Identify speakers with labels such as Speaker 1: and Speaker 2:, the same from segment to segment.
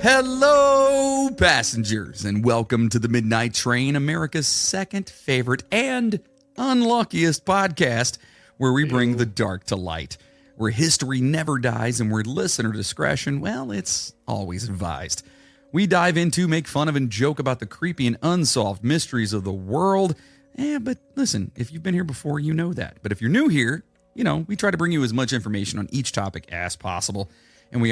Speaker 1: Hello, passengers, and welcome to the Midnight Train, America's second favorite and unluckiest podcast, where we bring the dark to light, where history never dies and where listener discretion, well, it's always advised. We dive into, make fun of, and joke about the creepy and unsolved mysteries of the world. But listen, if you've been here before, you know that. But if you're new here, we try to bring you as much information on each topic as possible. And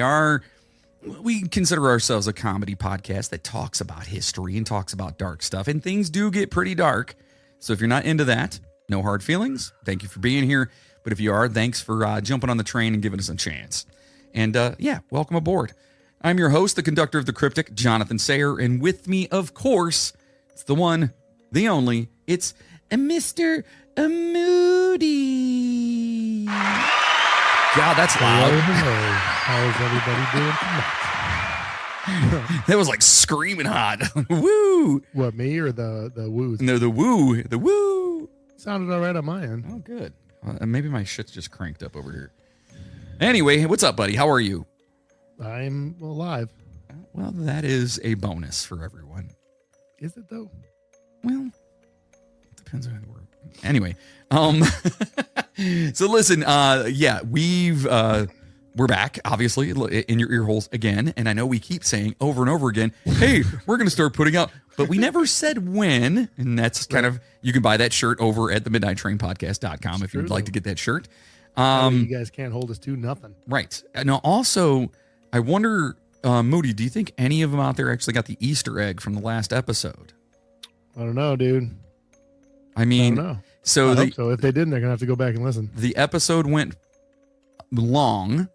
Speaker 1: we consider ourselves a comedy podcast that talks about history and talks about dark stuff. And things do get pretty dark. So if you're not into that, no hard feelings. Thank you for being here. But if you are, thanks for jumping on the train and giving us a chance. And welcome aboard. I'm your host, the conductor of the Cryptic, Jonathan Sayer. And with me, of course, it's the one, the only, it's Mr. Moody. God, that's loud.
Speaker 2: How is everybody doing tonight?
Speaker 1: That was like screaming hot. Woo!
Speaker 2: What, me or the woos?
Speaker 1: No, the woo. The woo.
Speaker 2: Sounded all right on my end.
Speaker 1: Oh, good. Maybe my shit's just cranked up over here. Anyway, what's up, buddy? How are you?
Speaker 2: I'm alive.
Speaker 1: Well, that is a bonus for everyone.
Speaker 2: Is it, though?
Speaker 1: Well, it depends on who we're... Anyway, so listen, we're back, obviously, in your ear holes again. And I know we keep saying over and over again, hey, we're going to start putting out, but we never said when. And that's kind of, you can buy that shirt over at the midnighttrainpodcast.com if you'd like to get that shirt.
Speaker 2: You guys can't hold us to nothing.
Speaker 1: Right. Now, also, I wonder, Moody, do you think any of them out there actually got the Easter egg from the last episode?
Speaker 2: I don't know, dude.
Speaker 1: I mean,
Speaker 2: I don't know.
Speaker 1: So
Speaker 2: I hope so. If they didn't, they're going to have to go back and listen.
Speaker 1: The episode went long.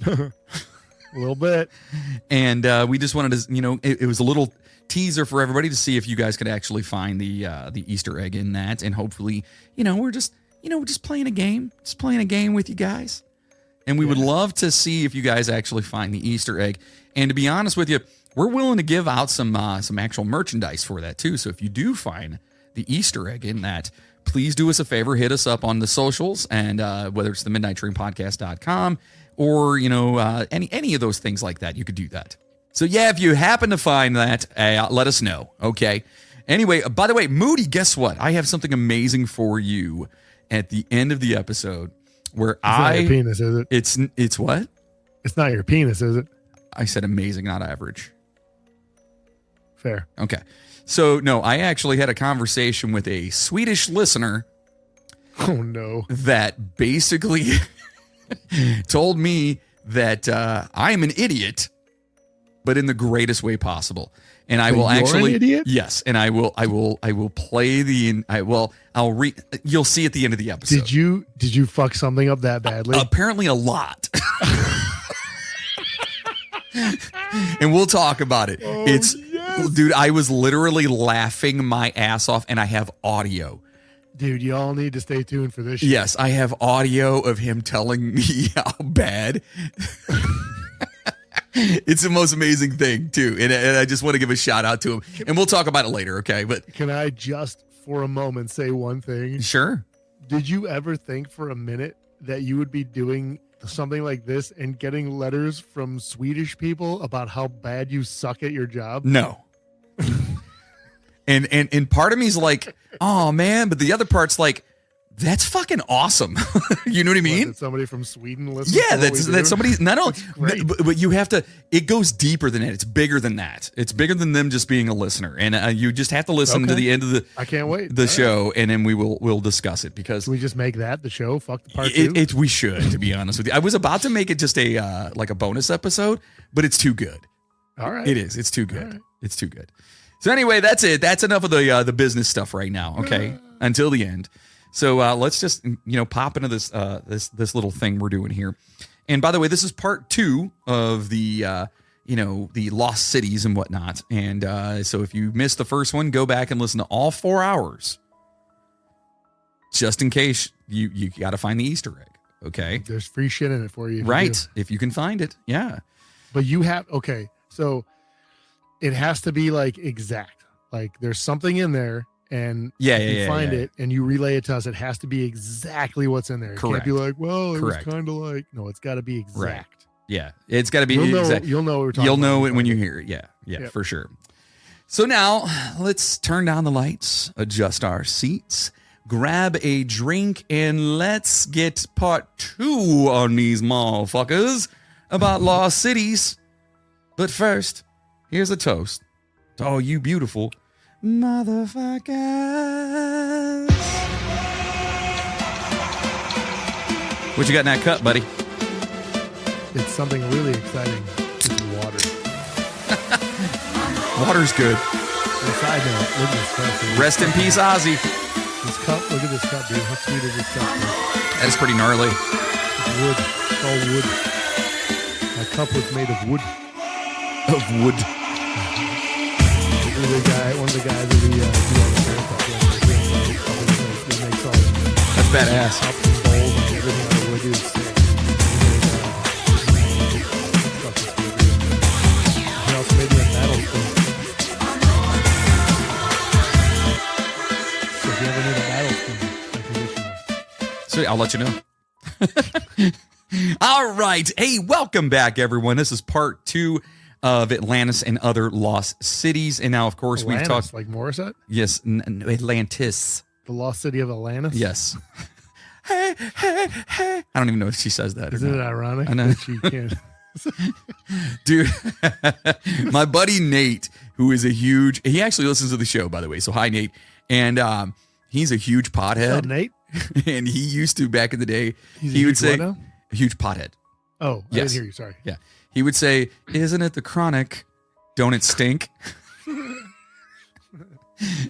Speaker 2: A little bit.
Speaker 1: And we just wanted to, it was a little teaser for everybody to see if you guys could actually find the Easter egg in that. And hopefully, we're just playing a game. Just playing a game with you guys. And we would love to see if you guys actually find the Easter egg. And to be honest with you, we're willing to give out some actual merchandise for that too. So if you do find the Easter egg in that, please do us a favor, hit us up on the socials, and whether it's the midnighttrainpodcast.com or, any of those things like that, you could do that. So yeah, if you happen to find that, let us know. Okay. Anyway, by the way, Moody, guess what? I have something amazing for you at the end of the episode where
Speaker 2: it's not your penis, is it?
Speaker 1: It's what?
Speaker 2: It's not your penis, is it?
Speaker 1: I said amazing, not average.
Speaker 2: Fair.
Speaker 1: Okay. So, no, I actually had a conversation with a Swedish listener.
Speaker 2: Oh, no.
Speaker 1: That basically told me that I am an idiot, but in the greatest way possible. And I will actually...
Speaker 2: an idiot?
Speaker 1: Yes. And I will play I'll read... You'll see at the end of the episode.
Speaker 2: Did you fuck something up that badly?
Speaker 1: Apparently a lot. And we'll talk about it.
Speaker 2: Oh,
Speaker 1: yes.
Speaker 2: Dude,
Speaker 1: I was literally laughing my ass off, and I have audio.
Speaker 2: Dude, y'all need to stay tuned for this shit.
Speaker 1: Yes, I have audio of him telling me how bad. It's the most amazing thing, too. And I just want to give a shout out to him. And we'll talk about it later, okay? But
Speaker 2: can I just, for a moment, say one thing?
Speaker 1: Sure.
Speaker 2: Did you ever think for a minute that you would be doing something like this and getting letters from Swedish people about how bad you suck at your job?
Speaker 1: No. and part of me is like, oh man, but the other part's like, that's fucking awesome. You know what I mean?
Speaker 2: Did somebody from Sweden listen?
Speaker 1: Yeah, that's somebody. Not only, but you have to. It goes deeper than that. It's bigger than that. It's bigger than them just being a listener, and you just have to listen to the end of the.
Speaker 2: I can't wait.
Speaker 1: The show, and then we'll discuss it because.
Speaker 2: Can we just make that the show? Fuck the part two.
Speaker 1: We should, to be honest with you. I was about to make it just a like a bonus episode, but it's too good.
Speaker 2: All right,
Speaker 1: it is. It's too good.
Speaker 2: Right.
Speaker 1: It's too good. So anyway, that's it. That's enough of the business stuff right now. Okay, until the end. So let's just pop into this this little thing we're doing here. And by the way, this is part 2 of the the lost cities and whatnot. And so if you missed the first one, go back and listen to all 4 hours, just in case you got to find the Easter egg. Okay,
Speaker 2: there's free shit in it for you,
Speaker 1: right? If you can find it, yeah.
Speaker 2: But you have so it has to be like exact. Like there's something in there. And you find it and you relay it to us, it has to be exactly what's in there. It can't be like, well, it was kind of like, no, it's got to be exact.
Speaker 1: Right. Yeah. It's got to be
Speaker 2: You'll know,
Speaker 1: exact.
Speaker 2: you'll know what we're talking
Speaker 1: You'll
Speaker 2: about.
Speaker 1: know it when you hear it. Yeah. Yeah,
Speaker 2: Yep.
Speaker 1: for sure. So now let's turn down the lights, adjust our seats, grab a drink, and let's get part 2 on these motherfuckers about lost cities. But first, here's a toast to all you beautiful motherfuckers. What you got in that cup, buddy?
Speaker 2: It's something really exciting. It's water.
Speaker 1: Water's good.
Speaker 2: On a side note, look at this cup. Dude.
Speaker 1: Rest in peace, Ozzy.
Speaker 2: This cup, look at this cup, dude. How sweet is this cup? Dude?
Speaker 1: That is pretty gnarly.
Speaker 2: It's wood. It's all wood. My cup was made of wood.
Speaker 1: Of wood.
Speaker 2: One of the guys that we do all the hair stuff with, he makes all
Speaker 1: That's badass.
Speaker 2: cups and bowls and everything out of wood. Dude, it's sick. He also made me a metal spoon. So if you ever need a metal spoon, I can get you one.
Speaker 1: So I'll let you know. All right. Hey, welcome back, everyone. This is part 2 of Atlantis and Other Lost Cities. And now, of course,
Speaker 2: Atlantis,
Speaker 1: we've talked.
Speaker 2: like Morissette?
Speaker 1: Yes, Atlantis.
Speaker 2: The lost city of Atlantis?
Speaker 1: Yes. Hey, hey, hey. I don't even know if she says that.
Speaker 2: Isn't
Speaker 1: or
Speaker 2: it
Speaker 1: not.
Speaker 2: ironic
Speaker 1: I know.
Speaker 2: that she can't?
Speaker 1: Dude, my buddy Nate, who is he actually listens to the show, by the way. So hi, Nate. And he's a huge
Speaker 2: What's up,
Speaker 1: pothead.
Speaker 2: Nate?
Speaker 1: And he used to, back in the day,
Speaker 2: He's a
Speaker 1: he would
Speaker 2: huge
Speaker 1: say,
Speaker 2: what now?
Speaker 1: a huge pothead.
Speaker 2: Oh, I
Speaker 1: Yes.
Speaker 2: didn't hear you. Sorry.
Speaker 1: Yeah. He would say, isn't it the chronic? Don't it stink?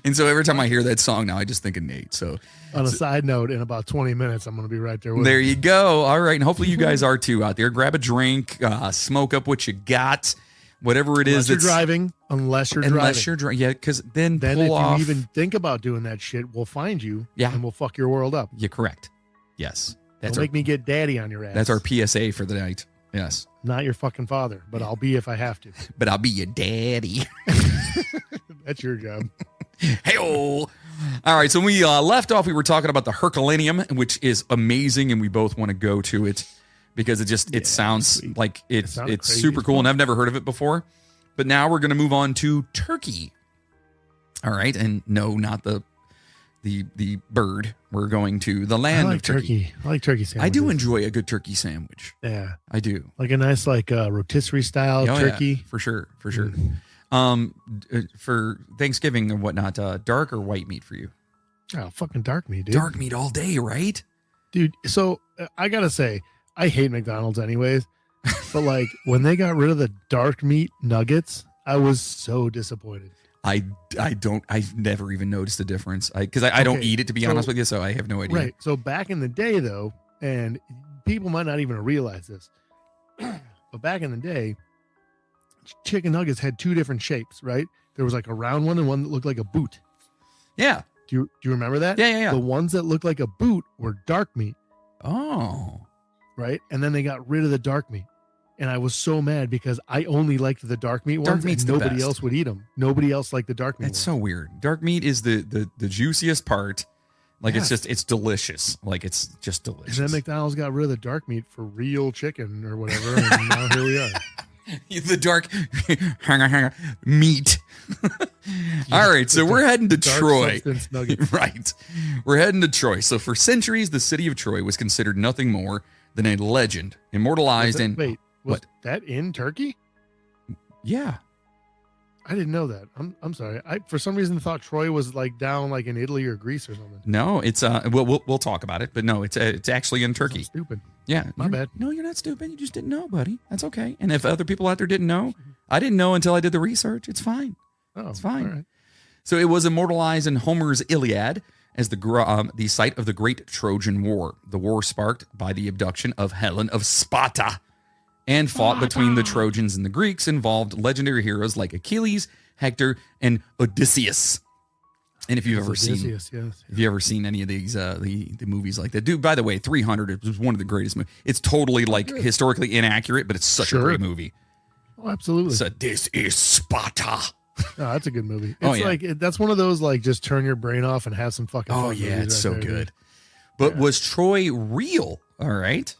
Speaker 1: And so every time I hear that song now, I just think of Nate. So
Speaker 2: On a side note, in about 20 minutes, I'm going to be right there with
Speaker 1: there
Speaker 2: him.
Speaker 1: you go. All right. And hopefully you guys are too out there. Grab a drink, smoke up what you got, whatever it is.
Speaker 2: Unless you're driving. Unless you're driving.
Speaker 1: Yeah, because then
Speaker 2: Then
Speaker 1: pull
Speaker 2: if
Speaker 1: off.
Speaker 2: you even think about doing that shit, we'll find you.
Speaker 1: Yeah.
Speaker 2: And we'll fuck your world up.
Speaker 1: You're correct. Yes.
Speaker 2: Don't make me get daddy on your ass.
Speaker 1: That's our PSA for the night. Yes.
Speaker 2: Not your fucking father, but I'll be if I have to.
Speaker 1: But I'll be your daddy.
Speaker 2: That's your job.
Speaker 1: Hey-oh. All right, so when we left off, we were talking about the Herculaneum, which is amazing, and we both want to go to it because it sounds
Speaker 2: sweet.
Speaker 1: like it's
Speaker 2: sounds crazy
Speaker 1: super
Speaker 2: as
Speaker 1: cool, and
Speaker 2: fuck.
Speaker 1: I've never heard of it before. But now we're going to move on to Turkey. All right, and no, not the bird. We're going to the
Speaker 2: I
Speaker 1: land
Speaker 2: like
Speaker 1: of Turkey.
Speaker 2: I like turkey sandwiches.
Speaker 1: I do enjoy a good turkey sandwich.
Speaker 2: Yeah.
Speaker 1: I do.
Speaker 2: Like a nice rotisserie style
Speaker 1: Oh, yeah,
Speaker 2: turkey.
Speaker 1: for sure.
Speaker 2: Mm.
Speaker 1: For Thanksgiving and whatnot, dark or white meat for you?
Speaker 2: Oh, fucking dark meat, dude.
Speaker 1: Dark meat all day, right?
Speaker 2: Dude, so I gotta say, I hate McDonald's anyways, but like when they got rid of the dark meat nuggets, I was so disappointed.
Speaker 1: I've never even noticed the difference. Because I don't
Speaker 2: Okay,
Speaker 1: eat it, to be
Speaker 2: so-
Speaker 1: honest with you, so I have no idea.
Speaker 2: Right. So back in the day, though, and people might not even realize this, but back in the day, chicken nuggets had 2 different shapes, right? There was like a round one and one that looked like a boot.
Speaker 1: Yeah.
Speaker 2: Do you remember that?
Speaker 1: Yeah.
Speaker 2: The ones that looked like a boot were dark meat,
Speaker 1: Oh.
Speaker 2: right? And then they got rid of the dark meat. And I was so mad because I only liked the dark meat
Speaker 1: Dark
Speaker 2: ones
Speaker 1: meat's
Speaker 2: and
Speaker 1: the
Speaker 2: nobody
Speaker 1: best.
Speaker 2: else would eat them. Nobody else liked the dark meat
Speaker 1: That's
Speaker 2: ones.
Speaker 1: so weird. Dark meat is the juiciest part. Like
Speaker 2: Yes.
Speaker 1: it's delicious. Like it's just delicious.
Speaker 2: And then McDonald's got rid of the dark meat for real chicken or whatever. And now here we are.
Speaker 1: The dark hang on, meat. All right, so we're heading to
Speaker 2: Dark
Speaker 1: Troy.
Speaker 2: substance nuggets.
Speaker 1: Right. We're heading to Troy. So for centuries, the city of Troy was considered nothing more than a legend, immortalized in
Speaker 2: Wait, was
Speaker 1: what?
Speaker 2: that in Turkey?
Speaker 1: Yeah.
Speaker 2: I didn't know that. I'm sorry. I for some reason thought Troy was like down like in Italy or Greece or something.
Speaker 1: No, it's we'll talk about it, but no, it's actually in
Speaker 2: I'm
Speaker 1: Turkey.
Speaker 2: stupid.
Speaker 1: Yeah,
Speaker 2: My bad.
Speaker 1: No, you're not stupid. You just didn't know, buddy. That's okay. And if other people out there didn't know, I didn't know until I did the research. It's fine.
Speaker 2: Oh,
Speaker 1: It's fine.
Speaker 2: all right.
Speaker 1: So it was immortalized in Homer's Iliad as the site of the Great Trojan War. The war sparked by the abduction of Helen of Sparta and fought between the Trojans and the Greeks involved legendary heroes like Achilles, Hector, and Odysseus. And if you've ever seen
Speaker 2: Odysseus, yes.
Speaker 1: Have you ever seen any of these the movies like that? Dude, by the way, 300 is one of the greatest movies. It's totally like historically inaccurate, but it's such a
Speaker 2: Sure.
Speaker 1: great movie.
Speaker 2: Oh, absolutely.
Speaker 1: So this is Sparta.
Speaker 2: Oh, that's a good movie. It's
Speaker 1: Oh, yeah.
Speaker 2: like that's one of those like just turn your brain off and have some fucking
Speaker 1: Oh
Speaker 2: fun
Speaker 1: yeah,
Speaker 2: movies
Speaker 1: it's
Speaker 2: right
Speaker 1: so
Speaker 2: there, dude.
Speaker 1: good. But
Speaker 2: Yeah.
Speaker 1: was Troy real? All right.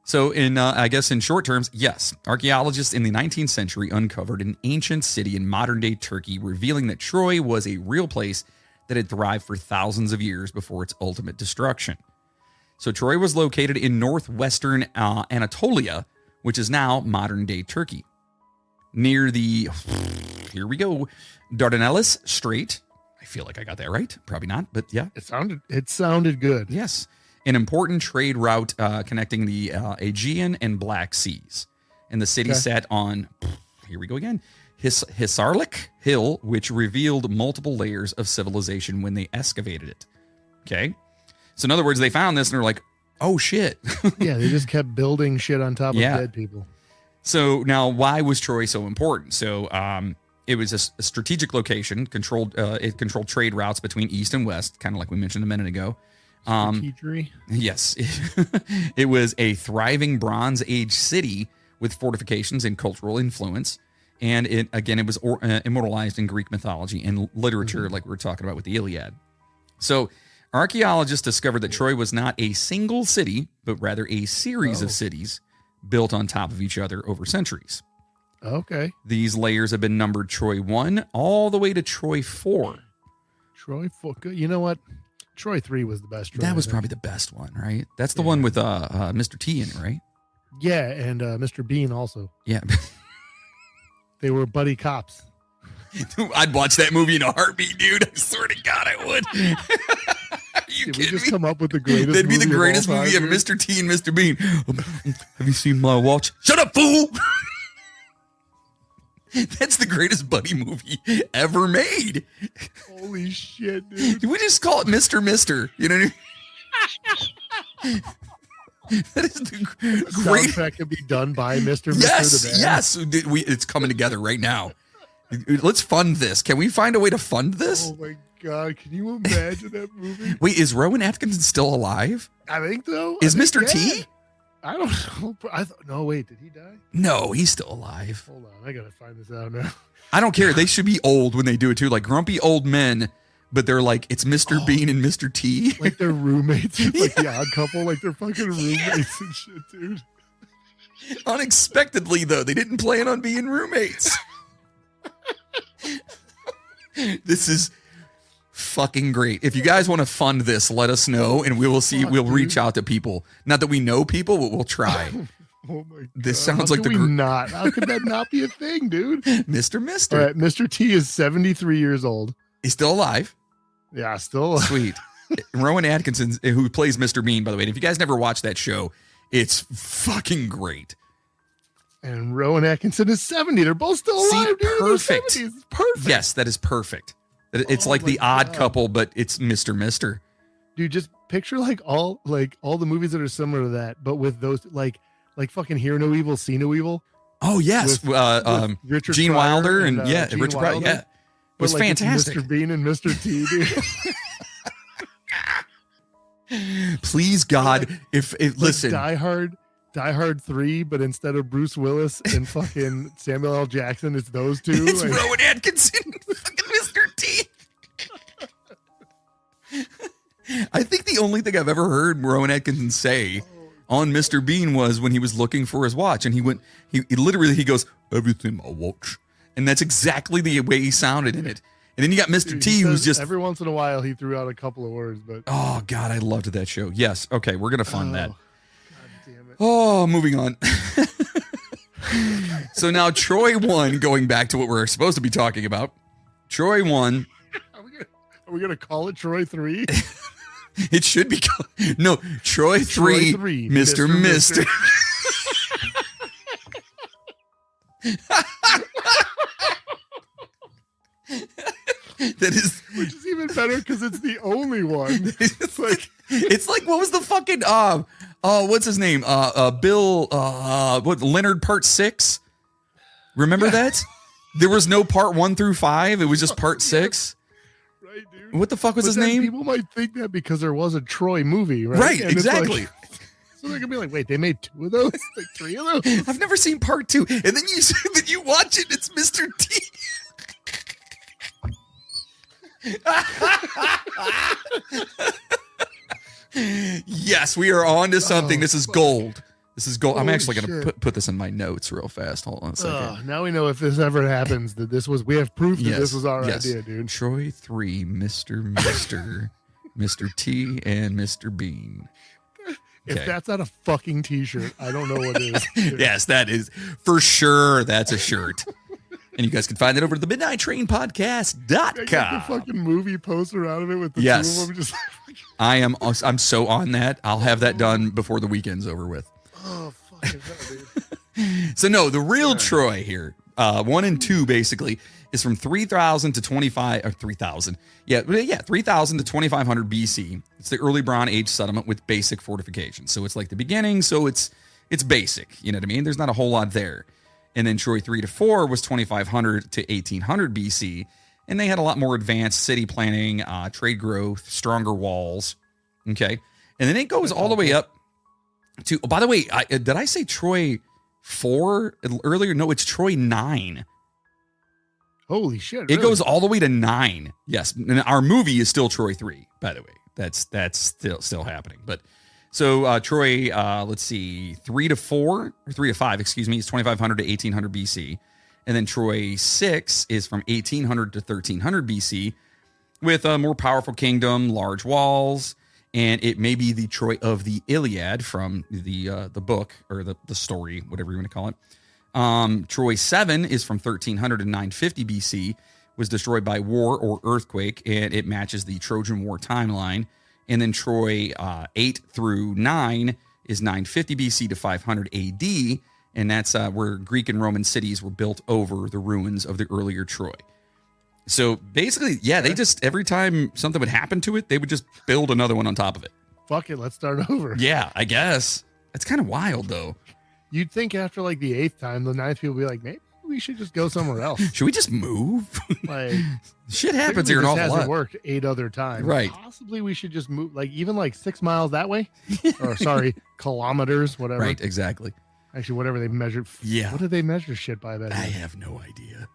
Speaker 1: So I guess in short terms, yes, archaeologists in the 19th century uncovered an ancient city in modern-day Turkey, revealing that Troy was a real place that had thrived for thousands of years before its ultimate destruction. So Troy was located in northwestern Anatolia, which is now modern-day Turkey, near the, here we go, Dardanelles Strait. I feel like I got that right. Probably not, but yeah.
Speaker 2: It sounded good.
Speaker 1: Yes. An important trade route connecting the Aegean and Black Seas. And the city sat on, here we go again, Hisarlik Hill, which revealed multiple layers of civilization when they excavated it. Okay? So in other words, they found this and they're like, oh shit.
Speaker 2: Yeah, they just kept building shit on top of dead people.
Speaker 1: So now why was Troy so important? So it was a strategic location, it controlled trade routes between east and west, kind of like we mentioned a minute ago. Yes. It was a thriving Bronze Age city with fortifications and cultural influence. And it was immortalized in Greek mythology and literature, like we were talking about with the Iliad. So archaeologists discovered that Troy was not a single city, but rather a series of cities built on top of each other over centuries.
Speaker 2: Okay.
Speaker 1: These layers have been numbered Troy 1 all the way to Troy 4.
Speaker 2: Troy 4. You know what? Troy 3 was the best.
Speaker 1: That was probably the best one, right? That's the one with Mr. T in it, right?
Speaker 2: Yeah, and Mr. Bean also.
Speaker 1: Yeah.
Speaker 2: They were buddy cops.
Speaker 1: I'd watch that movie in a heartbeat, dude. I swear to God, I would. Are you kidding
Speaker 2: just
Speaker 1: me?
Speaker 2: Come up with the greatest.
Speaker 1: That'd be the greatest
Speaker 2: movie
Speaker 1: movie ever. Mr. T and Mr. Bean. Have you seen my watch? Shut up, fool! That's the greatest buddy movie ever made.
Speaker 2: Holy shit, dude.
Speaker 1: We just call it Mr. Mister. You know what I mean? That is the great.
Speaker 2: Soundtrack could be done by Mr.
Speaker 1: Yes,
Speaker 2: Mister the band.
Speaker 1: yes. It's coming together right now. Let's fund this. Can we find a way to fund this?
Speaker 2: Oh my God, can you imagine that movie?
Speaker 1: Wait, is Rowan Atkinson still alive?
Speaker 2: I think so.
Speaker 1: Is Mr. T?
Speaker 2: I don't know. No, wait, did he die?
Speaker 1: No, he's still alive.
Speaker 2: Hold on, I gotta find this out now.
Speaker 1: I don't care. They should be old when they do it too, like grumpy old men. But they're like, it's Mr. Bean and Mr. T.
Speaker 2: Like they're roommates. It's like the Odd Couple. Like they're fucking roommates and shit, dude.
Speaker 1: Unexpectedly, though, they didn't plan on being roommates. This is fucking great. If you guys want to fund this, let us know, and we will see. We'll reach out to people. Not that we know people, but we'll try.
Speaker 2: Oh my God.
Speaker 1: This sounds
Speaker 2: How
Speaker 1: like
Speaker 2: not. How could that not be a thing, dude?
Speaker 1: Mr. Mister.
Speaker 2: All right, Mr. T is 73 years old.
Speaker 1: He's still alive.
Speaker 2: Yeah, still alive.
Speaker 1: Sweet. Rowan Atkinson, who plays Mr. Bean, by the way. And if you guys never watched that show, it's fucking great.
Speaker 2: And Rowan Atkinson is 70. They're both still alive, dude.
Speaker 1: Perfect.
Speaker 2: It's perfect.
Speaker 1: Yes, that is perfect. It's like the Odd Couple, but it's Mr. Mister.
Speaker 2: Dude, just picture all the movies that are similar to that, but with those like fucking Hear No Evil, See No Evil.
Speaker 1: Oh yes, with
Speaker 2: Richard
Speaker 1: Gene
Speaker 2: Pryor
Speaker 1: Wilder and
Speaker 2: Gene
Speaker 1: Richard Pryor.
Speaker 2: Wilder.
Speaker 1: Yeah, it was fantastic.
Speaker 2: Mr. Bean and Mr. T, dude.
Speaker 1: Please God, if listen,
Speaker 2: Die Hard 3, but instead of Bruce Willis and fucking Samuel L. Jackson, it's those two.
Speaker 1: It's Rowan Atkinson, fucking Mr. T. I think the only thing I've ever heard Rowan Atkinson say on Mr. Bean was when he was looking for his watch, and he literally goes, "Everything I watch," and that's exactly the way he sounded in it. And then you got Mr. T, who's just
Speaker 2: every once in a while he threw out a couple of words, but
Speaker 1: oh God, I loved that show. Yes, okay, we're gonna fund that.
Speaker 2: God damn it.
Speaker 1: Oh, moving on. So now Troy 1, going back to what we're supposed to be talking about. Troy 1.
Speaker 2: Are we gonna call it Troy 3?
Speaker 1: It should be called, no, Troy 3, Mr. Mister. That is,
Speaker 2: which is even better because it's the only one.
Speaker 1: It's like what was the fucking what's his name? Bill Leonard Part 6. Remember that? There was no Part 1 through 5. It was just Part 6.
Speaker 2: Right, dude.
Speaker 1: What the fuck was his name?
Speaker 2: People might think that because there was a Troy movie, right?
Speaker 1: Right,
Speaker 2: and
Speaker 1: exactly.
Speaker 2: So they're gonna be like, wait, they made 2 of those? Like 3 of those?
Speaker 1: I've never seen Part 2. And then you watch it, it's Mr. T. Yes, we are on to something. This is gold. This is gold. I'm
Speaker 2: Holy
Speaker 1: actually going to
Speaker 2: shit.
Speaker 1: put this in my notes real fast. Hold on a second.
Speaker 2: Now we know if this ever happens that we have proof that this was our idea, dude.
Speaker 1: Troy 3, Mr. T, and Mr. Bean.
Speaker 2: If
Speaker 1: Okay.
Speaker 2: that's not a fucking t-shirt, I don't know what is.
Speaker 1: Yes, that is for sure. That's a shirt. And you guys can find it over to the
Speaker 2: I got the
Speaker 1: midnightrainpodcast.com.
Speaker 2: fucking movie poster out of it with the
Speaker 1: Yes.
Speaker 2: two of them just
Speaker 1: I'm so on that. I'll have that done before the weekend's over with.
Speaker 2: oh fucking hell, dude.
Speaker 1: So no, the real Troy here, 1 and 2 basically is from 3000 to 25 or 3000. Yeah, 3000 to 2500 BC. It's the early Bronze Age settlement with basic fortifications. So it's like the beginning, so it's basic, you know what I mean? There's not a whole lot there. And then Troy 3 to 4 was 2500 to 1800 BC, and they had a lot more advanced city planning, trade growth, stronger walls. Okay. And then it goes all the way up to, oh, by the way, did I say Troy 4 earlier? No, it's Troy 9.
Speaker 2: Holy shit.
Speaker 1: It
Speaker 2: really?
Speaker 1: goes all the way to 9. Yes. And our movie is still Troy 3, by the way. That's still happening. But so Troy, let's see, 3 to 4 or 3 to 5, excuse me, is 2500 to 1800 BC. And then Troy 6 is from 1800 to 1300 BC with a more powerful kingdom, large walls, and it may be the Troy of the Iliad from the book or the story, whatever you want to call it. Troy 7 is from 1300 to 950 BC, was destroyed by war or earthquake, and it matches the Trojan War timeline. And then Troy 8 through 9 is 950 BC to 500 AD, and that's where Greek and Roman cities were built over the ruins of the earlier Troy. So basically, yeah, they just, every time something would happen to it, they would just build another one on top of it.
Speaker 2: Fuck it, let's start over.
Speaker 1: Yeah, I guess. It's kind of wild, though.
Speaker 2: You'd think after like the 8th time, the 9th people would be like, maybe we should just go somewhere else.
Speaker 1: Should we just move?
Speaker 2: Like,
Speaker 1: Shit happens here an
Speaker 2: this
Speaker 1: awful
Speaker 2: hasn't
Speaker 1: lot.
Speaker 2: worked 8 other times.
Speaker 1: Right.
Speaker 2: Possibly we should just move, like even like 6 miles that way, or sorry, kilometers, whatever.
Speaker 1: Right, exactly.
Speaker 2: Actually, whatever they measured.
Speaker 1: Yeah.
Speaker 2: What did they measure shit by that?
Speaker 1: I have no idea.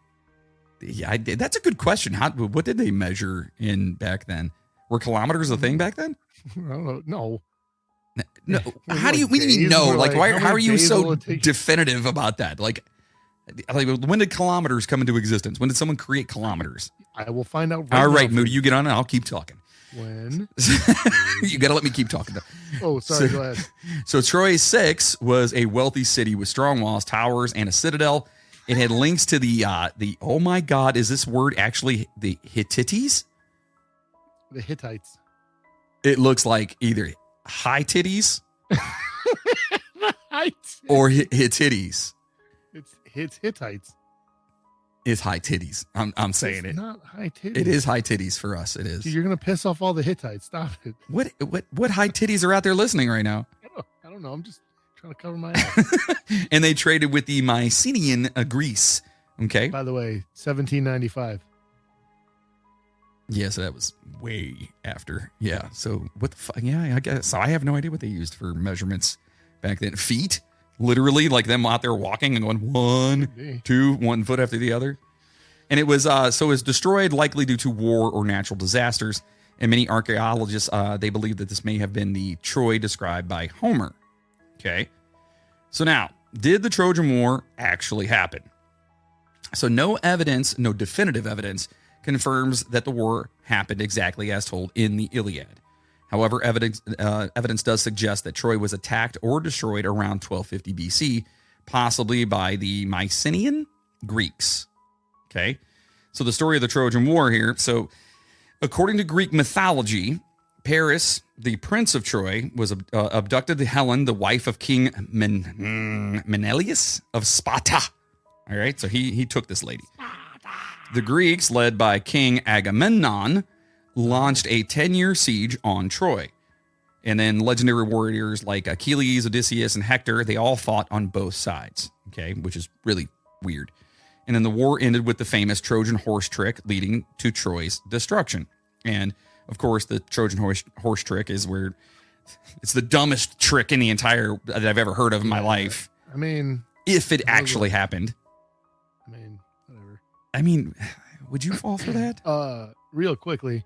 Speaker 1: Yeah, that's a good question. What did they measure in back then? Were kilometers a thing back then?
Speaker 2: I don't know. No.
Speaker 1: No. How do you?
Speaker 2: Like
Speaker 1: We didn't even
Speaker 2: days?
Speaker 1: know.
Speaker 2: We're
Speaker 1: Like,
Speaker 2: like,
Speaker 1: why?
Speaker 2: how
Speaker 1: How are
Speaker 2: many
Speaker 1: you
Speaker 2: days will
Speaker 1: so
Speaker 2: it take?
Speaker 1: definitive about that? Like, when did kilometers come into existence? When did someone create kilometers?
Speaker 2: I will find out.
Speaker 1: All
Speaker 2: now
Speaker 1: right,
Speaker 2: for
Speaker 1: Moody, you get on it. I'll keep talking.
Speaker 2: When?
Speaker 1: You got to let me keep talking.
Speaker 2: Oh, sorry.
Speaker 1: So-
Speaker 2: Go ahead.
Speaker 1: So Troy 6 was a wealthy city with strong walls, towers, and a citadel. It had links to the oh my God, is this word actually the Hittites?
Speaker 2: The Hittites.
Speaker 1: It looks like either high titties
Speaker 2: Hittites.
Speaker 1: or Hittites.
Speaker 2: It's Hittites.
Speaker 1: It's high titties. I'm saying
Speaker 2: It's
Speaker 1: it.
Speaker 2: not high titties.
Speaker 1: It is high titties for us. It is.
Speaker 2: Dude, you're gonna piss off all the Hittites. Stop it.
Speaker 1: What high titties are out there listening right now?
Speaker 2: I don't know. I'm just trying to cover my ass.
Speaker 1: And they traded with the Mycenaean Greece. Okay.
Speaker 2: By the way, 1795.
Speaker 1: Yeah, so that was way after. Yeah. So what the fuck? Yeah, I guess. So I have no idea what they used for measurements back then. Feet? Literally, like them out there walking and going 1, 2, 1 foot after the other. And it was so it was destroyed likely due to war or natural disasters. And many archaeologists they believe that this may have been the Troy described by Homer. Okay. So now, did the Trojan War actually happen? So no evidence, no definitive evidence confirms that the war happened exactly as told in the Iliad. However, evidence does suggest that Troy was attacked or destroyed around 1250 BC, possibly by the Mycenaean Greeks. Okay, so the story of the Trojan War here. So, according to Greek mythology, Paris, the prince of Troy, was abducted Helen, the wife of King Menelaus of Sparta. All right, so he took this lady. The Greeks, led by King Agamemnon, launched a 10-year siege on Troy. And then legendary warriors like Achilles, Odysseus, and Hector, they all fought on both sides, okay, which is really weird. And then the war ended with the famous Trojan horse trick leading to Troy's destruction. And, of course, the Trojan horse trick is where it's the dumbest trick in the entire that I've ever heard of in my life.
Speaker 2: I mean,
Speaker 1: If it actually happened.
Speaker 2: whatever.
Speaker 1: I mean, would you fall for that?
Speaker 2: Real quickly,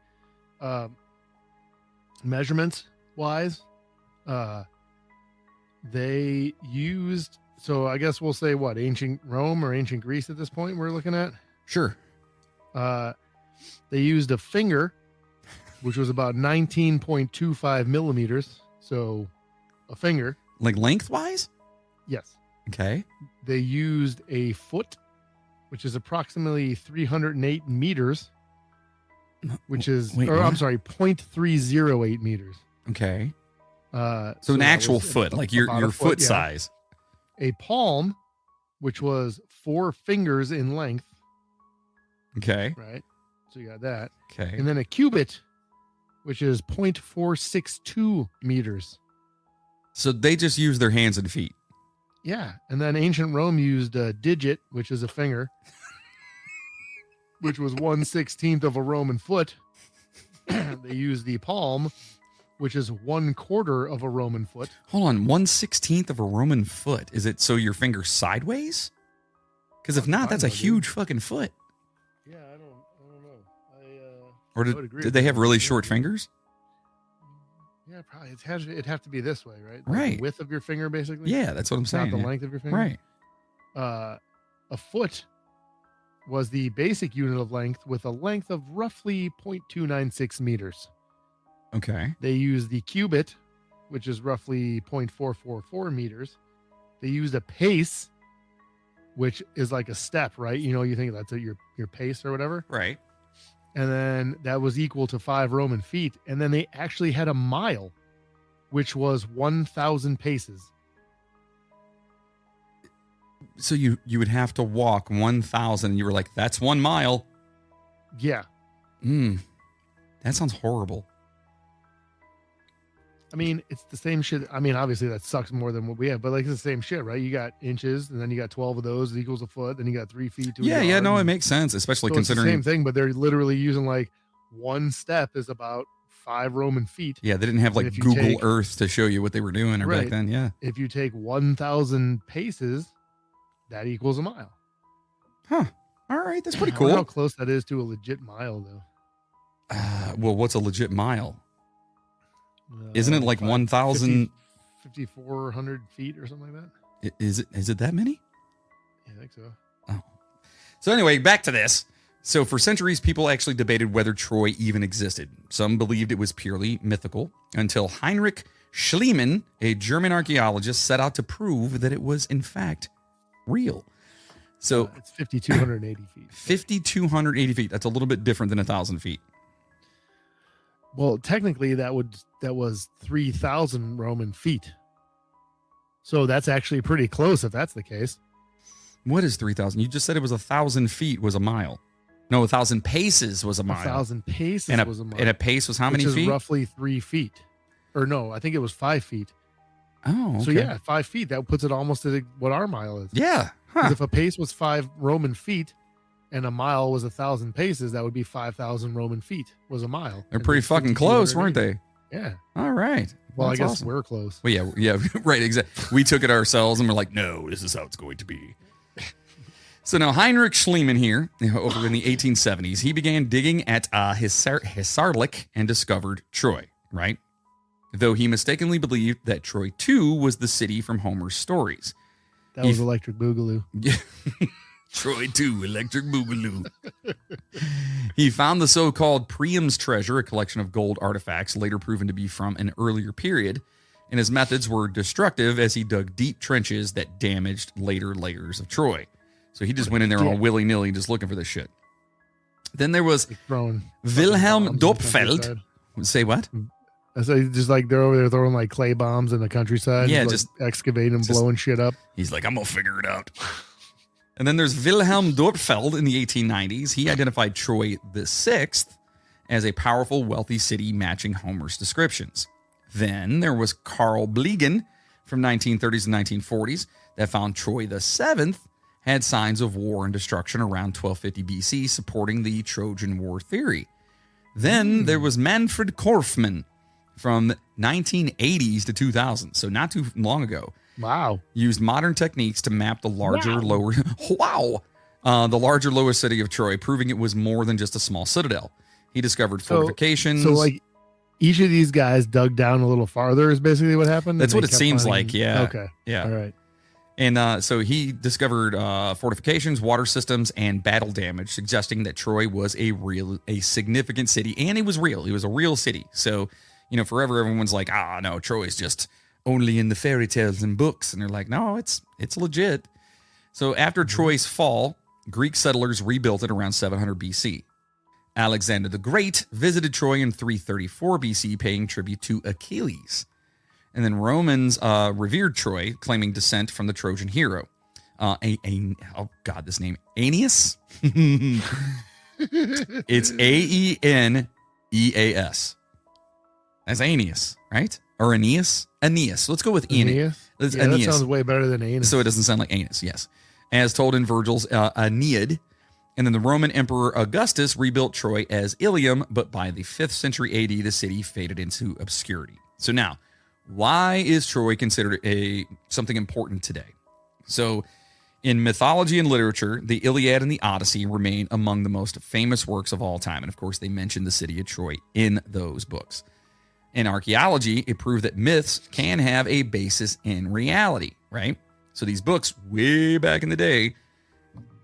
Speaker 2: measurements wise, They used, so I guess we'll say what, ancient Rome or ancient Greece at this point we're looking at.
Speaker 1: Sure.
Speaker 2: They used a finger, which was about 19.25 millimeters. So a finger.
Speaker 1: Like lengthwise?
Speaker 2: Yes.
Speaker 1: Okay.
Speaker 2: They used a foot, which is approximately 308 meters, which is,
Speaker 1: Wait,
Speaker 2: I'm
Speaker 1: what?
Speaker 2: sorry, 0.308 meters.
Speaker 1: Okay.
Speaker 2: So
Speaker 1: So an
Speaker 2: that
Speaker 1: actual
Speaker 2: was
Speaker 1: foot, like your
Speaker 2: about a
Speaker 1: foot
Speaker 2: yeah.
Speaker 1: size.
Speaker 2: A palm, which was 4 fingers in length.
Speaker 1: Okay.
Speaker 2: Right. So you got that.
Speaker 1: Okay.
Speaker 2: And then a cubit, which is 0.462 meters.
Speaker 1: So they just use their hands and feet.
Speaker 2: Yeah. And then ancient Rome used a digit, which is a finger, which was 1/16 of a Roman foot. They used the palm, which is 1/4 of a Roman foot.
Speaker 1: Hold on, 1/16 of a Roman foot. Is it so your finger's sideways? Because if not, that's a huge fucking foot.
Speaker 2: Yeah, I don't know.
Speaker 1: Or
Speaker 2: I would agree
Speaker 1: did
Speaker 2: with
Speaker 1: they
Speaker 2: you.
Speaker 1: have really short fingers?
Speaker 2: Yeah, probably. It'd have to be this way, right? Like
Speaker 1: Right.
Speaker 2: the width of your finger, basically.
Speaker 1: Yeah, that's what I'm
Speaker 2: Not
Speaker 1: saying.
Speaker 2: the
Speaker 1: yeah.
Speaker 2: length of your finger.
Speaker 1: Right.
Speaker 2: A foot was the basic unit of length with a length of roughly 0.296 meters.
Speaker 1: Okay.
Speaker 2: They used the cubit, which is roughly 0.444 meters. They used a pace, which is like a step, right? You know, you think that's your pace or whatever.
Speaker 1: Right.
Speaker 2: And then that was equal to 5 Roman feet. And then they actually had a mile, which was 1,000 paces.
Speaker 1: So you would have to walk 1,000. And you were like, that's 1 mile.
Speaker 2: Yeah.
Speaker 1: That sounds horrible.
Speaker 2: I mean, it's the same shit. I mean, obviously that sucks more than what we have, but like it's the same shit, right? You got inches, and then you got 12 of those equals a foot. Then you got 3 feet to a
Speaker 1: Yeah,
Speaker 2: yard,
Speaker 1: no, it
Speaker 2: and
Speaker 1: makes sense, especially
Speaker 2: so it's the
Speaker 1: considering.
Speaker 2: same thing, but they're literally using like one step is about 5 Roman feet.
Speaker 1: Yeah, they didn't have like
Speaker 2: if you
Speaker 1: Google
Speaker 2: take-
Speaker 1: Earth to show you what they were doing or back
Speaker 2: Right.
Speaker 1: then. Yeah.
Speaker 2: If you take 1,000 paces, that equals a mile.
Speaker 1: Huh. All right, that's pretty
Speaker 2: I wonder how
Speaker 1: cool.
Speaker 2: close that is to a legit mile, though.
Speaker 1: Well, what's a legit mile? Isn't it like
Speaker 2: 5-
Speaker 1: 1,000?
Speaker 2: 5,400 feet or something like that?
Speaker 1: Is it that many?
Speaker 2: Yeah, I think so.
Speaker 1: Oh. So anyway, back to this. So for centuries, people actually debated whether Troy even existed. Some believed it was purely mythical until Heinrich Schliemann, a German archaeologist, set out to prove that it was in fact real. So
Speaker 2: It's 5,280 feet.
Speaker 1: 5,280 feet. That's a little bit different than 1,000 feet.
Speaker 2: Well, technically, that was 3,000 Roman feet. So that's actually pretty close if that's the case.
Speaker 1: What is 3,000? You just said it was 1,000 feet was a mile. No, 1,000 paces was a mile.
Speaker 2: 1,000 paces
Speaker 1: And
Speaker 2: was a mile.
Speaker 1: and a pace was how many
Speaker 2: which is
Speaker 1: feet?
Speaker 2: roughly 3 feet. Or no, I think it was 5 feet.
Speaker 1: Oh, okay.
Speaker 2: So yeah, 5 feet. That puts it almost at what our mile is.
Speaker 1: Yeah.
Speaker 2: 'Cause
Speaker 1: Huh.
Speaker 2: if a pace was 5 Roman feet and a mile was 1,000 paces, that would be 5,000 Roman feet was a mile.
Speaker 1: They're
Speaker 2: And
Speaker 1: pretty
Speaker 2: it's
Speaker 1: fucking close, weren't
Speaker 2: 5,280.
Speaker 1: they?
Speaker 2: Yeah.
Speaker 1: All right.
Speaker 2: Well,
Speaker 1: That's
Speaker 2: I guess
Speaker 1: awesome.
Speaker 2: we're close.
Speaker 1: Well, yeah, right, exactly. We took it ourselves and we're like, no, this is how it's going to be. So now Heinrich Schliemann here, over in the 1870s, he began digging at Hisarlik and discovered Troy, right? Though he mistakenly believed that Troy, too, was the city from Homer's stories.
Speaker 2: That was Electric Boogaloo.
Speaker 1: Yeah. Troy 2, Electric Boogaloo. He found the so-called Priam's treasure, a collection of gold artifacts later proven to be from an earlier period, and his methods were destructive as he dug deep trenches that damaged later layers of Troy. So he just went in there all willy-nilly just looking for this shit. Then there was
Speaker 2: Like throwing
Speaker 1: Wilhelm
Speaker 2: bombs in the
Speaker 1: Dopfeld.
Speaker 2: countryside.
Speaker 1: Say what?
Speaker 2: I say just like they're over there throwing like clay bombs in the countryside.
Speaker 1: Yeah,
Speaker 2: like
Speaker 1: just
Speaker 2: excavating and blowing shit up.
Speaker 1: He's like, I'm going to figure it out. And then there's Wilhelm Dopfeld in the 1890s. He identified Troy the Sixth as a powerful, wealthy city matching Homer's descriptions. Then there was Carl Bliegen from 1930s and 1940s that found Troy the Seventh had signs of war and destruction around 1250 BC, supporting the Trojan War theory. Then there was Manfred Korfmann from 1980s to 2000, so not too long ago.
Speaker 2: Wow.
Speaker 1: Used modern techniques to map the larger, lower, the larger, lower city of Troy, proving it was more than just a small citadel. He discovered fortifications.
Speaker 2: So like each of these guys dug down a little farther is basically what happened.
Speaker 1: That's
Speaker 2: and
Speaker 1: what
Speaker 2: they
Speaker 1: it
Speaker 2: kept
Speaker 1: seems
Speaker 2: finding-
Speaker 1: like. Yeah.
Speaker 2: Okay.
Speaker 1: Yeah.
Speaker 2: All right.
Speaker 1: And so he discovered fortifications, water systems, and battle damage, suggesting that Troy was a significant city, and it was real. It was a real city. So, forever everyone's like, no, Troy's just only in the fairy tales and books, and they're like, no, it's legit. So after Troy's fall, Greek settlers rebuilt it around 700 BC. Alexander the Great visited Troy in 334 BC, paying tribute to Achilles. And then Romans revered Troy, claiming descent from the Trojan hero. This name, Aeneas? It's Aeneas. That's Aeneas, right? Or Aeneas? Aeneas. Let's go with Aeneas.
Speaker 2: That
Speaker 1: Aeneas.
Speaker 2: sounds way better than Aeneas.
Speaker 1: So it doesn't sound like Aeneas, yes. As told in Virgil's Aeneid. And then the Roman Emperor Augustus rebuilt Troy as Ilium, but by the 5th century AD, the city faded into obscurity. So now, why is Troy considered something important today? So in mythology and literature, the Iliad and the Odyssey remain among the most famous works of all time. And of course, they mention the city of Troy in those books. In archaeology, it proved that myths can have a basis in reality, right? So these books, way back in the day,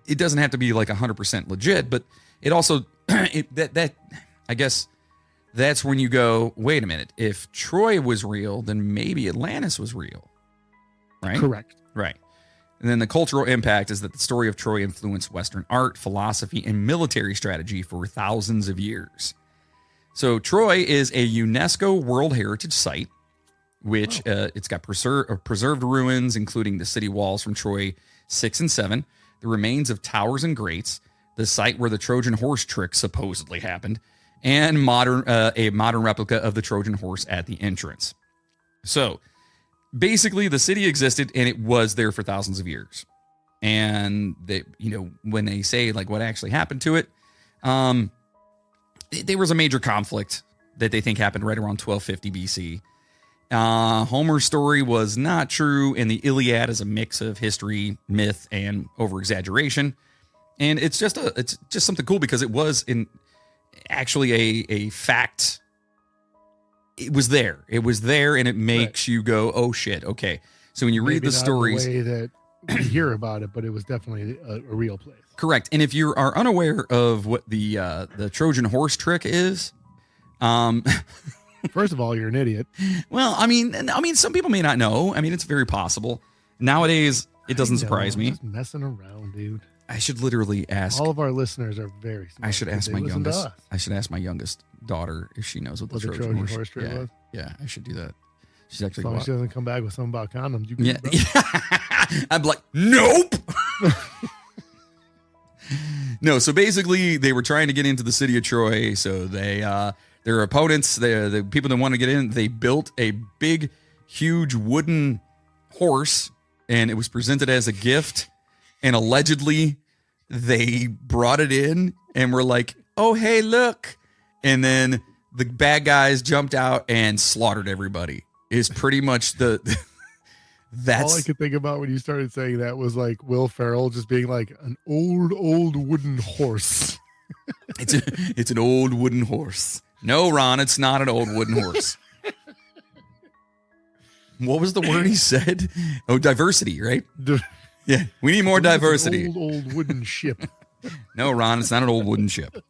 Speaker 1: it doesn't have to be like 100% legit, but it also, I guess, that's when you go, wait a minute, if Troy was real, then maybe Atlantis was real, right?
Speaker 2: Correct.
Speaker 1: Right. And then the cultural impact is that the story of Troy influenced Western art, philosophy, and military strategy for thousands of years. So Troy is a UNESCO World Heritage Site, which it's got preserved ruins, including the city walls from Troy 6 and 7, the remains of towers and grates, the site where the Trojan horse trick supposedly happened, and a modern replica of the Trojan horse at the entrance. So basically, the city existed and it was there for thousands of years. And they, when they say like what actually happened to it, there was a major conflict that they think happened right around 1250 BC. Homer's story was not true, and the Iliad is a mix of history, myth, and over-exaggeration. And it's just something cool because it was actually a fact. It was there, and it makes you go, "Oh shit, okay." So when you read the stories,
Speaker 2: the way that we hear about it, but it was definitely a real place.
Speaker 1: Correct. And if you are unaware of what the Trojan horse trick is,
Speaker 2: first of all, you're an idiot.
Speaker 1: Well, I mean, some people may not know. I mean, it's very possible. Nowadays, it doesn't surprise me.
Speaker 2: Just messing around, dude.
Speaker 1: I should literally ask.
Speaker 2: All of our listeners are very smart.
Speaker 1: I should ask my youngest. I should ask my youngest daughter if she knows what the Trojan horse trick was. Yeah, I should do that. She's actually.
Speaker 2: As long as she doesn't come back with something about condoms, you can.
Speaker 1: Yeah. I'm like, nope. No. So basically, they were trying to get into the city of Troy. So their opponents, the people that want to get in, they built a big, huge wooden horse, and it was presented as a gift. And allegedly, they brought it in and were like, "Oh, hey, look!" And then the bad guys jumped out and slaughtered everybody. Is pretty much that's
Speaker 2: all I could think about when you started saying that was like Will Ferrell just being like an old wooden horse.
Speaker 1: It's an old wooden horse. No, Ron, it's not an old wooden horse. What was the word he said? Oh, diversity, right? Yeah, we need more diversity.
Speaker 2: Old wooden ship.
Speaker 1: No, Ron, it's not an old wooden ship.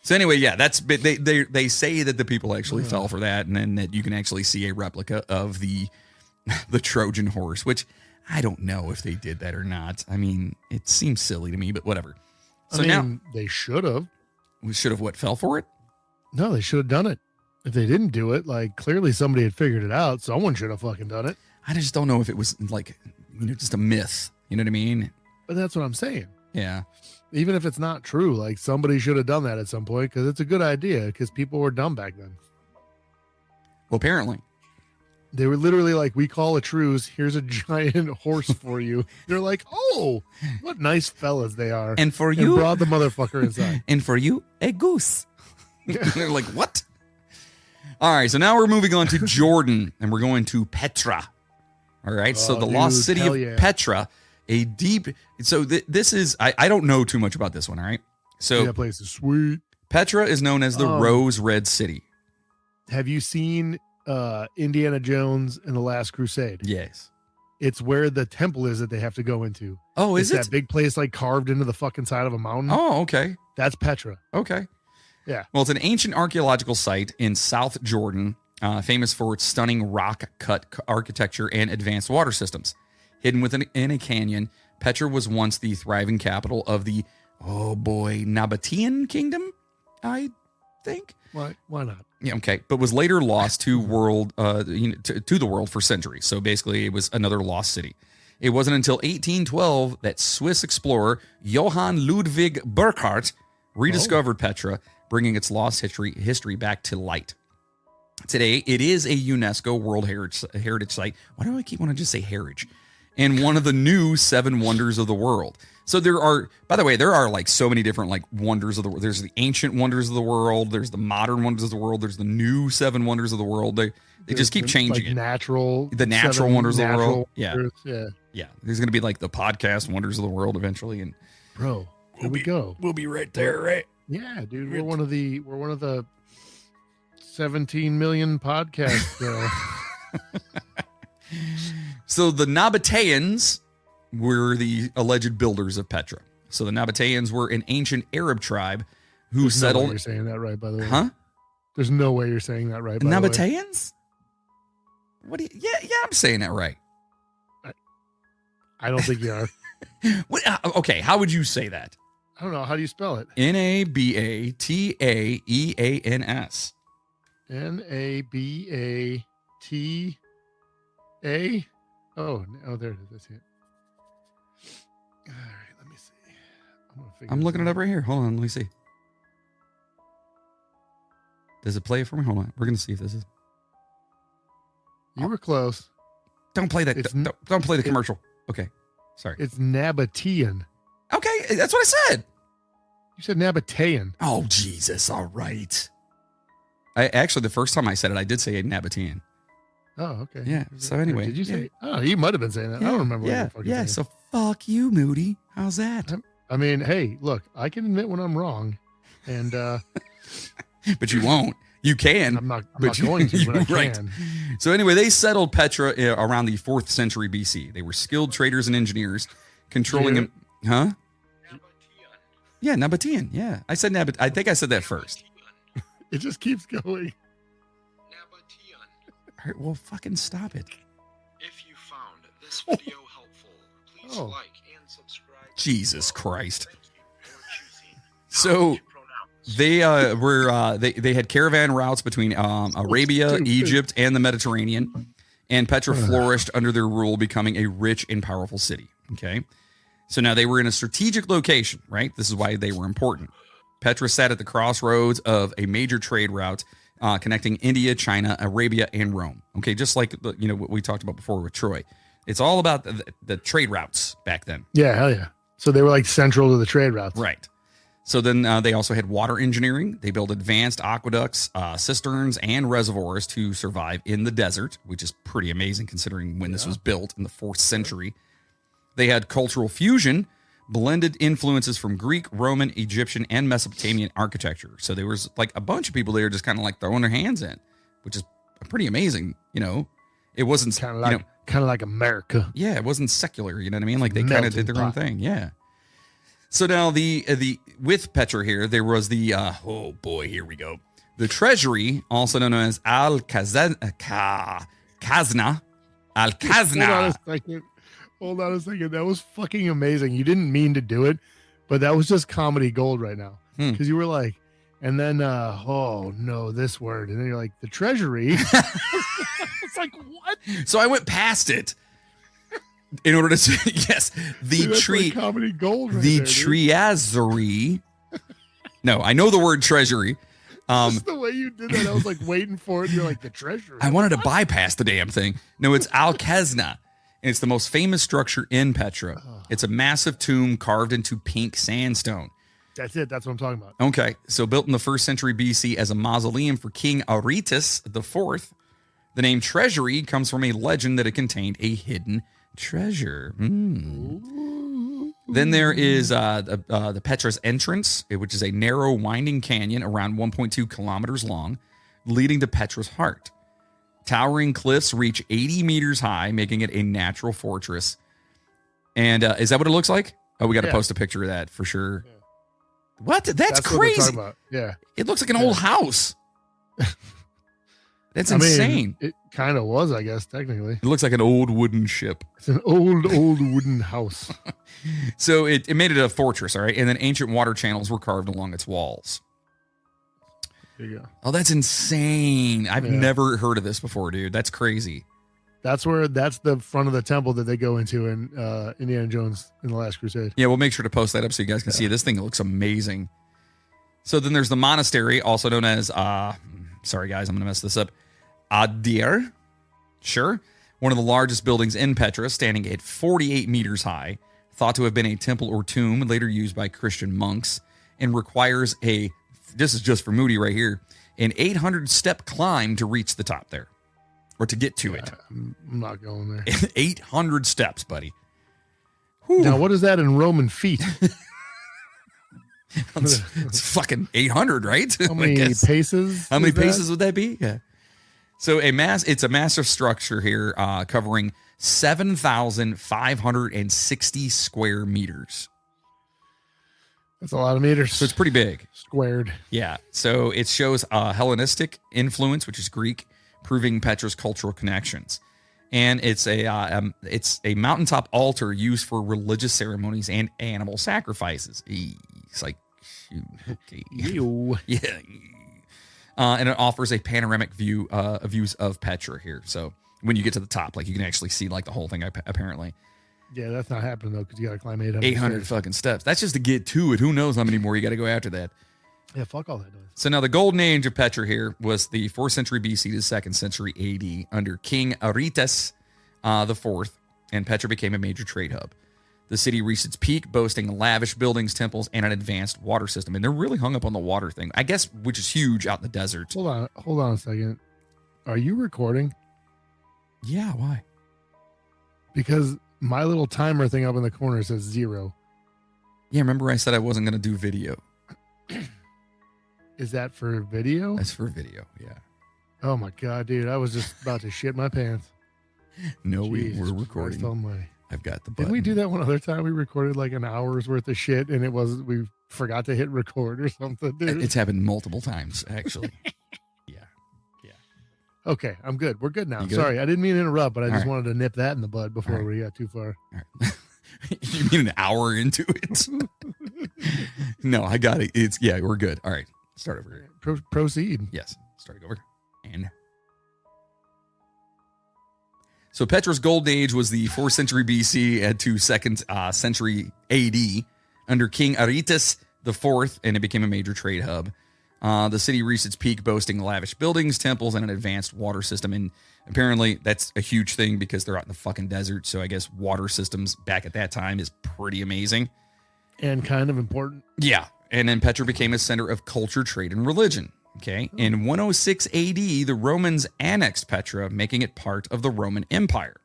Speaker 1: So anyway, yeah, they say that the people actually fell for that, and then that you can actually see a replica of the Trojan horse, which I don't know if they did that or not. I mean, it seems silly to me, but whatever. So now
Speaker 2: they should have.
Speaker 1: We should have fell for it?
Speaker 2: No, they should have done it. If they didn't do it, like clearly somebody had figured it out. Someone should have fucking done it.
Speaker 1: I just don't know if it was like, just a myth. You know what I mean?
Speaker 2: But that's what I'm saying.
Speaker 1: Yeah.
Speaker 2: Even if it's not true, like somebody should have done that at some point because it's a good idea because people were dumb back then.
Speaker 1: Well, apparently.
Speaker 2: They were literally like, we call a truce. Here's a giant horse for you. They're like, oh, what nice fellas they are.
Speaker 1: And for you.
Speaker 2: Brought the motherfucker inside.
Speaker 1: And for you, a goose. They're like, what? All right. So now we're moving on to Jordan and we're going to Petra. All right. So the lost city of Petra, this is, I don't know too much about this one. All right. So
Speaker 2: that place is sweet.
Speaker 1: Petra is known as the Rose Red City.
Speaker 2: Have you seen Indiana Jones and the Last Crusade?
Speaker 1: Yes.
Speaker 2: It's where the temple is that they have to go into.
Speaker 1: Oh, is
Speaker 2: it's
Speaker 1: it?
Speaker 2: that big place like carved into the fucking side of a mountain?
Speaker 1: Oh, okay.
Speaker 2: That's Petra.
Speaker 1: Okay.
Speaker 2: Yeah.
Speaker 1: Well, it's an ancient archaeological site in South Jordan, famous for its stunning rock-cut architecture and advanced water systems. Hidden in a canyon, Petra was once the thriving capital of the, Nabatean kingdom, I think.
Speaker 2: Why not?
Speaker 1: Yeah, okay, but was later lost to the world for centuries. So basically, it was another lost city. It wasn't until 1812 that Swiss explorer Johann Ludwig Burckhardt rediscovered Petra, bringing its lost history back to light. Today, it is a UNESCO World Heritage Site. Why do I keep wanting to just say heritage? And one of the new 7 wonders of the world. So there are like so many different like wonders of the world. There's the ancient wonders of the world. There's the modern wonders of the world. There's the new 7 wonders of the world. They just keep changing
Speaker 2: like
Speaker 1: it.
Speaker 2: The
Speaker 1: natural wonders of the world.
Speaker 2: Wonders,
Speaker 1: Yeah. There's going to be like the podcast wonders of the world eventually. And
Speaker 2: bro, here we go.
Speaker 1: We'll be right there, right?
Speaker 2: Yeah, dude. We're one of the 17 million podcasts.
Speaker 1: So the Nabateans were the alleged builders of Petra. So the Nabateans were an ancient Arab tribe who settled.
Speaker 2: No way you're saying that right, by the way.
Speaker 1: Huh?
Speaker 2: There's no way you're saying that right. By the way.
Speaker 1: Nabateans? What do you? Yeah, I'm saying that right.
Speaker 2: I don't think you are.
Speaker 1: Okay, how would you say that?
Speaker 2: I don't know. How do you spell it?
Speaker 1: Nabataeans.
Speaker 2: Nabata. Oh, there it is. I see it. All right, let me see.
Speaker 1: I'm looking it up right here. Hold on, let me see. Does it play it for me? Hold on. We're gonna see if this is.
Speaker 2: You were close.
Speaker 1: Don't play that. Don't play the commercial. Okay, sorry.
Speaker 2: It's Nabatean.
Speaker 1: Okay, that's what I said.
Speaker 2: You said Nabatean.
Speaker 1: Oh Jesus! All right. I actually, the first time I said it, I did say Nabatean.
Speaker 2: Oh, okay.
Speaker 1: Yeah. So anyway,
Speaker 2: did you say? Oh, you might have been saying that.
Speaker 1: Yeah,
Speaker 2: I don't remember.
Speaker 1: Yeah. Yeah. So fuck you, Moody. How's that?
Speaker 2: I mean, hey, look, I can admit when I'm wrong, and
Speaker 1: but you won't. You can.
Speaker 2: I'm not going to, but I can.
Speaker 1: Right. So anyway, they settled Petra around the 4th century BC. They were skilled traders and engineers, controlling them. Huh? Yeah, Nabatean. Yeah, I said Nabat. I think I said that first.
Speaker 2: It just keeps going.
Speaker 1: All right, well, fucking stop it.
Speaker 3: If you found this video helpful, please like and subscribe.
Speaker 1: Jesus Christ. So they they had caravan routes between Arabia, Egypt, and the Mediterranean, and Petra flourished under their rule, becoming a rich and powerful city. Okay. So now they were in a strategic location, right? This is why they were important. Petra sat at the crossroads of a major trade route connecting India, China, Arabia, and Rome. Okay, just like what we talked about before with Troy. It's all about the trade routes back then.
Speaker 2: Yeah, hell yeah. So they were like central to the trade routes.
Speaker 1: Right. So then they also had water engineering. They built advanced aqueducts, cisterns, and reservoirs to survive in the desert, which is pretty amazing considering when this was built in the 4th century. They had cultural fusion, blended influences from Greek, Roman, Egyptian, and Mesopotamian architecture. So there was like a bunch of people there just kind of like throwing their hands in, which is pretty amazing. It wasn't
Speaker 2: kind of like America.
Speaker 1: Yeah, it wasn't secular. You know what I mean? Like they kind of did their own thing. Yeah. So now the with Petra here, there was the oh boy, here we go. The treasury, also known as Al-Kazna.
Speaker 2: Hold on a second. That was fucking amazing. You didn't mean to do it, but that was just comedy gold right now. Because you were like, and then, oh no, this word. And then you're like, the treasury. It's like, what?
Speaker 1: So I went past it in order to say, yes,
Speaker 2: like comedy gold right
Speaker 1: the
Speaker 2: there,
Speaker 1: treasury. No, I know the word treasury.
Speaker 2: Just the way you did that, I was like waiting for it. You're like, the treasury.
Speaker 1: I wanted to bypass the damn thing. No, it's Al-Kazna. And it's the most famous structure in Petra. It's a massive tomb carved into pink sandstone.
Speaker 2: That's it. That's what I'm talking about.
Speaker 1: Okay. So built in the 1st century BC as a mausoleum for King Aretas IV, the name treasury comes from a legend that it contained a hidden treasure. Then there is the Petra's entrance, which is a narrow winding canyon around 1.2 kilometers long. leading to Petra's heart. Towering cliffs reach 80 meters high, making it a natural fortress. And is that what it looks like? Oh, we got to post a picture of that for sure. Yeah. What? That's crazy. What they're talking about.
Speaker 2: Yeah.
Speaker 1: It looks like an old house. That's insane.
Speaker 2: It kind of was, I guess, technically.
Speaker 1: It looks like an old wooden ship.
Speaker 2: It's an old wooden house.
Speaker 1: So it made it a fortress, all right? And then ancient water channels were carved along its walls.
Speaker 2: There you go.
Speaker 1: Oh, that's insane. I've never heard of this before, dude. That's crazy.
Speaker 2: That's the front of the temple that they go into in Indiana Jones in the Last Crusade.
Speaker 1: Yeah, we'll make sure to post that up so you guys can see it. This thing looks amazing. So then there's the monastery, also known as, sorry guys, I'm going to mess this up. Adir. Sure. One of the largest buildings in Petra, standing at 48 meters high, thought to have been a temple or tomb, later used by Christian monks, and requires this is just for Moody right here, an 800-step climb to reach the top there, or to get to it.
Speaker 2: I'm not going there.
Speaker 1: 800 steps, buddy.
Speaker 2: Whew. Now, what is that in Roman feet?
Speaker 1: It's fucking 800, right?
Speaker 2: How many paces?
Speaker 1: How many paces would that be? Yeah. So it's a massive structure here, covering 7,560 square meters.
Speaker 2: That's a lot of meters.
Speaker 1: So it's pretty big.
Speaker 2: Squared.
Speaker 1: Yeah. So it shows Hellenistic influence, which is Greek, proving Petra's cultural connections. And it's a mountaintop altar used for religious ceremonies and animal sacrifices. It's like, okay. Yeah. And it offers a panoramic views of Petra here. So when you get to the top, like you can actually see like the whole thing apparently.
Speaker 2: Yeah, that's not happening though, because you got to climb 800.
Speaker 1: 800 fucking steps. That's just to get to it. Who knows how many more you got to go after that.
Speaker 2: Yeah, fuck all that noise.
Speaker 1: So now the golden age of Petra here was the 4th century BC to 2nd century AD under King Aretas IV, and Petra became a major trade hub. The city reached its peak, boasting lavish buildings, temples, and an advanced water system. And they're really hung up on the water thing, I guess, which is huge out in the desert.
Speaker 2: Hold on a second. Are you recording?
Speaker 1: Yeah, why?
Speaker 2: Because my little timer thing up in the corner says 0.
Speaker 1: Yeah, remember I said I wasn't going to do video.
Speaker 2: Is that for video?
Speaker 1: That's for video, yeah.
Speaker 2: Oh my God, dude. I was just about to shit my pants.
Speaker 1: No, we're recording. I've got the button.
Speaker 2: Didn't we do that one other time? We recorded like an hour's worth of shit and we forgot to hit record or something, dude.
Speaker 1: It's happened multiple times, actually. Yeah.
Speaker 2: Okay, I'm good. We're good now.
Speaker 1: Good?
Speaker 2: Sorry, I didn't mean to interrupt, but I just wanted to nip that in the bud before we got too far.
Speaker 1: All right. You mean an hour into it? No, I got it. We're good. All right. Start over here.
Speaker 2: Proceed.
Speaker 1: Yes. Starting over. And so Petra's golden age was the 4th century BC to 2nd century AD under King Aretas IV, and it became a major trade hub. The city reached its peak, boasting lavish buildings, temples, and an advanced water system. And apparently that's a huge thing because they're out in the fucking desert. So I guess water systems back at that time is pretty amazing.
Speaker 2: And kind of important.
Speaker 1: Yeah. And then Petra became a center of culture, trade, and religion. Okay. In 106 AD, the Romans annexed Petra, making it part of the Roman Empire.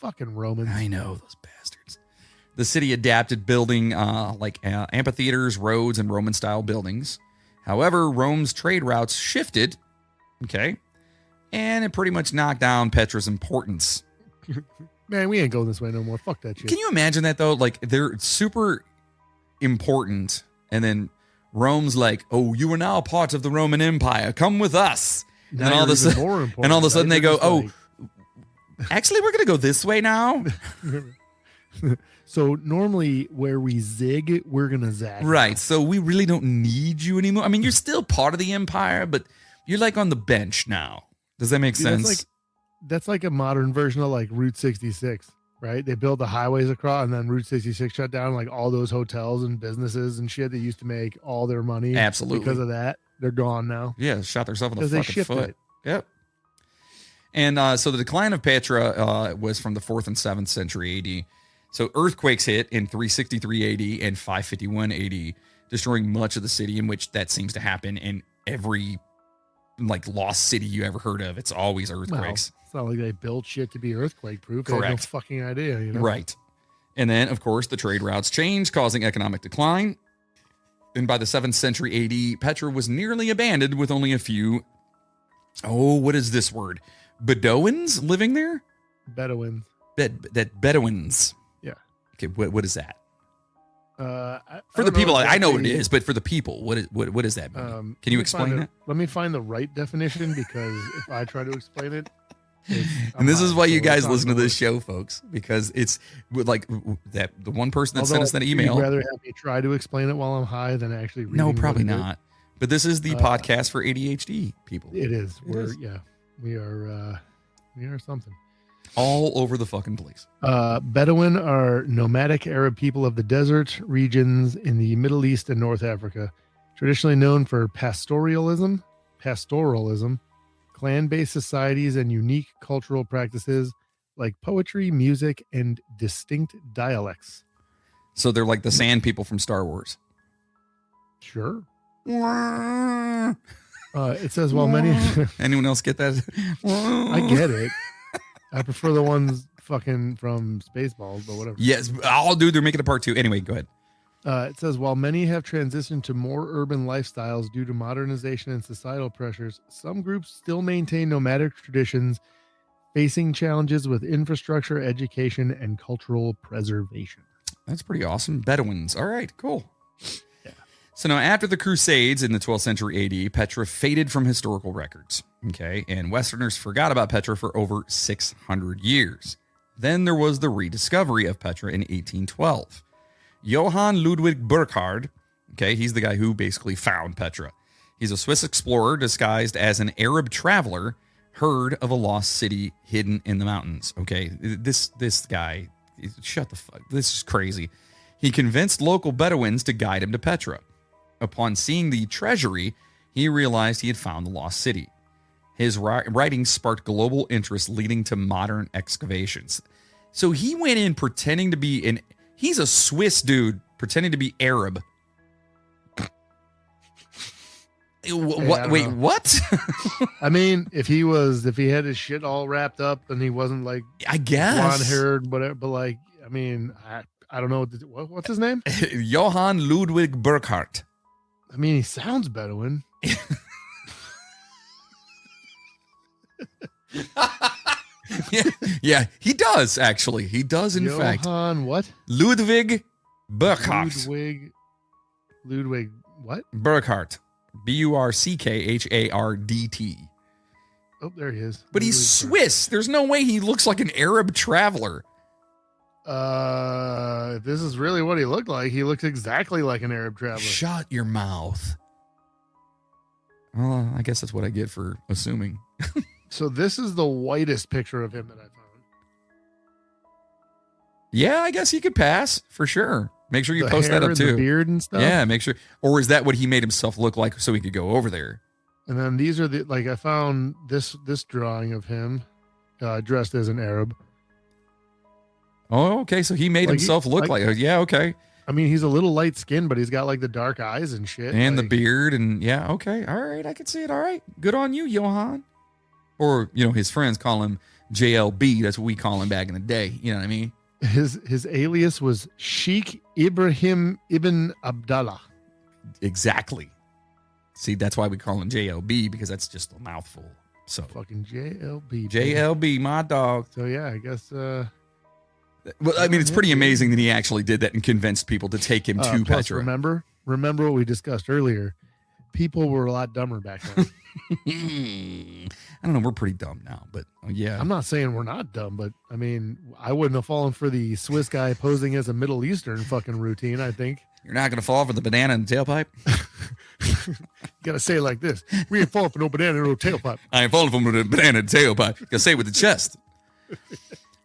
Speaker 2: Fucking Romans.
Speaker 1: I know, those bastards. The city adapted building amphitheaters, roads, and Roman-style buildings. However, Rome's trade routes shifted, okay, and it pretty much knocked down Petra's importance.
Speaker 2: Man, we ain't going this way no more. Fuck that shit.
Speaker 1: Can you imagine that, though? Like, they're super important, and then Rome's like, oh, you are now part of the Roman Empire. Come with us.
Speaker 2: Now and all of a
Speaker 1: sudden they go, oh, actually, we're going to go this way now.
Speaker 2: So normally where we zig, we're going to zag.
Speaker 1: Right.
Speaker 2: Now.
Speaker 1: So we really don't need you anymore. I mean, you're still part of the empire, but you're like on the bench now. Does that make sense?
Speaker 2: That's like a modern version of like Route 66, right? They built the highways across and then Route 66 shut down, like all those hotels and businesses and shit that used to make all their money.
Speaker 1: Absolutely.
Speaker 2: Because of that. They're gone now.
Speaker 1: Yeah. Shot themselves in the fucking foot.
Speaker 2: It.
Speaker 1: Yep. And so the decline of Petra was from the 4th and 7th century AD. So earthquakes hit in 363 AD and 551 AD, destroying much of the city, in which that seems to happen in every like lost city you ever heard of. It's always earthquakes.
Speaker 2: Well, it's not like they built shit to be earthquake proof.
Speaker 1: Correct.
Speaker 2: They had no fucking idea, you know?
Speaker 1: Right. And then, of course, the trade routes changed, causing economic decline. And by the 7th century AD, Petra was nearly abandoned with only a few Oh, what is this word? Bedouins living there?
Speaker 2: Bedouins.
Speaker 1: Bedouins.
Speaker 2: Yeah.
Speaker 1: Okay, what is that?
Speaker 2: For
Speaker 1: the people, I know what it is, but for the people, what does that mean? Can you explain that?
Speaker 2: Let me find the right definition, because if I try to explain it,
Speaker 1: and this is why you guys listen to this show, folks, because it's like that. The one person that sent us that email.
Speaker 2: You'd rather have me try to explain it while I'm high than actually reading.
Speaker 1: No, probably not. But this is the podcast for ADHD people.
Speaker 2: It is. We are something.
Speaker 1: All over the fucking place.
Speaker 2: Bedouin are nomadic Arab people of the desert regions in the Middle East and North Africa, traditionally known for pastoralism, clan-based societies, and unique cultural practices like poetry, music, and distinct dialects.
Speaker 1: So they're like the sand people from Star Wars.
Speaker 2: Sure. It says, while many...
Speaker 1: Anyone else get that?
Speaker 2: I get it. I prefer the ones fucking from Spaceballs, but whatever.
Speaker 1: Yes. Oh, dude, they're making a part 2. Anyway, go ahead.
Speaker 2: It says, while many have transitioned to more urban lifestyles due to modernization and societal pressures, some groups still maintain nomadic traditions, facing challenges with infrastructure, education, and cultural preservation.
Speaker 1: That's pretty awesome. Bedouins. All right, cool. So now, after the Crusades in the 12th century AD, Petra faded from historical records, okay? And Westerners forgot about Petra for over 600 years. Then there was the rediscovery of Petra in 1812. Johann Ludwig Burckhardt, okay, he's the guy who basically found Petra. He's a Swiss explorer disguised as an Arab traveler, heard of a lost city hidden in the mountains, okay? This guy, shut the fuck, this is crazy. He convinced local Bedouins to guide him to Petra. Upon seeing the treasury, he realized he had found the lost city. His writings sparked global interest, leading to modern excavations. So he went in pretending to be he's a Swiss dude pretending to be Arab. Wait, what?
Speaker 2: I mean, if he had his shit all wrapped up and he wasn't like,
Speaker 1: I guess,
Speaker 2: blonde haired, whatever, but like, I mean, I don't know what's his name?
Speaker 1: Johann Ludwig Burckhardt.
Speaker 2: I mean, he sounds Bedouin.
Speaker 1: yeah, he does, actually. He does, in fact.
Speaker 2: Johann what?
Speaker 1: Ludwig Burckhardt.
Speaker 2: Ludwig what?
Speaker 1: Burckhardt. Burckhardt.
Speaker 2: Oh, there he is.
Speaker 1: But he's Swiss. There's no way he looks like an Arab traveler.
Speaker 2: If this is really what he looked like, he looks exactly like an Arab traveler.
Speaker 1: Shut your mouth. Well, I guess that's what I get for assuming.
Speaker 2: So this is the whitest picture of him that I found.
Speaker 1: Yeah, I guess he could pass for sure. Make sure you post that up too.
Speaker 2: The beard and stuff.
Speaker 1: Yeah, make sure. Or is that what he made himself look like so he could go over there?
Speaker 2: And then these are I found this drawing of him dressed as an Arab.
Speaker 1: Oh, okay. So he made himself look like, yeah, okay.
Speaker 2: I mean, he's a little light skinned, but he's got like the dark eyes and shit.
Speaker 1: And the beard and yeah, okay. All right. I can see it. All right. Good on you, Johann. Or, his friends call him JLB. That's what we call him back in the day. You know what I mean?
Speaker 2: His alias was Sheikh Ibrahim Ibn Abdallah.
Speaker 1: Exactly. See, that's why we call him JLB, because that's just a mouthful. So
Speaker 2: fucking JLB.
Speaker 1: JLB, my dog.
Speaker 2: So yeah, I guess
Speaker 1: well, I mean, it's pretty amazing that he actually did that and convinced people to take him to Petra.
Speaker 2: Remember what we discussed earlier? People were a lot dumber back then.
Speaker 1: I don't know. We're pretty dumb now, but yeah.
Speaker 2: I'm not saying we're not dumb, but I mean, I wouldn't have fallen for the Swiss guy posing as a Middle Eastern fucking routine, I think.
Speaker 1: You're not going to fall for the banana in the tailpipe?
Speaker 2: You got to say it like this. We ain't falling for no banana in no tailpipe.
Speaker 1: I ain't falling for the banana in the tailpipe. You got to say it with the chest.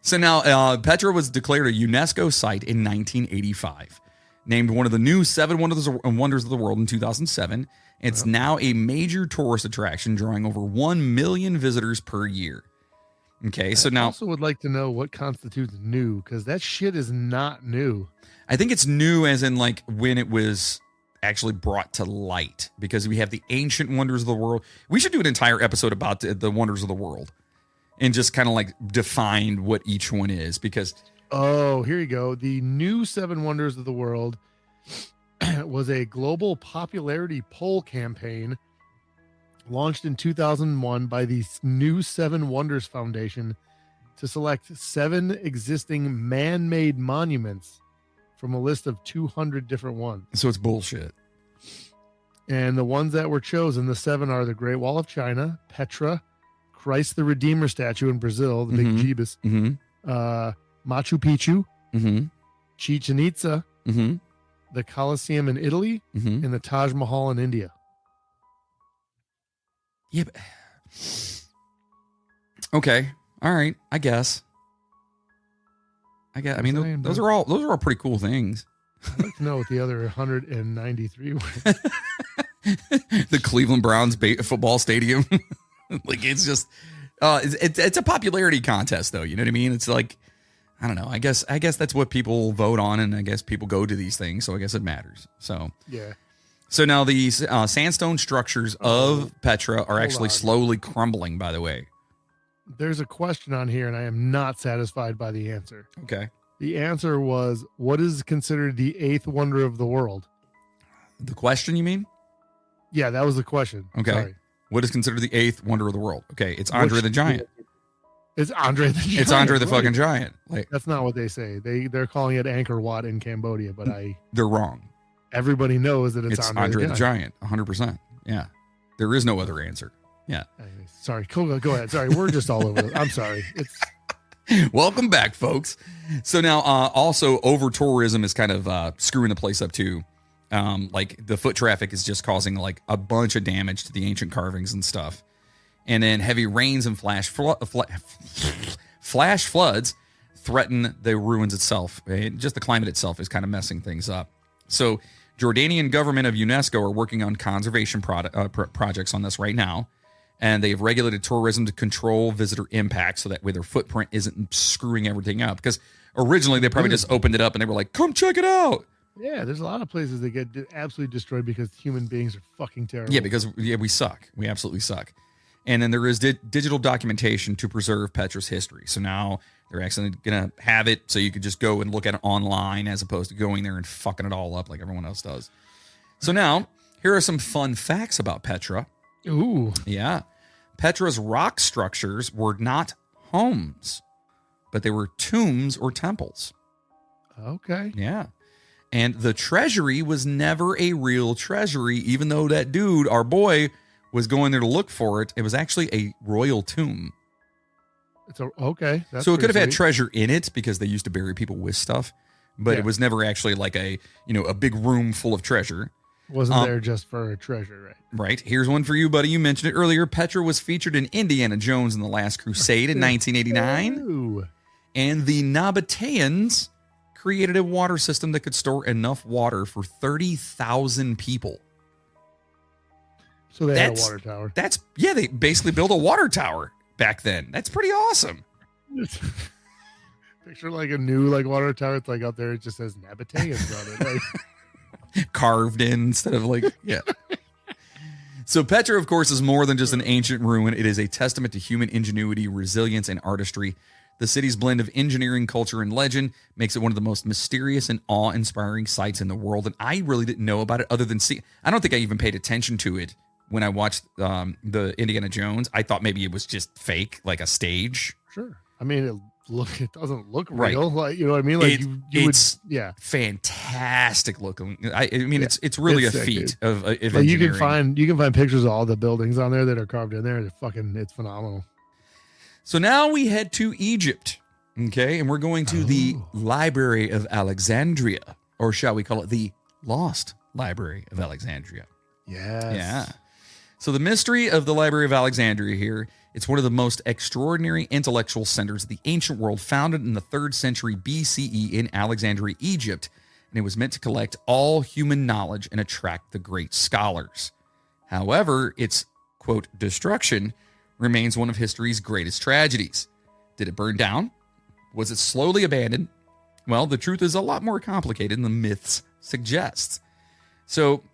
Speaker 1: So now, Petra was declared a UNESCO site in 1985. Named one of the new 7 wonders of the world in 2007. It's now a major tourist attraction, drawing over 1 million visitors per year. Okay, so now... I
Speaker 2: also would like to know what constitutes new, because that shit is not new.
Speaker 1: I think it's new as in like when it was actually brought to light, because we have the ancient wonders of the world. We should do an entire episode about the wonders of the world and just kind of like define what each one is, because...
Speaker 2: Oh, here you go. The new 7 wonders of the world was a global popularity poll campaign launched in 2001 by the New Seven Wonders Foundation to select 7 existing man-made monuments from a list of 200 different ones.
Speaker 1: So it's bullshit.
Speaker 2: And the ones that were chosen, the 7 are the Great Wall of China, Petra, Christ the Redeemer statue in Brazil, the big Jeebus, Machu Picchu, Chichen Itza, the Colosseum in Italy, and the Taj Mahal in India.
Speaker 1: Yeah. But... Okay. All right. I guess. I mean, those are all pretty cool things.
Speaker 2: I'd like to know what the other 193 were.
Speaker 1: The Cleveland Browns football stadium. Like, it's just, it's a popularity contest, though. You know what I mean? It's like, I don't know. I guess that's what people vote on, and I guess people go to these things, so I guess it matters. So
Speaker 2: yeah.
Speaker 1: So now these sandstone structures of Petra are actually slowly crumbling. By the way,
Speaker 2: there's a question on here, and I am not satisfied by the answer.
Speaker 1: Okay.
Speaker 2: The answer was, what is considered the 8th wonder of the world?
Speaker 1: The question, you mean?
Speaker 2: Yeah, that was the question.
Speaker 1: Okay. Sorry. What is considered the 8th wonder of the world? Okay, it's Andre the Giant.
Speaker 2: It's Andre the Giant.
Speaker 1: It's Andre the fucking Giant. Like,
Speaker 2: that's not what they say. They're calling it Angkor Wat in Cambodia, but
Speaker 1: they're wrong.
Speaker 2: Everybody knows that it's
Speaker 1: Andre the Giant. 100%. Yeah. There is no other answer. Yeah.
Speaker 2: Anyways, sorry. Go ahead. Sorry, we're just all over it. I'm sorry.
Speaker 1: Welcome back, folks. So now, also over tourism is kind of screwing the place up too. Like the foot traffic is just causing like a bunch of damage to the ancient carvings and stuff. And then heavy rains and flash floods threaten the ruins itself. Just the climate itself is kind of messing things up. So Jordanian government of UNESCO are working on conservation projects on this right now. And they've regulated tourism to control visitor impact so that way their footprint isn't screwing everything up. Because originally they probably just opened it up and they were like, come check it out.
Speaker 2: Yeah, there's a lot of places that get absolutely destroyed because human beings are fucking terrible.
Speaker 1: Yeah, because we suck. We absolutely suck. And then there is digital documentation to preserve Petra's history. So now they're actually going to have it so you could just go and look at it online as opposed to going there and fucking it all up like everyone else does. So now, here are some fun facts about Petra.
Speaker 2: Ooh.
Speaker 1: Yeah. Petra's rock structures were not homes, but they were tombs or temples.
Speaker 2: Okay.
Speaker 1: Yeah. And the treasury was never a real treasury, even though that dude, our boy, was going there to look for it. It was actually a royal tomb.
Speaker 2: Okay.
Speaker 1: So it could have had treasure in it because they used to bury people with stuff, but it was never actually like a big room full of treasure.
Speaker 2: Wasn't there just for a treasure, right?
Speaker 1: Right. Here's one for you, buddy. You mentioned it earlier. Petra was featured in Indiana Jones and the Last Crusade in 1989.
Speaker 2: Ooh.
Speaker 1: And the Nabateans created a water system that could store enough water for 30,000 people.
Speaker 2: So they had a water tower.
Speaker 1: They basically built a water tower back then. That's pretty awesome.
Speaker 2: Picture like a new water tower. It's like up there. It just says Nabateans on it.
Speaker 1: Carved in instead of yeah. So Petra, of course, is more than just an ancient ruin. It is a testament to human ingenuity, resilience, and artistry. The city's blend of engineering, culture, and legend makes it one of the most mysterious and awe-inspiring sites in the world. And I really didn't know about it other than I don't think I even paid attention to it when I watched the Indiana Jones. I thought maybe it was just fake, like a stage.
Speaker 2: Sure. I mean, it doesn't look real. Like, you know what I mean? Like
Speaker 1: it's fantastic looking. I mean, it's really a feat of engineering.
Speaker 2: You can find pictures of all the buildings on there that are carved in there. It's phenomenal.
Speaker 1: So now we head to Egypt, okay? And we're going to the Library of Alexandria, or shall we call it the Lost Library of Alexandria?
Speaker 2: Yes.
Speaker 1: Yeah. So the mystery of the Library of Alexandria here, it's one of the most extraordinary intellectual centers of the ancient world, founded in the 3rd century BCE in Alexandria, Egypt, and it was meant to collect all human knowledge and attract the great scholars. However, its, quote, destruction remains one of history's greatest tragedies. Did it burn down? Was it slowly abandoned? Well, the truth is a lot more complicated than the myths suggest. So,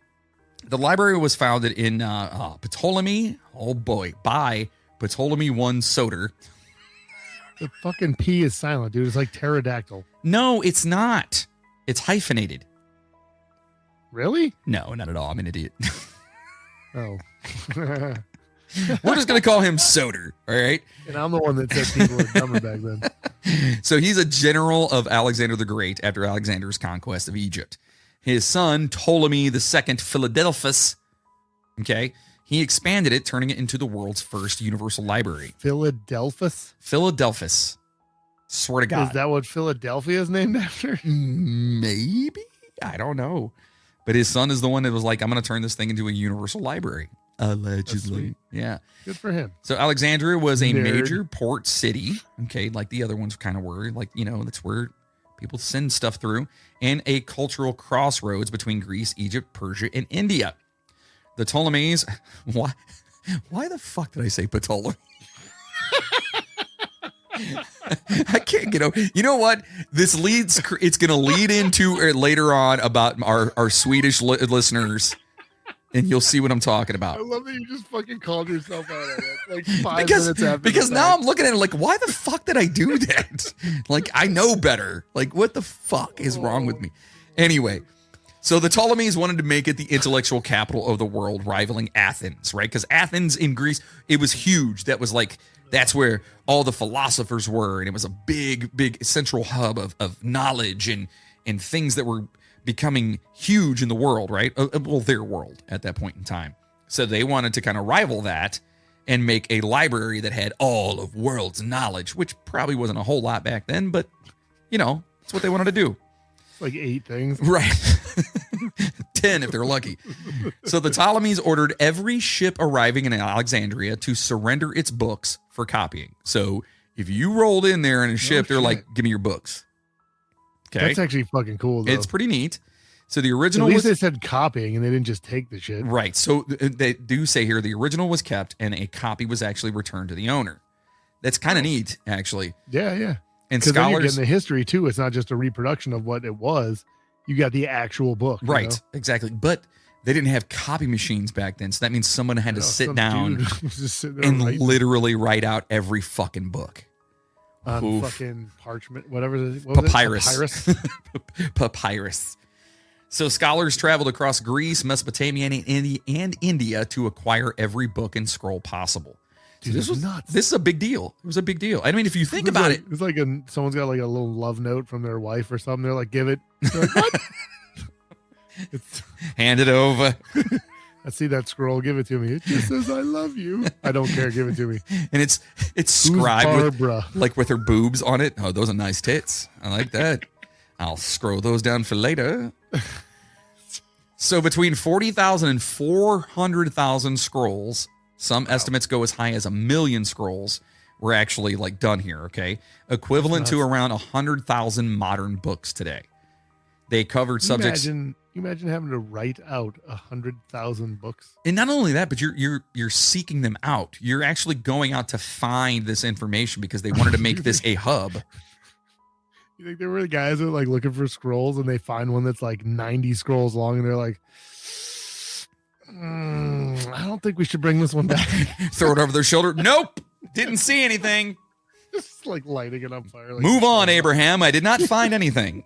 Speaker 1: the library was founded in Ptolemy, by Ptolemy I Soter.
Speaker 2: The fucking P is silent, dude. It's like pterodactyl.
Speaker 1: No, it's not. It's hyphenated.
Speaker 2: Really?
Speaker 1: No, not at all. I'm an idiot.
Speaker 2: Oh.
Speaker 1: We're just going to call him Soder. All right.
Speaker 2: And I'm the one that said people were dumber back then.
Speaker 1: So he's a general of Alexander the Great after Alexander's conquest of Egypt. His son, Ptolemy II Philadelphus, okay, he expanded it, turning it into the world's first universal library.
Speaker 2: Philadelphus?
Speaker 1: Philadelphus. Swear to God.
Speaker 2: Is that what Philadelphia is named after?
Speaker 1: Maybe. I don't know. But his son is the one that was like, I'm going to turn this thing into a universal library. Allegedly. Yeah.
Speaker 2: Good for him.
Speaker 1: So Alexandria was a
Speaker 2: Nerd.
Speaker 1: major port city. Okay. Like the other ones kind of were. Like, you know, that's where people send stuff through. And a cultural crossroads between Greece, Egypt, Persia, and India. The Ptolemies. Why the fuck did I say Ptolemy? I can't get over. You know what? This leads. It's going to lead into later on about our Swedish listeners, and you'll see what I'm talking about.
Speaker 2: I love that you just fucking called yourself out on it. Like 5 minutes after.
Speaker 1: Because now I'm looking at it like, why the fuck did I do that? Like, I know better. Like, what the fuck is wrong with me? Anyway, so the Ptolemies wanted to make it the intellectual capital of the world, rivaling Athens, right? Because Athens in Greece, it was huge. That was like. That's where all the philosophers were, and it was a big central hub of knowledge and things that were becoming huge in the world, right? Well, their world at that point in time. So they wanted to kind of rival that and make a library that had all of world's knowledge, which probably wasn't a whole lot back then, but, you know, that's what they wanted to do.
Speaker 2: It's like 8 things.
Speaker 1: Right. 10 if they're lucky. So the Ptolemies ordered every ship arriving in Alexandria to surrender its books for copying. So if you rolled in there in a ship, they're like, give me your books. Okay.
Speaker 2: That's actually fucking cool, though.
Speaker 1: It's pretty neat. So the original
Speaker 2: At least they said copying and they didn't just take the shit.
Speaker 1: Right. So they do say here the original was kept and a copy was actually returned to the owner. That's kind of neat, actually.
Speaker 2: Yeah, yeah.
Speaker 1: And
Speaker 2: Because then you're
Speaker 1: scholars,
Speaker 2: getting the history, too. It's not just a reproduction of what it was. You got the actual book. you
Speaker 1: right,
Speaker 2: know?
Speaker 1: exactly. But they didn't have copy machines back then. So that means someone had to sit
Speaker 2: some
Speaker 1: down
Speaker 2: dude was just sitting there
Speaker 1: and
Speaker 2: writing
Speaker 1: literally write out every fucking book.
Speaker 2: on
Speaker 1: Oof.
Speaker 2: fucking parchment, whatever. What was
Speaker 1: Papyrus.
Speaker 2: it? Papyrus.
Speaker 1: Papyrus. So scholars traveled across Greece, Mesopotamia, and India to acquire every book and scroll possible. So
Speaker 2: Dude,
Speaker 1: this was
Speaker 2: nuts.
Speaker 1: This is a big deal. It was a big deal. I mean, if you think about it,
Speaker 2: It's like someone's got like a little love note from their wife or something. They're like, give it. They're like, what?
Speaker 1: hand it over.
Speaker 2: I see that scroll. Give it to me. It just says, I love you. I don't care. Give it to me.
Speaker 1: And it's
Speaker 2: Who's
Speaker 1: scribed with,
Speaker 2: Barbara?
Speaker 1: like with her boobs on it. Oh, those are nice tits. I like that. I'll scroll those down for later. So between 40,000 and 400,000 scrolls, some estimates go as high as 1 million scrolls were actually like done here, okay? Equivalent to around 100,000 modern books today. They covered subjects.
Speaker 2: You imagine having to write out 100,000 books.
Speaker 1: And not only that, but you're seeking them out. You're actually going out to find this information because they wanted to make this a hub.
Speaker 2: You think there were guys that are like looking for scrolls and they find one that's like 90 scrolls long and they're like, I don't think we should bring this one back.
Speaker 1: Throw it over their shoulder. Nope. Didn't see anything.
Speaker 2: Just like lighting it on fire. Like,
Speaker 1: Move on, Abraham. I did not find anything.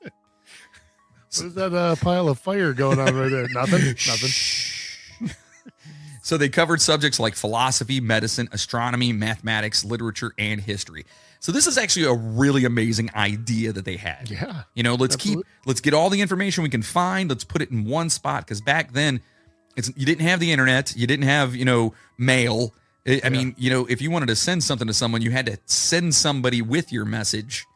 Speaker 2: What is that pile of fire going on right there? Nothing.
Speaker 1: So they covered subjects like philosophy, medicine, astronomy, mathematics, literature, and history. So this is actually a really amazing idea that they had.
Speaker 2: Yeah.
Speaker 1: You know, let's get all the information we can find. Let's put it in one spot. Because back then, you didn't have the internet. You didn't have, mail. I mean, if you wanted to send something to someone, you had to send somebody with your message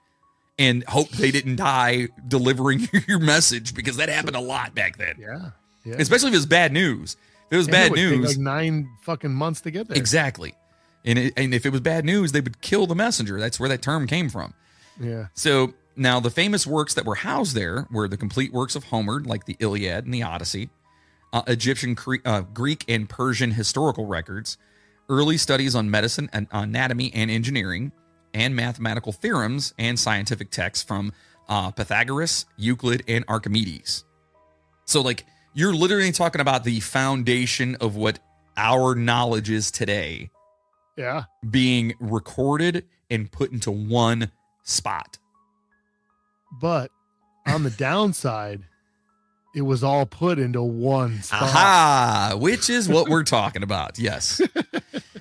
Speaker 1: and hope they didn't die delivering your message, because that happened a lot back then.
Speaker 2: Yeah.
Speaker 1: Especially if it was bad news. If it was bad
Speaker 2: it would take
Speaker 1: news,
Speaker 2: like 9 fucking months to get there.
Speaker 1: exactly. And if it was bad news, they would kill the messenger. That's where that term came from.
Speaker 2: Yeah.
Speaker 1: So now the famous works that were housed there were the complete works of Homer, like the Iliad and the Odyssey, Egyptian, Greek, and Persian historical records, early studies on medicine and anatomy and engineering, and mathematical theorems and scientific texts from Pythagoras, Euclid, and Archimedes. So, like, you're literally talking about the foundation of what our knowledge is today.
Speaker 2: Yeah.
Speaker 1: Being recorded and put into one spot.
Speaker 2: But on the downside, It was all put into one spot.
Speaker 1: Aha, which is what we're talking about. Yes.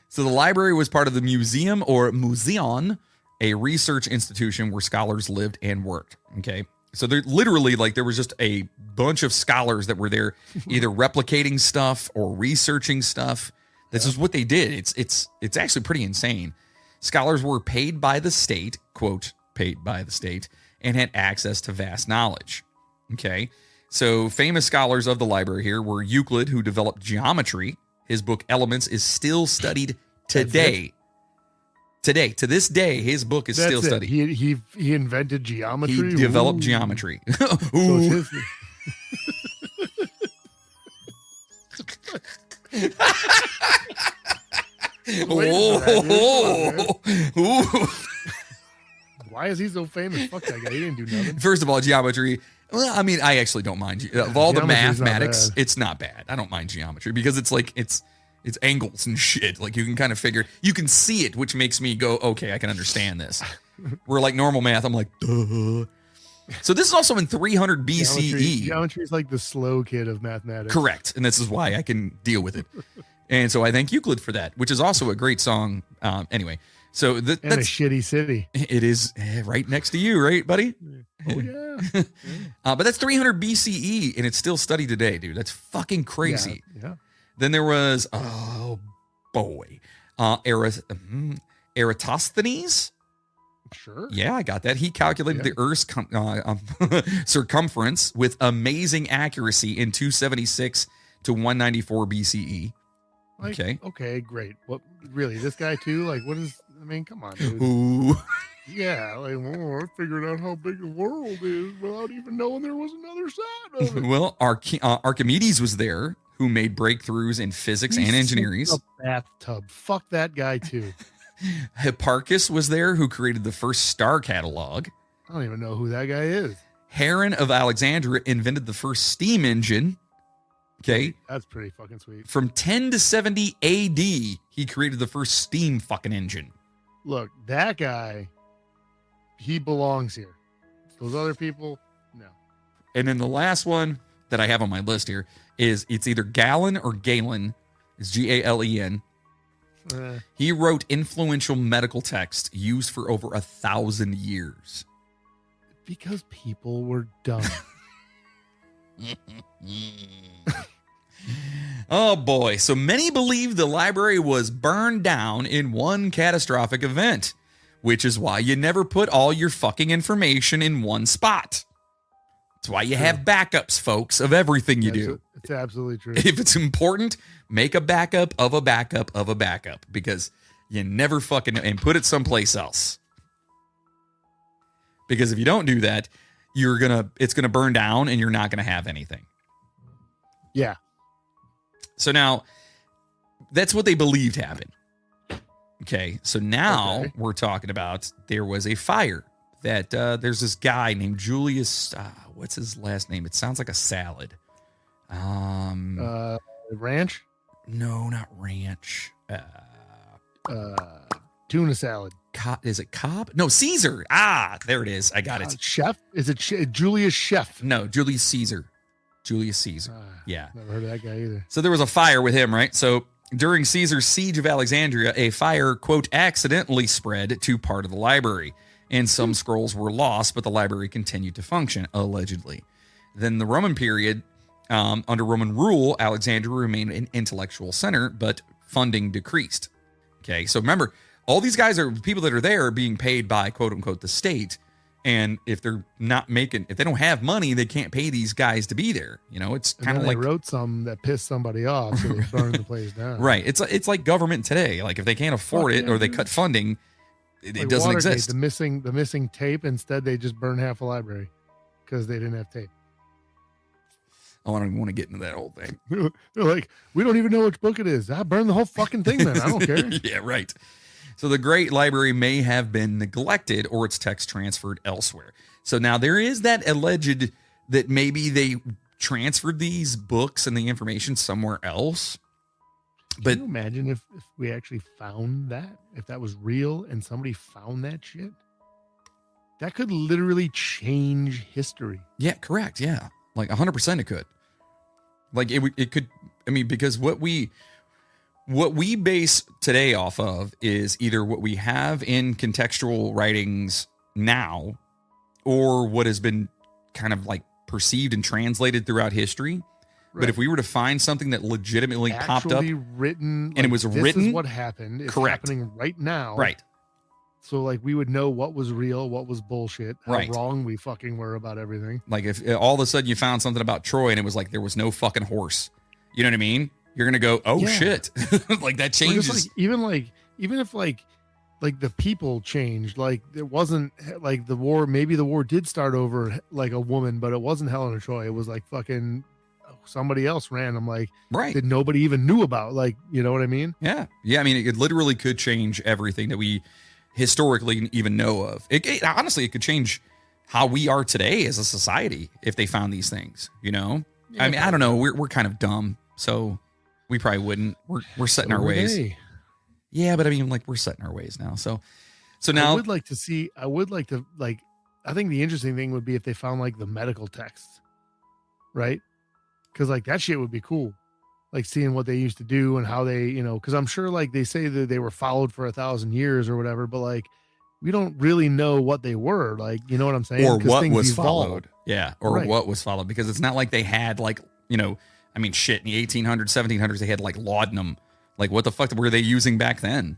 Speaker 1: So the library was part of the museum or museon, a research institution where scholars lived and worked. Okay. So there literally, like, there was just a bunch of scholars that were there either replicating stuff or researching stuff. This is what they did. It's actually pretty insane. Scholars were paid by the state, quote, paid by the state, and had access to vast knowledge. Okay. So famous scholars of the library here were Euclid, who developed geometry. His book Elements is still studied today. Today, to this day, his book is still studied.
Speaker 2: He invented geometry.
Speaker 1: He developed geometry.
Speaker 2: Ooh. Why is he so famous? Fuck that guy. He didn't do nothing.
Speaker 1: First of all, geometry. Well, I mean, I actually don't mind. Of all the mathematics,
Speaker 2: not
Speaker 1: it's not bad. I don't mind geometry because it's like it's angles and shit. Like you can kind of figure, you can see it, which makes me go, okay, I can understand this. Where like normal math, I'm like, duh. So this is also in 300 BCE.
Speaker 2: Geometry is like the slow kid of mathematics.
Speaker 1: Correct. And this is why I can deal with it. And so I thank Euclid for that, which is also a great song. Anyway, so that's
Speaker 2: a shitty city.
Speaker 1: It is right next to you, right, buddy?
Speaker 2: Oh, yeah.
Speaker 1: But that's 300 BCE, and it's still studied today, dude. That's fucking crazy.
Speaker 2: Yeah.
Speaker 1: Then there was, Eratosthenes.
Speaker 2: Sure.
Speaker 1: Yeah, I got that. He calculated the Earth's circumference with amazing accuracy in 276 to 194 BCE.
Speaker 2: Okay, great. What, really? This guy too? Like, what is? I mean, come on, dude.
Speaker 1: Ooh.
Speaker 2: Yeah, like, I figured out how big the world is without even knowing there was another side of it.
Speaker 1: Well, Archimedes was there, who made breakthroughs in physics and engineering.
Speaker 2: A bathtub. Fuck that guy too.
Speaker 1: Hipparchus was there, who created the first star catalog.
Speaker 2: I don't even know who that guy is.
Speaker 1: Heron of Alexandria invented the first steam engine. Okay.
Speaker 2: That's pretty fucking sweet.
Speaker 1: From 10 to 70 AD, he created the first steam fucking engine.
Speaker 2: Look, that guy, he belongs here. Those other people, no.
Speaker 1: And then the last one that I have on my list here is it's either Galen or Galen. It's Galen. He wrote influential medical texts used for over 1,000 years.
Speaker 2: Because people were dumb.
Speaker 1: Oh boy. So many believe the library was burned down in one catastrophic event, which is why you never put all your fucking information in one spot. That's why you have backups, folks, of everything you do.
Speaker 2: It's absolutely true.
Speaker 1: If it's important, make a backup of a backup of a backup, because you never fucking, and put it someplace else. Because if you don't do that, it's gonna burn down and you're not gonna have anything.
Speaker 2: Yeah.
Speaker 1: So now that's what they believed happened. Okay. So now we're talking about, there was a fire that there's this guy named Julius. What's his last name? It sounds like a salad.
Speaker 2: Ranch?
Speaker 1: No, not ranch.
Speaker 2: Tuna salad.
Speaker 1: Is it Cobb? No, Caesar. There it is. I got it.
Speaker 2: Chef? Is it Julius Chef?
Speaker 1: No, Julius Caesar. Julius Caesar. Yeah.
Speaker 2: Never heard of that guy either.
Speaker 1: So there was a fire with him, right? So during Caesar's siege of Alexandria, a fire, quote, accidentally spread to part of the library, and some scrolls were lost, but the library continued to function, allegedly. Then the Roman period, under Roman rule, Alexandria remained an intellectual center, but funding decreased. Okay, so remember, all these guys are people that are there being paid by, quote unquote, the state. And if they're if they don't have money, they can't pay these guys to be there. You know, it's kind of like,
Speaker 2: they wrote some that pissed somebody off, so they burned the place down.
Speaker 1: Right. It's like government today. Like if they can't afford it or they cut funding, it doesn't
Speaker 2: Watergate,
Speaker 1: exist.
Speaker 2: The missing tape. Instead, they just burned half a library because they didn't have tape.
Speaker 1: Oh, I don't even want to get into that whole thing.
Speaker 2: They're like, we don't even know which book it is. I burned the whole fucking thing then. I don't care.
Speaker 1: Yeah, right. So the great library may have been neglected or its text transferred elsewhere. So now there is that alleged that maybe they transferred these books and the information somewhere else. But
Speaker 2: can you imagine if we actually found that? If that was real and somebody found that shit? That could literally change history.
Speaker 1: Yeah, correct. Yeah. Like 100% it could. Like it could, I mean, because what we base today off of is either what we have in contextual writings now or what has been kind of like perceived and translated throughout history. Right. But if we were to find something that legitimately popped up
Speaker 2: written,
Speaker 1: and it was written,
Speaker 2: this is what happened. It's happening right now.
Speaker 1: Right.
Speaker 2: So like we would know what was real, what was bullshit, how wrong we fucking were about everything.
Speaker 1: Like if all of a sudden you found something about Troy and it was like there was no fucking horse. You know what I mean? You're going to go, "Oh shit." Like that changes.
Speaker 2: Even if the people changed, like it wasn't like the war, maybe the war did start over like a woman, but it wasn't Helen of Troy. It was like fucking somebody else random, like that nobody even knew about. Like, you know what I mean?
Speaker 1: Yeah. I mean, it literally could change everything that we historically even know of. Honestly, it could change how we are today as a society if they found these things, you know? Yeah, I mean, I don't know. We're kind of dumb, so we probably wouldn't. We're set in our ways. Yeah, but I mean, like we're set in our ways now. So now
Speaker 2: I would like to I think the interesting thing would be if they found like the medical texts, right? Because like that shit would be cool. Like seeing what they used to do and how they, you know, because I'm sure like they say that they were followed for 1,000 years or whatever, but like we don't really know what they were. Like, you know what I'm saying?
Speaker 1: Or what was followed. Yeah. Or what was followed, because it's not like they had like, you know, I mean, shit, in the 1800s, 1700s, they had like laudanum. Like what the fuck were they using back then?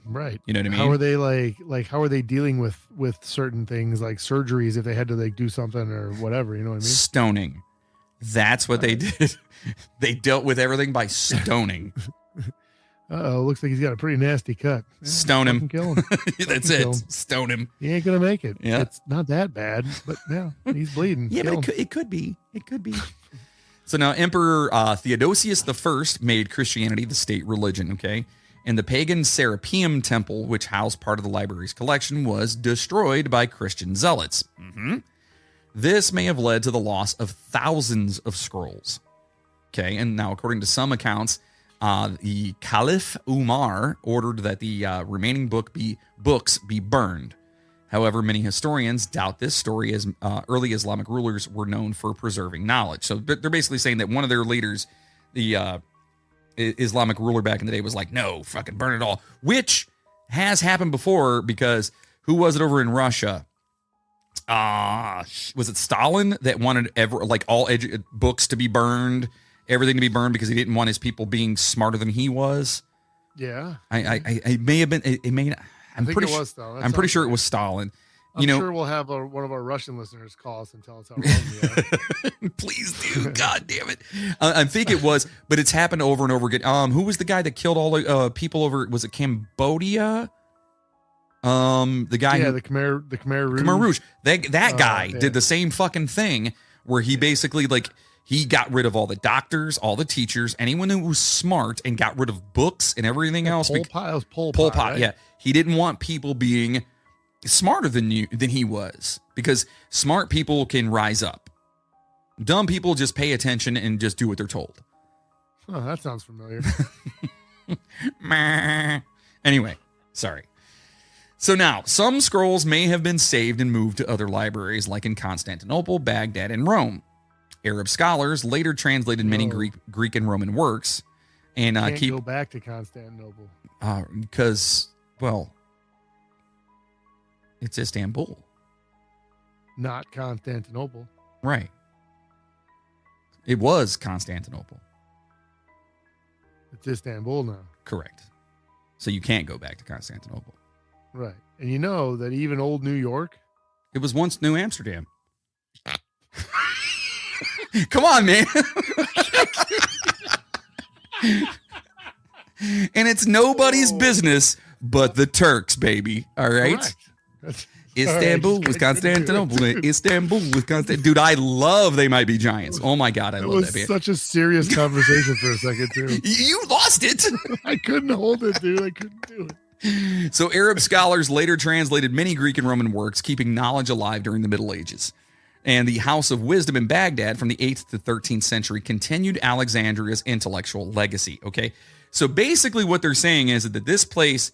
Speaker 2: Right.
Speaker 1: You know what I mean?
Speaker 2: How are they like how are they dealing with certain things like surgeries if they had to like do something or whatever, you know what I mean?
Speaker 1: Stoning. That's what they did. They dealt with everything by stoning.
Speaker 2: Looks like he's got a pretty nasty cut.
Speaker 1: Stone him.
Speaker 2: Kill him.
Speaker 1: That's it. Stone him.
Speaker 2: He ain't gonna make it.
Speaker 1: Yeah.
Speaker 2: It's not that bad, but yeah, he's bleeding.
Speaker 1: Yeah, but it could be. It could be. So now Emperor Theodosius I made Christianity the state religion, okay? And the pagan Serapeum temple, which housed part of the library's collection, was destroyed by Christian zealots. Mm-hmm. This may have led to the loss of thousands of scrolls. Okay, and now according to some accounts, the Caliph Umar ordered that the remaining books be burned. However, many historians doubt this story, as early Islamic rulers were known for preserving knowledge. So they're basically saying that one of their leaders, the Islamic ruler back in the day, was like, no, fucking burn it all, which has happened before, because who was it over in Russia? Was it Stalin that wanted all books to be burned, everything to be burned, because he didn't want his people being smarter than he was?
Speaker 2: Yeah.
Speaker 1: I may have been, it may not. I'm pretty sure it was Stalin.
Speaker 2: I'm sure we'll have one of our Russian listeners call us and tell us how wrong we are.
Speaker 1: Please do. God damn it. I think it was, but it's happened over and over again. Who was the guy that killed all the people over? Was it Cambodia? The guy.
Speaker 2: Yeah, the Khmer Rouge.
Speaker 1: Khmer Rouge. That guy did the same fucking thing, where he basically he got rid of all the doctors, all the teachers, anyone who was smart, and got rid of books and everything else.
Speaker 2: Pol Pot, right?
Speaker 1: Yeah. He didn't want people being smarter than he was, because smart people can rise up. Dumb people just pay attention and just do what they're told.
Speaker 2: Oh, that sounds familiar.
Speaker 1: Anyway, sorry. So now, some scrolls may have been saved and moved to other libraries, like in Constantinople, Baghdad, and Rome. Arab scholars later translated many Greek and Roman works, and
Speaker 2: can't go back to Constantinople
Speaker 1: because, well, it's Istanbul,
Speaker 2: not Constantinople.
Speaker 1: Right. It was Constantinople.
Speaker 2: It's Istanbul now.
Speaker 1: Correct. So you can't go back to Constantinople.
Speaker 2: Right. And you know that even old New York,
Speaker 1: it was once New Amsterdam. Come on, man. And it's nobody's business but the Turks, baby. All right. Istanbul was Constantinople. Istanbul was Constantinople. Dude, I love They Might Be Giants. Oh my God, I love that band.
Speaker 2: Such a serious conversation for a second, too.
Speaker 1: You lost it.
Speaker 2: I couldn't hold it, dude. I couldn't do it.
Speaker 1: So Arab scholars later translated many Greek and Roman works, keeping knowledge alive during the Middle Ages. And the House of Wisdom in Baghdad from the 8th to 13th century continued Alexandria's intellectual legacy. Okay. So basically what they're saying is that this place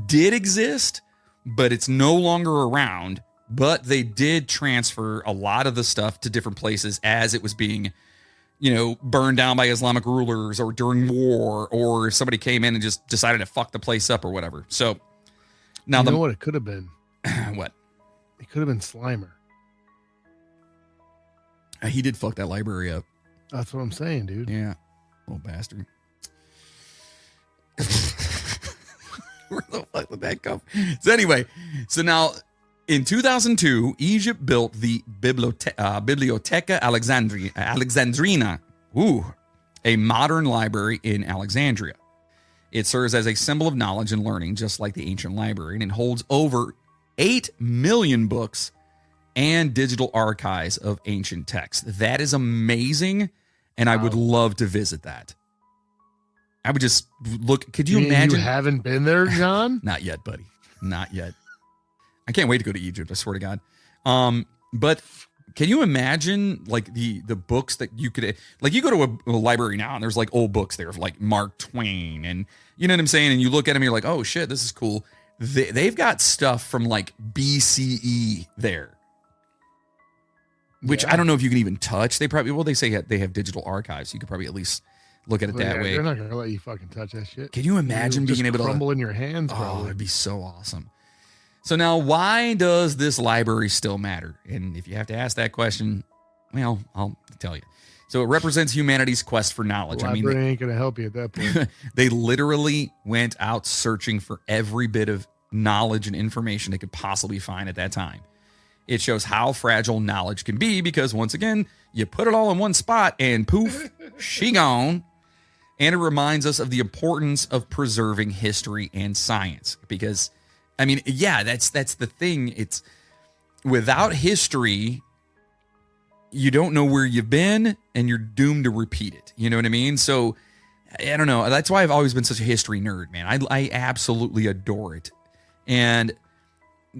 Speaker 1: did exist, but it's no longer around but they did transfer a lot of the stuff to different places as it was being, burned down by Islamic rulers or during war, or if somebody came in and just decided to fuck the place up or whatever. So now
Speaker 2: you know what it could have been?
Speaker 1: What?
Speaker 2: It could have been Slimer.
Speaker 1: He did fuck that library up.
Speaker 2: That's what I'm saying, dude.
Speaker 1: Yeah. Little bastard. Where the fuck did that come? So anyway, now in 2002, Egypt built the Biblioteca Alexandrina, a modern library in Alexandria. It serves as a symbol of knowledge and learning, just like the ancient library, and it holds over 8 million books and digital archives of ancient texts. That is amazing, and I would love to visit that. I would just look. Could you imagine?
Speaker 2: You haven't been there, John?
Speaker 1: Not yet, buddy. Not yet. I can't wait to go to Egypt. I swear to God. But can you imagine like the books that you could, like you go to a library now and there's like old books there of like Mark Twain and you know what I'm saying? And you look at them, you're like, oh shit, this is cool. They've got stuff from like BCE there, which I don't know if you can even touch. They say they have digital archives. You could probably at least look at it that way.
Speaker 2: They're not going to let you fucking touch that shit.
Speaker 1: Can you imagine being able to
Speaker 2: crumble in your hands?
Speaker 1: Oh, it'd be so awesome. So now, why does this library still matter? And if you have to ask that question, well, I'll tell you. So it represents humanity's quest for knowledge.
Speaker 2: The library ain't going to help you at that point.
Speaker 1: They literally went out searching for every bit of knowledge and information they could possibly find at that time. It shows how fragile knowledge can be because, once again, you put it all in one spot and poof, she gone. And it reminds us of the importance of preserving history and science because, I mean, yeah, that's the thing. It's without history, you don't know where you've been and you're doomed to repeat it. You know what I mean? So I don't know. That's why I've always been such a history nerd, man. I absolutely adore it. And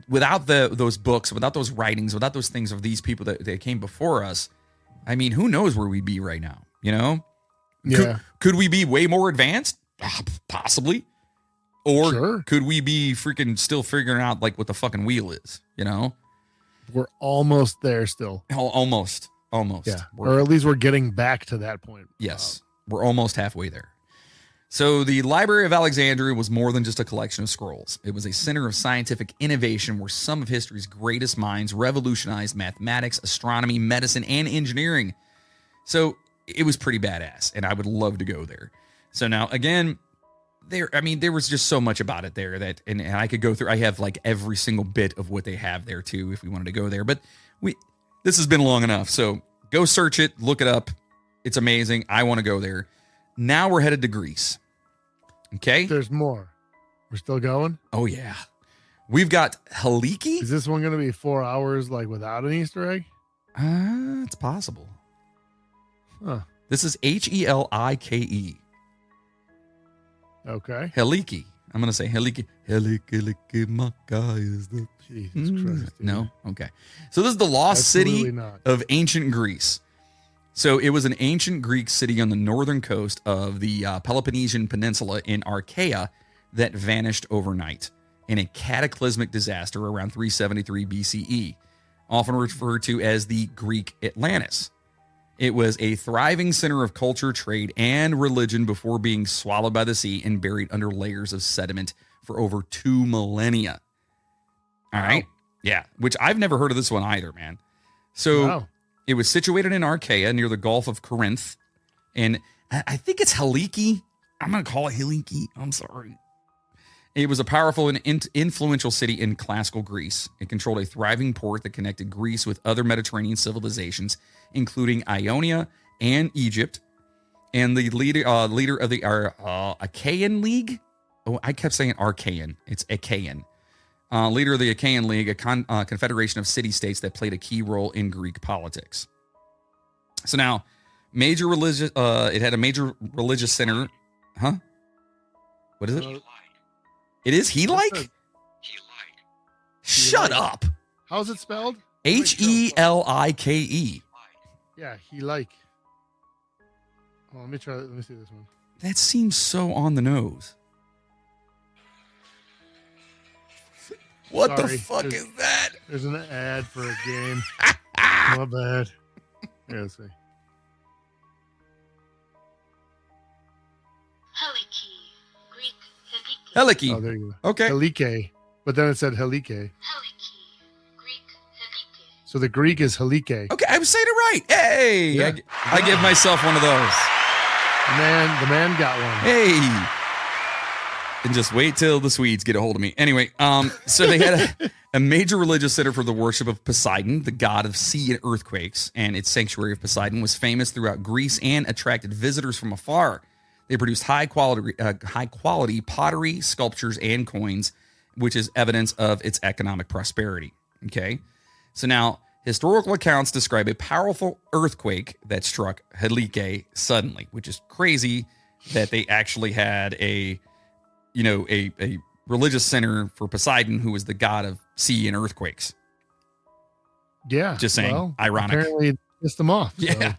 Speaker 1: without those books, without those writings, without those things of these people that came before us, I mean, who knows where we'd be right now, you know?
Speaker 2: Yeah.
Speaker 1: Could we be way more advanced? Possibly. Or
Speaker 2: Sure.
Speaker 1: could we be freaking still figuring out like what the fucking wheel is, you know?
Speaker 2: We're almost there still.
Speaker 1: Almost.
Speaker 2: Yeah. Or at least we're getting back to that point.
Speaker 1: Yes. We're almost halfway there. So the Library of Alexandria was more than just a collection of scrolls. It was a center of scientific innovation where some of history's greatest minds revolutionized mathematics, astronomy, medicine, and engineering. So it was pretty badass, and I would love to go there. So now, again, there was just so much about it there that, and I could go through, I have like every single bit of what they have there too, if we wanted to go there, but this has been long enough. So go search it, look it up. It's amazing. I want to go there. Now we're headed to Greece. Okay.
Speaker 2: There's more. We're still going?
Speaker 1: Oh yeah. We've got Helike.
Speaker 2: Is this one going to be 4 hours like without an Easter egg?
Speaker 1: It's possible.
Speaker 2: Huh.
Speaker 1: This is Helike.
Speaker 2: Okay.
Speaker 1: Helike. I'm going to say Helike. Helike, my guy is the...
Speaker 2: Jesus Christ. Dude.
Speaker 1: No? Okay. So this is the lost
Speaker 2: Absolutely
Speaker 1: city
Speaker 2: not.
Speaker 1: of ancient Greece. So it was an ancient Greek city on the northern coast of the Peloponnesian Peninsula in Achaea that vanished overnight in a cataclysmic disaster around 373 BCE, often referred to as the Greek Atlantis. It was a thriving center of culture, trade, and religion before being swallowed by the sea and buried under layers of sediment for over 2 millennia. All right? Yeah, which I've never heard of this one either, man. So it was situated in Achaea near the Gulf of Corinth. And I think it's Helike. I'm going to call it Helike. I'm sorry. It was a powerful and influential city in classical Greece. It controlled a thriving port that connected Greece with other Mediterranean civilizations, including Ionia and Egypt. And the leader of the Achaean League. Oh, I kept saying Archaean. It's Achaean. Leader of the Achaean League, a confederation of city-states that played a key role in Greek politics. So now, it had a major religious center. Huh? What is it? It is Helike? Shut up.
Speaker 2: How's it spelled?
Speaker 1: Helike.
Speaker 2: Yeah, Helike. Oh, let me see this one.
Speaker 1: That seems so on the nose. What the fuck is that?
Speaker 2: There's an ad for a game. My bad. Here, let's see.
Speaker 4: Heliki, Greek helike.
Speaker 1: Heliki.
Speaker 2: Oh, there you go.
Speaker 1: Okay.
Speaker 2: Helike. But then it said helike.
Speaker 4: Heliki, Greek helike.
Speaker 2: So the Greek is helike.
Speaker 1: Okay, I was saying it right. Hey,
Speaker 2: Yeah.
Speaker 1: I give myself one of those.
Speaker 2: The man got one.
Speaker 1: Hey. And just wait till the Swedes get a hold of me. Anyway, so they had a major religious center for the worship of Poseidon, the god of sea and earthquakes, and its sanctuary of Poseidon was famous throughout Greece and attracted visitors from afar. They produced high quality pottery, sculptures, and coins, which is evidence of its economic prosperity. Okay, so now historical accounts describe a powerful earthquake that struck Helike suddenly, which is crazy that they actually had a religious center for Poseidon, who was the god of sea and earthquakes.
Speaker 2: Yeah.
Speaker 1: Just saying,
Speaker 2: well,
Speaker 1: ironic.
Speaker 2: Apparently it pissed them off. So.
Speaker 1: Yeah.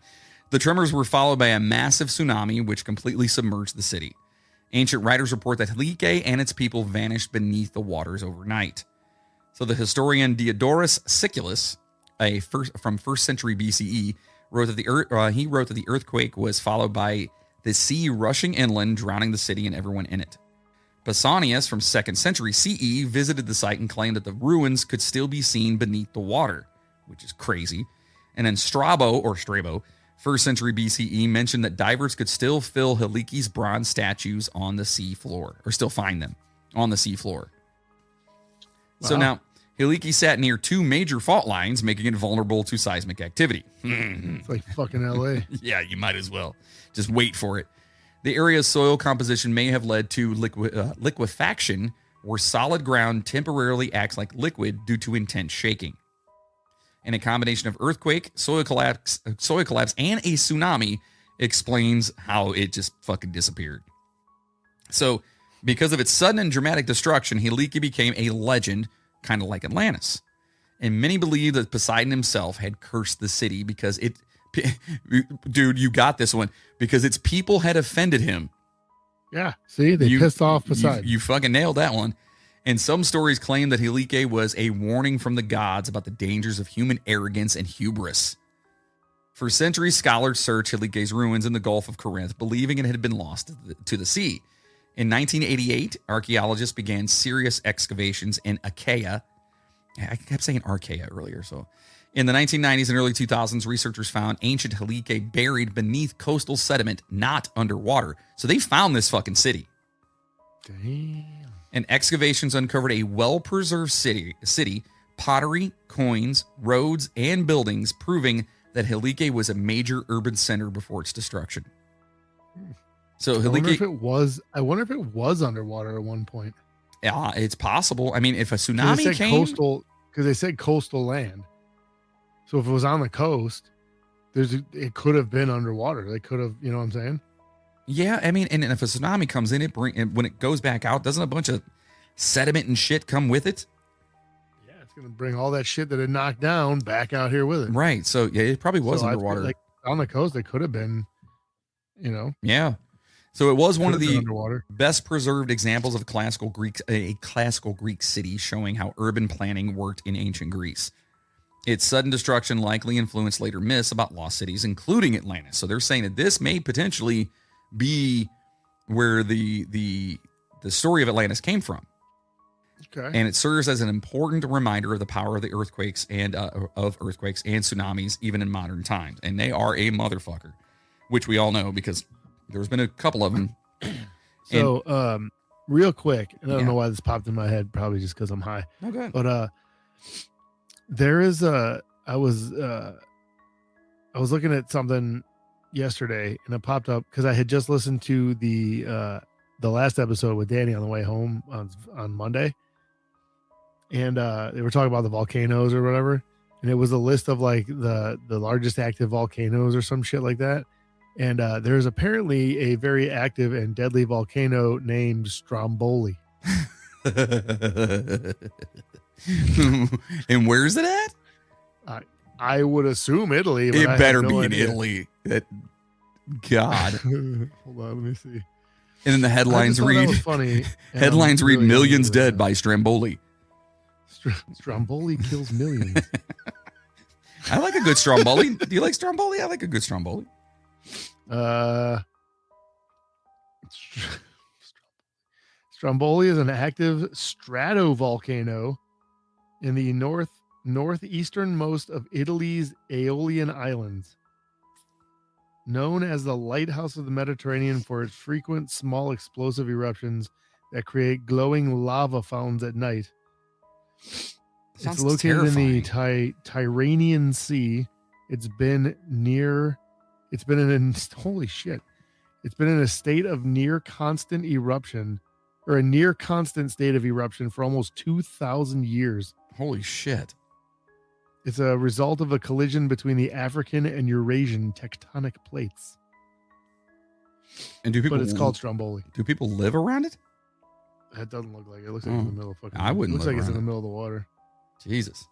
Speaker 1: The tremors were followed by a massive tsunami, which completely submerged the city. Ancient writers report that Helike and its people vanished beneath the waters overnight. So the historian Diodorus Siculus, from 1st century BCE, wrote that the earthquake was followed by the sea rushing inland, drowning the city and everyone in it. Pausanias from 2nd century CE visited the site and claimed that the ruins could still be seen beneath the water, which is crazy. And then Strabo, 1st century BCE, mentioned that divers could still fill Heliki's bronze statues on the sea floor, or still find them on the sea floor. Wow. So now, Heliki sat near two major fault lines, making it vulnerable to seismic activity.
Speaker 2: It's like fucking LA.
Speaker 1: Yeah, you might as well. Just wait for it. The area's soil composition may have led to liquefaction, where solid ground temporarily acts like liquid due to intense shaking. And a combination of earthquake, soil collapse, and a tsunami explains how it just fucking disappeared. So, because of its sudden and dramatic destruction, Helike became a legend, kind of like Atlantis. And many believe that Poseidon himself had cursed the city because dude, you got this one, because its people had offended him.
Speaker 2: Yeah, see, they pissed off Poseidon.
Speaker 1: You fucking nailed that one. And some stories claim that Helike was a warning from the gods about the dangers of human arrogance and hubris. For centuries, scholars searched Helike's ruins in the Gulf of Corinth, believing it had been lost to the sea. In 1988, archaeologists began serious excavations in Achaia. I kept saying Archaea earlier, so... In the 1990s and early 2000s, researchers found ancient Helike buried beneath coastal sediment, not underwater. So they found this fucking city.
Speaker 2: Damn.
Speaker 1: And excavations uncovered a well-preserved city, pottery, coins, roads, and buildings, proving that Helike was a major urban center before its destruction. So
Speaker 2: I wonder if it was underwater at one point.
Speaker 1: Yeah, it's possible. I mean, if a tsunami came...
Speaker 2: Because they said coastal land. So if it was on the coast, it could have been underwater. They could have, you know what I'm saying?
Speaker 1: Yeah, I mean, and if a tsunami comes in, when it goes back out, doesn't a bunch of sediment and shit come with it?
Speaker 2: Yeah, it's going to bring all that shit that it knocked down back out here with it.
Speaker 1: Right. So yeah, it probably was underwater.
Speaker 2: Like on the coast, it could have been,
Speaker 1: Yeah. So it was one of the
Speaker 2: underwater.
Speaker 1: best preserved examples of a classical Greek city, showing how urban planning worked in ancient Greece. Its sudden destruction likely influenced later myths about lost cities, including Atlantis. So they're saying that this may potentially be where the story of Atlantis came from.
Speaker 2: Okay.
Speaker 1: And it serves as an important reminder of the power of the earthquakes and tsunamis, even in modern times. And they are a motherfucker, which we all know because there's been a couple of them.
Speaker 2: So, real quick, and I don't know why this popped in my head, probably just because I'm high.
Speaker 1: Okay.
Speaker 2: But there is I was looking at something yesterday, and it popped up because I had just listened to the last episode with Danny on the way home on Monday, and they were talking about the volcanoes or whatever, and it was a list of like the largest active volcanoes or some shit like that. And there's apparently a very active and deadly volcano named Stromboli.
Speaker 1: And where's it at?
Speaker 2: I would assume Italy.
Speaker 1: It better be in Italy. God.
Speaker 2: Hold on, let me see.
Speaker 1: And then the headlines read,
Speaker 2: funny.
Speaker 1: headlines read, millions dead by Stromboli.
Speaker 2: Stromboli kills millions.
Speaker 1: I like a good Stromboli. Do you like Stromboli? I like a good Stromboli.
Speaker 2: Stromboli is an active stratovolcano in the northeasternmost of Italy's Aeolian Islands. Known as the lighthouse of the Mediterranean for its frequent small explosive eruptions that create glowing lava fountains at night. It's located in the Tyrrhenian Sea. It's been in a state of near constant eruption, or a near constant state of eruption for almost 2,000 years.
Speaker 1: Holy shit.
Speaker 2: It's a result of a collision between the African and Eurasian tectonic plates.
Speaker 1: And
Speaker 2: but it's called Stromboli.
Speaker 1: Do people live around it?
Speaker 2: It doesn't look like it. It looks like it's in the middle of fucking.
Speaker 1: I wouldn't.
Speaker 2: It looks like it's in the middle of the water.
Speaker 1: Jesus.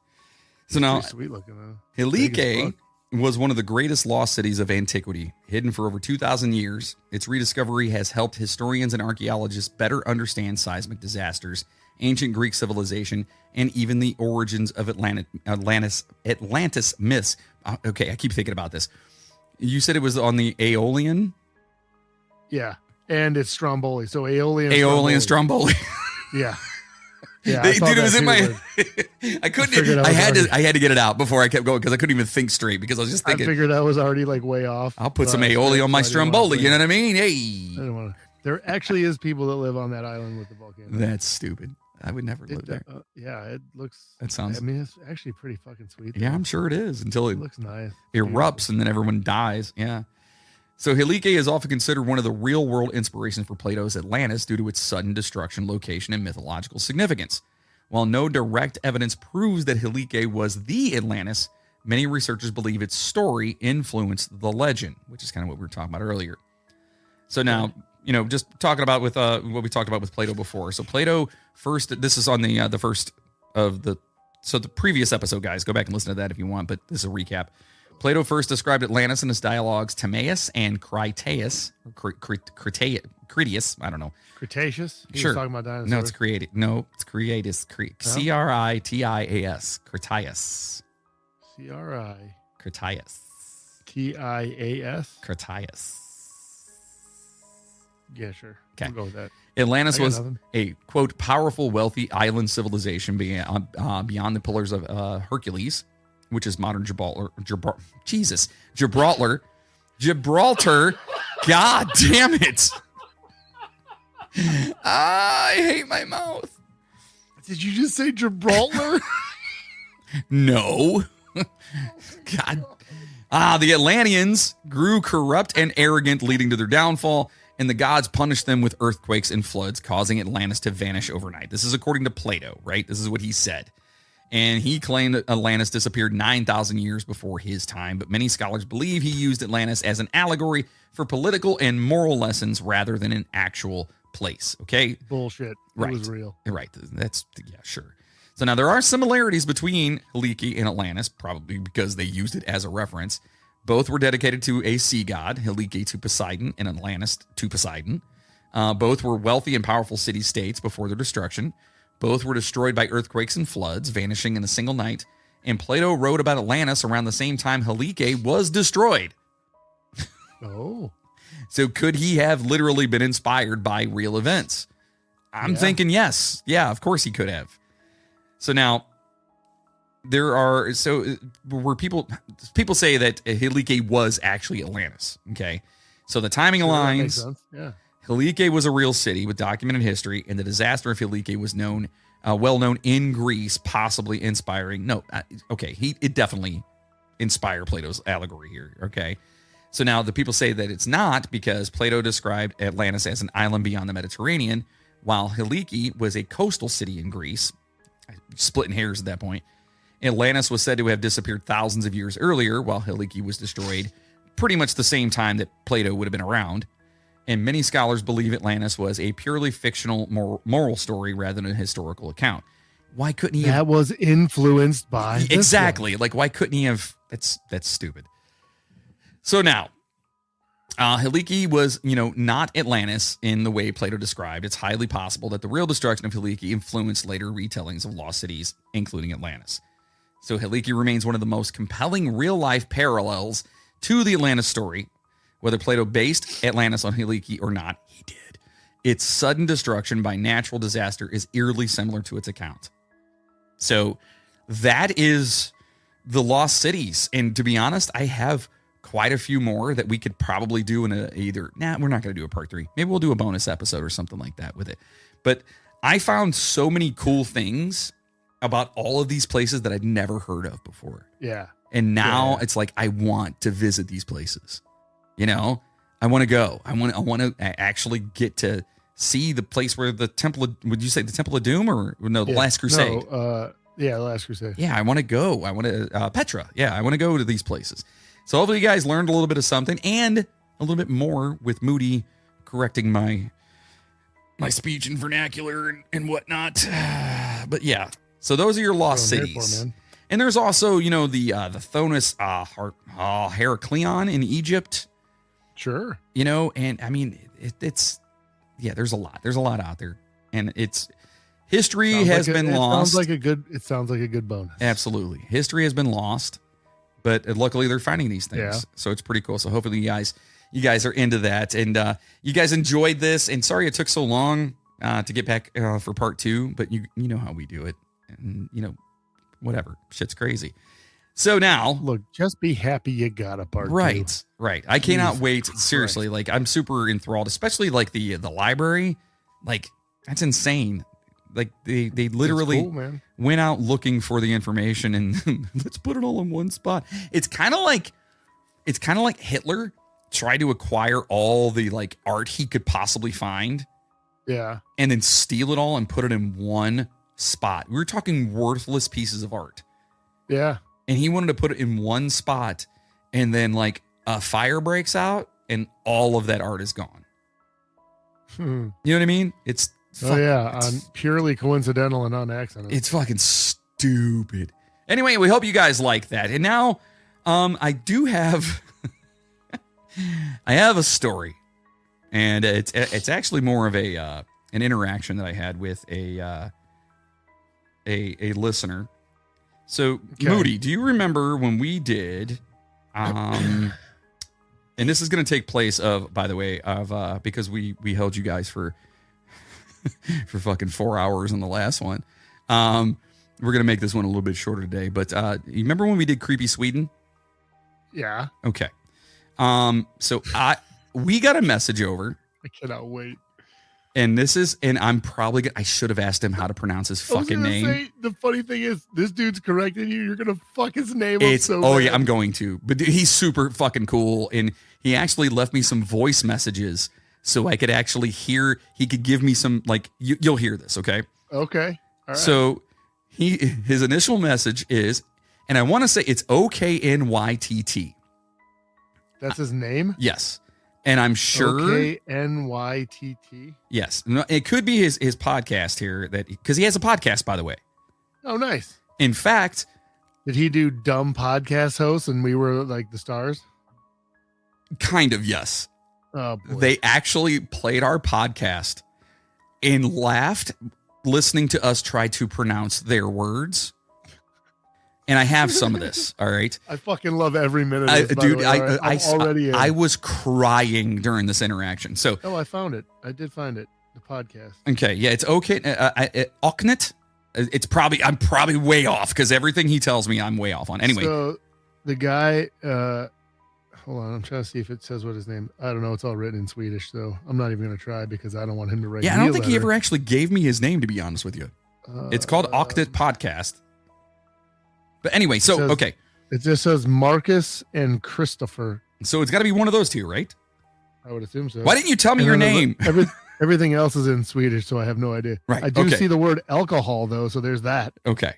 Speaker 1: So now,
Speaker 2: sweet looking though.
Speaker 1: Helike was one of the greatest lost cities of antiquity. Hidden for over 2,000 years, its rediscovery has helped historians and archaeologists better understand seismic disasters, ancient Greek civilization, and even the origins of Atlantis myths. Okay, I keep thinking about this. You said it was on the Aeolian?
Speaker 2: Yeah, and it's Stromboli. So Aeolian
Speaker 1: Stromboli.
Speaker 2: Yeah.
Speaker 1: Yeah, dude, it was in my. I couldn't. I had to get it out before I kept going because I couldn't even think straight because I was just thinking.
Speaker 2: I figured I was already like way off.
Speaker 1: I'll put some aioli on my Stromboli. You know what I mean? Hey.
Speaker 2: I don't want to. There actually is people that live on that island with the volcano.
Speaker 1: That's stupid. I would never live there.
Speaker 2: Yeah, it looks.
Speaker 1: That sounds.
Speaker 2: I mean, it's actually pretty fucking sweet.
Speaker 1: Yeah, I'm sure it is until it
Speaker 2: looks nice.
Speaker 1: Erupts and then everyone dies. Yeah. So Helike is often considered one of the real-world inspirations for Plato's Atlantis due to its sudden destruction, location, and mythological significance. While no direct evidence proves that Helike was the Atlantis, many researchers believe its story influenced the legend, which is kind of what we were talking about earlier. So now, just talking about with what we talked about with Plato before. So Plato first, this is on the first of the previous episode, guys. Go back and listen to that if you want, but this is a recap. Plato first described Atlantis in his dialogues Timaeus and Critias, I don't know.
Speaker 2: Cretaceous?
Speaker 1: Sure.
Speaker 2: Was talking about dinosaurs.
Speaker 1: No, it's created. No, it's Critias. Critias.
Speaker 2: Critias. Tias.
Speaker 1: Critias.
Speaker 2: Yeah, sure.
Speaker 1: Okay.
Speaker 2: We'll go with that.
Speaker 1: Atlantis was a, quote, powerful, wealthy island civilization beyond the Pillars of Hercules, which is modern Gibraltar. God damn it. I hate my mouth.
Speaker 2: Did you just say Gibraltar?
Speaker 1: No. God. The Atlanteans grew corrupt and arrogant, leading to their downfall, and the gods punished them with earthquakes and floods, causing Atlantis to vanish overnight. This is according to Plato, right? This is what he said. And he claimed that Atlantis disappeared 9,000 years before his time, but many scholars believe he used Atlantis as an allegory for political and moral lessons rather than an actual place. Okay?
Speaker 2: Bullshit.
Speaker 1: Right.
Speaker 2: It was real.
Speaker 1: Right. That's, yeah, sure. So now there are similarities between Helike and Atlantis, probably because they used it as a reference. Both were dedicated to a sea god, Helike to Poseidon and Atlantis to Poseidon. Both were wealthy and powerful city-states before their destruction. Both were destroyed by earthquakes and floods, vanishing in a single night. And Plato wrote about Atlantis around the same time Helike was destroyed.
Speaker 2: Oh.
Speaker 1: So could he have literally been inspired by real events? I'm thinking yes. Yeah, of course he could have. So now, where people say that Helike was actually Atlantis. Okay. So the timing aligns.
Speaker 2: Yeah.
Speaker 1: Helike was a real city with documented history, and the disaster of Helike was well known in Greece, possibly inspiring. It definitely inspired Plato's allegory here. Okay, so now the people say that it's not because Plato described Atlantis as an island beyond the Mediterranean, while Helike was a coastal city in Greece. Splitting hairs at that point. Atlantis was said to have disappeared thousands of years earlier, while Helike was destroyed pretty much the same time that Plato would have been around. And many scholars believe Atlantis was a purely fictional moral story rather than a historical account. Why couldn't he have...
Speaker 2: That was influenced by...
Speaker 1: Exactly. Like, why couldn't he have... That's stupid. So now, Helike was, not Atlantis in the way Plato described. It's highly possible that the real destruction of Helike influenced later retellings of lost cities, including Atlantis. So Helike remains one of the most compelling real-life parallels to the Atlantis story. Whether Plato based Atlantis on Helike or not, he did. Its sudden destruction by natural disaster is eerily similar to its account. So that is the lost cities. And to be honest, I have quite a few more that we could probably do in we're not going to do a part 3. Maybe we'll do a bonus episode or something like that with it. But I found so many cool things about all of these places that I'd never heard of before.
Speaker 2: Yeah.
Speaker 1: And now it's like, I want to visit these places. I want to go. I want to actually get to see the place where the Temple, would you say the Temple of Doom or no, the Last Crusade?
Speaker 2: No, the Last Crusade.
Speaker 1: Yeah, I want to go. I want to, Petra. Yeah, I want to go to these places. So hopefully you guys learned a little bit of something and a little bit more with Moody correcting my speech and vernacular and whatnot. But yeah, so those are your lost cities. And there's also, the Thonis Heracleon in Egypt.
Speaker 2: Sure.
Speaker 1: And I mean, there's a lot. There's a lot out there. And history has been lost.
Speaker 2: It sounds like a good bonus.
Speaker 1: Absolutely. History has been lost. But luckily they're finding these things. Yeah. So it's pretty cool. So hopefully you guys are into that. And you guys enjoyed this. And sorry it took so long to get back for part 2. But you know how we do it. And, whatever. Shit's crazy. So now.
Speaker 2: Look, just be happy you got a part 2.
Speaker 1: Right. I cannot wait. Seriously. Like, I'm super enthralled. Especially like the library. Like, that's insane. Like they literally went out looking for the information and let's put it all in one spot. It's kind of like Hitler tried to acquire all the like art he could possibly find.
Speaker 2: Yeah.
Speaker 1: And then steal it all and put it in one spot. We were talking worthless pieces of art.
Speaker 2: Yeah.
Speaker 1: And he wanted to put it in one spot and then like a fire breaks out and all of that art is gone. You know what I mean? It's
Speaker 2: purely coincidental and on accident.
Speaker 1: It's fucking stupid. Anyway, we hope you guys like that. And now, I do have, I have a story, and it's actually more of an interaction that I had with a listener. So Moody, do you remember when we did, and this is going to take place by the way, because we held you guys for fucking 4 hours on the last one. We're going to make this one a little bit shorter today, but you remember when we did Creepy Sweden?
Speaker 2: Yeah.
Speaker 1: Okay. So we got a message over.
Speaker 2: I cannot wait.
Speaker 1: And I should have asked him how to pronounce his fucking name.
Speaker 2: The funny thing is, this dude's correcting you. You're going to fuck his name up so bad.
Speaker 1: Yeah, I'm going to. But he's super fucking cool. And he actually left me some voice messages so I could actually hear, he could give me some, like, you'll hear this, okay?
Speaker 2: Okay. All right.
Speaker 1: So his initial message is, and I want to say it's OKNYTT.
Speaker 2: That's his name?
Speaker 1: Yes. And I'm sure.
Speaker 2: OKNYTT?
Speaker 1: Yes. No, it could be his podcast here, because he has a podcast, by the way.
Speaker 2: Oh, nice.
Speaker 1: In fact.
Speaker 2: Did he do dumb podcast hosts and we were like the stars?
Speaker 1: Kind of, yes.
Speaker 2: Oh, boy.
Speaker 1: They actually played our podcast and laughed listening to us try to pronounce their words. And I have some of this. All right.
Speaker 2: I fucking love every minute of this, dude.
Speaker 1: I was crying during this interaction. So,
Speaker 2: I found it. I did find it. The podcast.
Speaker 1: Okay. Yeah. It's okay. Oknet. I'm probably way off because everything he tells me I'm way off on. Anyway.
Speaker 2: So the guy, hold on, I'm trying to see if it says what his name. I don't know. It's all written in Swedish, so I'm not even going to try because I don't want him to write.
Speaker 1: Yeah, I don't think he ever actually gave me his name, to be honest with you. It's called Oknet Podcast. But anyway, okay.
Speaker 2: It just says Marcus and Christopher.
Speaker 1: So it's got to be one of those two, right?
Speaker 2: I would assume so.
Speaker 1: Why didn't you tell me your name?
Speaker 2: Everything else is in Swedish, so I have no idea.
Speaker 1: Right.
Speaker 2: I do see the word alcohol, though, so there's that.
Speaker 1: Okay.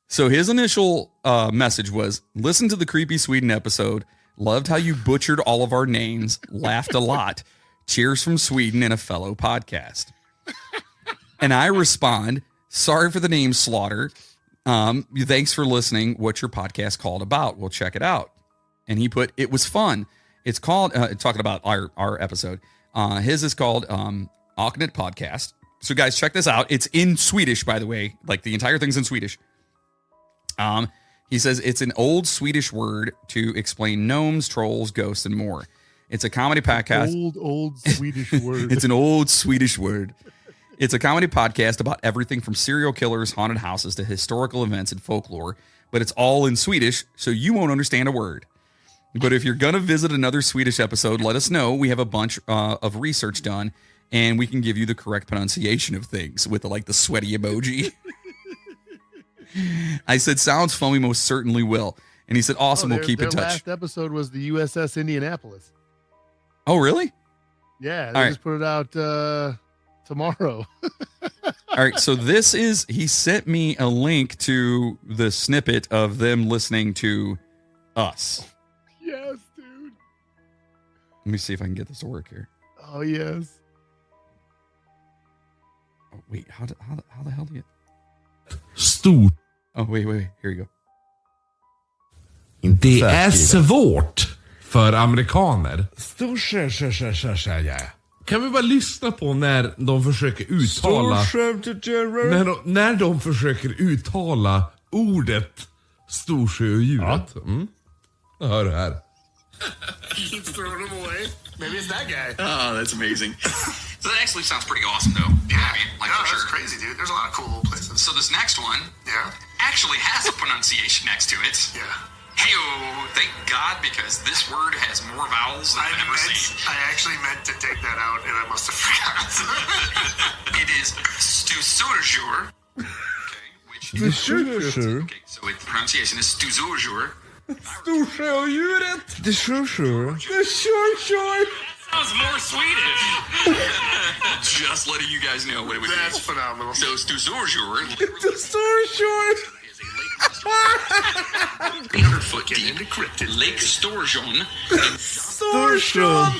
Speaker 1: So his initial message was, listen to the Creepy Sweden episode. Loved how you butchered all of our names. Laughed a lot. Cheers from Sweden and a fellow podcast. And I respond, sorry for the name slaughter. Thanks for listening. What's your podcast called about? We'll check it out. And he put, it was fun. It's called, talking about our episode, his is called Aknet Podcast. So guys, check this out. It's in Swedish, by the way. Like the entire thing's in Swedish. He says it's an old Swedish word to explain gnomes, trolls, ghosts, and more. It's a comedy podcast.
Speaker 2: Old Swedish word.
Speaker 1: It's an old Swedish word. It's a comedy podcast about everything from serial killers, haunted houses, to historical events and folklore. But it's all in Swedish, so you won't understand a word. But if you're going to visit another Swedish episode, let us know. We have a bunch of research done, and we can give you the correct pronunciation of things with the sweaty emoji. I said, sounds fun. We most certainly will. And he said, awesome. We'll keep in touch.
Speaker 2: Last episode was the USS Indianapolis.
Speaker 1: Oh, really?
Speaker 2: Yeah. They just put it out tomorrow.
Speaker 1: All right. So he sent me a link to the snippet of them listening to us.
Speaker 2: Yes, dude.
Speaker 1: Let me see if I can get this to work here.
Speaker 2: Oh, yes.
Speaker 1: Oh, wait, how the hell do you...
Speaker 5: Stort.
Speaker 1: Oh, wait. Here you go.
Speaker 5: Det är svårt för amerikaner. Kan vi bara lyssna på när de försöker uttala... När de försöker uttala ordet storsjöodjuret. Jag hör det här.
Speaker 3: Keeps throwing them away. Maybe it's that guy.
Speaker 1: Oh, that's amazing. So that actually sounds pretty awesome, though.
Speaker 3: Yeah,
Speaker 1: I mean,
Speaker 3: that's crazy, dude. There's a lot of cool little places.
Speaker 1: So this next one, actually has a pronunciation next to it.
Speaker 3: Yeah.
Speaker 1: Hey-o, thank God, because this word has more vowels than I've ever seen.
Speaker 3: I actually meant to take that out, and I must have forgotten.
Speaker 1: It is Stusorjur. Okay, which
Speaker 5: Okay,
Speaker 1: so its pronunciation is Stusorjur.
Speaker 5: Storsjöodjuret. Det kör.
Speaker 1: Sounds more Swedish. Just letting you guys know what it would be.
Speaker 3: That's phenomenal.
Speaker 1: So Stusorjur.
Speaker 5: Storsjö.
Speaker 1: 800-foot deep Lake Storsjön.
Speaker 5: Storsjön.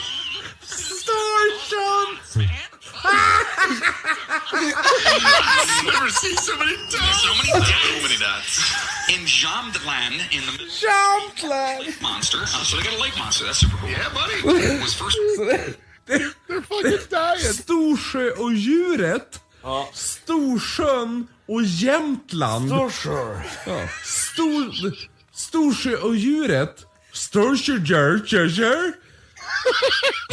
Speaker 3: I've never seen so many dots.
Speaker 1: So many dots. In Jamtland, in the
Speaker 5: Jamtland.
Speaker 1: monster. So they got a lake monster. That's super cool.
Speaker 3: Yeah, buddy.
Speaker 1: It was first.
Speaker 2: They're fucking dying.
Speaker 5: Storsjöodjuret. Storsjön och Jämtland. Storsjöodjuret.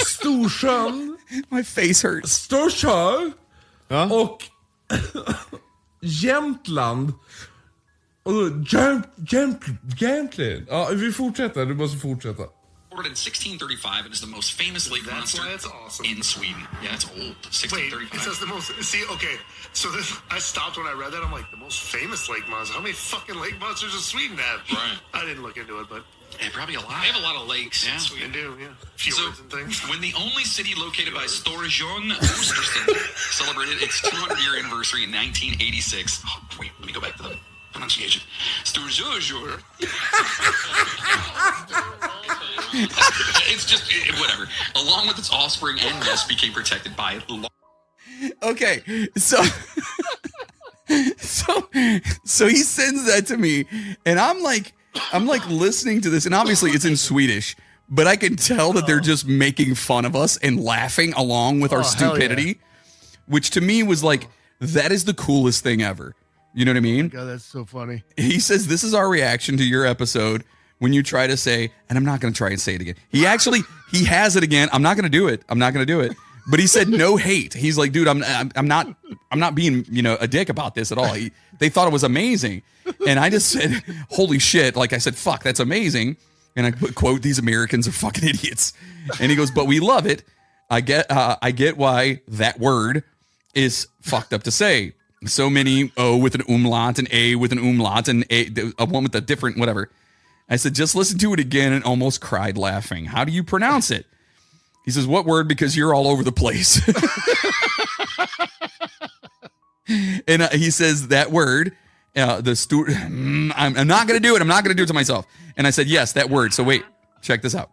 Speaker 5: Storsjön.
Speaker 1: My face hurts.
Speaker 5: Storsjö. Och Jämtland. Och Jämtland. Ja, vi fortsätter. Du måste fortsätta.
Speaker 1: In 1635, it is the most famous lake monster
Speaker 3: awesome.
Speaker 1: in Sweden. Yeah, it's old.
Speaker 3: Wait,
Speaker 1: 1635.
Speaker 3: it says the most. See, okay. So I stopped when I read that. I'm like, the most famous lake monster. How many fucking lake monsters does Sweden have?
Speaker 1: Right.
Speaker 3: I didn't look into it, but
Speaker 1: Probably a lot. They have a lot of lakes in
Speaker 3: they
Speaker 1: Sweden.
Speaker 3: do, yeah. Fjords and things.
Speaker 1: When the only city located by Storsjön, Östersund, celebrated its 200-year anniversary in 1986. Oh, wait, let me go back to the pronunciation. Storsjön. It's just whatever. Along with its offspring and nest, became protected by. Okay, so he sends that to me, and I'm like listening to this, and obviously it's in Swedish, but I can tell that they're just making fun of us and laughing along with our stupidity, which to me was like, that is the coolest thing ever. You know what I mean?
Speaker 2: God, that's so funny.
Speaker 1: He says, this is our reaction to your episode when you try to say, and I'm not going to try and say it again. He has it again. I'm not going to do it. But he said no hate. He's like, dude, I'm not being, a dick about this at all. They thought it was amazing. And I just said, holy shit. Like I said, fuck, that's amazing. And I put, quote, these Americans are fucking idiots. And he goes, but we love it. I get why that word is fucked up to say. So many O with an umlaut and A with an umlaut and a one with a different whatever. I said, just listen to it again, and almost cried laughing. How do you pronounce it? He says, what word? Because you're all over the place. And he says that word, I'm not going to do it. I'm not going to do it to myself. And I said, yes, that word. So wait, check this out.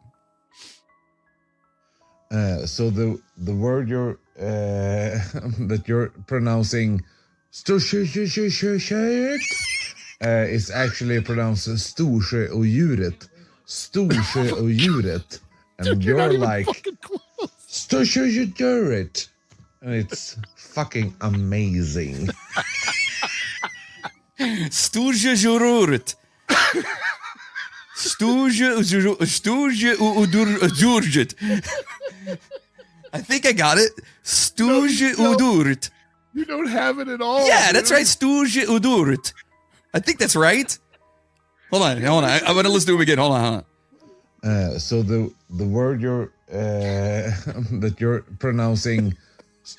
Speaker 6: So the word you're that you're pronouncing is actually pronounced Storsjöodjuret. Storsjöodjuret and
Speaker 2: Dude,
Speaker 6: you're
Speaker 2: not even
Speaker 6: like,
Speaker 2: fucking close.
Speaker 6: Stujuret. And it's fucking amazing.
Speaker 1: Stujuret. Stujuret. I think I got it. Stujuret.
Speaker 2: You don't have it at all.
Speaker 1: Yeah, that's
Speaker 2: dude.
Speaker 1: right. Stujuret. I think that's right. Hold on. I'm gonna listen to him again. Hold on.
Speaker 6: So the word you're that you're pronouncing is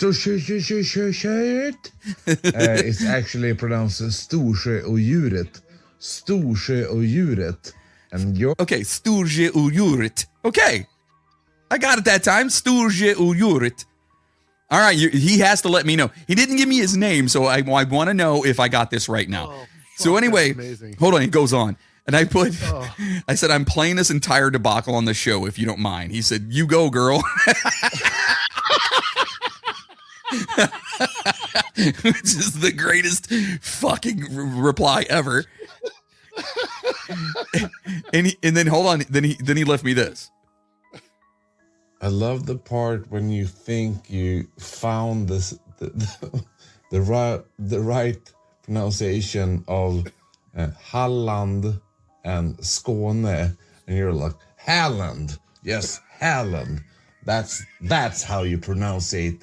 Speaker 6: actually pronounced Storsjöodjuret. Storsjöodjuret. And you're
Speaker 1: Okay, Stujuret. Okay, I got it that time. Stujuret. All right, he has to let me know. He didn't give me his name, so I want to know if I got this right now.
Speaker 2: Oh,
Speaker 1: So
Speaker 2: fuck,
Speaker 1: anyway,
Speaker 2: that's amazing.
Speaker 1: hold on, it goes on. And I put,
Speaker 2: Oh.
Speaker 1: I said, I'm playing this entire debacle on the show if you don't mind. He said, you go, girl. Which is the greatest fucking reply ever. And then hold on, then he left me this.
Speaker 6: I love the part when you think you found this the right pronunciation of Halland and Skåne, and you're like, Halland, yes, Halland. That's how you pronounce it,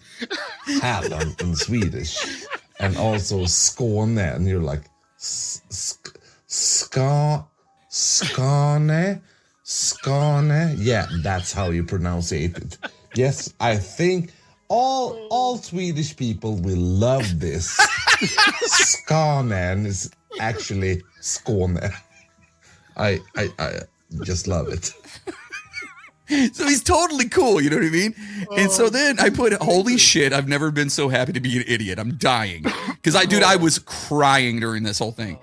Speaker 6: Halland in Swedish, and also Skåne, and you're like, Skåne. Skåne, yeah, that's how you pronounce it. Yes, I think all Swedish people will love this. Skåne is actually Skåne. I just love it.
Speaker 1: So he's totally cool, you know what I mean? And so then I put, holy shit, I've never been so happy to be an idiot. I'm dying. Because I was crying during this whole thing.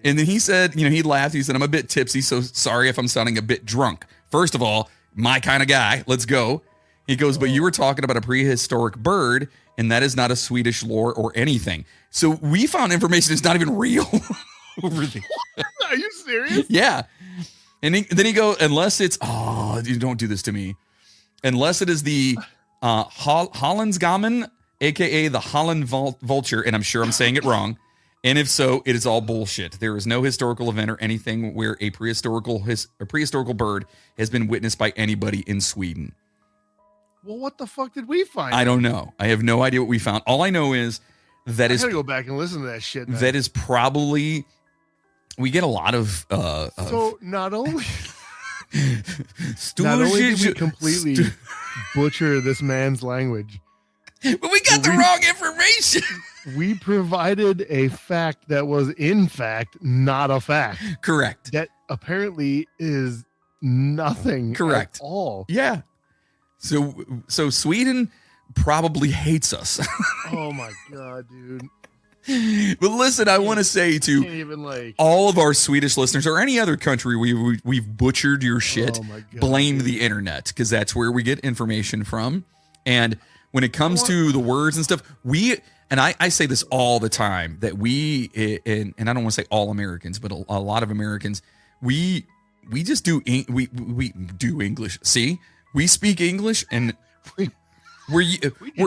Speaker 1: And then he said, he laughed. He said, I'm a bit tipsy, so sorry if I'm sounding a bit drunk. First of all, my kind of guy. Let's go. He goes, but you were talking about a prehistoric bird, and that is not a Swedish lore or anything. So we found information that's not even real over there.
Speaker 2: Are you serious?
Speaker 1: Yeah. And then he goes, unless it's, you don't do this to me. Unless it is the Hollandsgamen, a.k.a. the Holland vulture, and I'm sure I'm saying it wrong. And if so, it is all bullshit. There is no historical event or anything where a prehistorical bird has been witnessed by anybody in Sweden.
Speaker 2: Well, what the fuck did we find?
Speaker 1: I don't know. I have no idea what we found. All I know is
Speaker 2: I gotta go back and listen to that shit. Now.
Speaker 1: That is probably, we get a lot of
Speaker 2: so not only did we completely butcher this man's language,
Speaker 1: but we got the wrong information.
Speaker 2: We provided a fact that was in fact not a fact.
Speaker 1: Correct.
Speaker 2: That apparently is nothing.
Speaker 1: Correct.
Speaker 2: At all.
Speaker 1: Yeah. So Sweden probably hates us.
Speaker 2: Oh my god, dude.
Speaker 1: But listen, I want to say to all of our Swedish listeners or any other country we've butchered your shit, blame the internet, because that's where we get information from. And when it comes to the words and stuff, I say this all the time, that and I don't want to say all Americans, but a lot of Americans, we just do we do English. See, we speak English, and we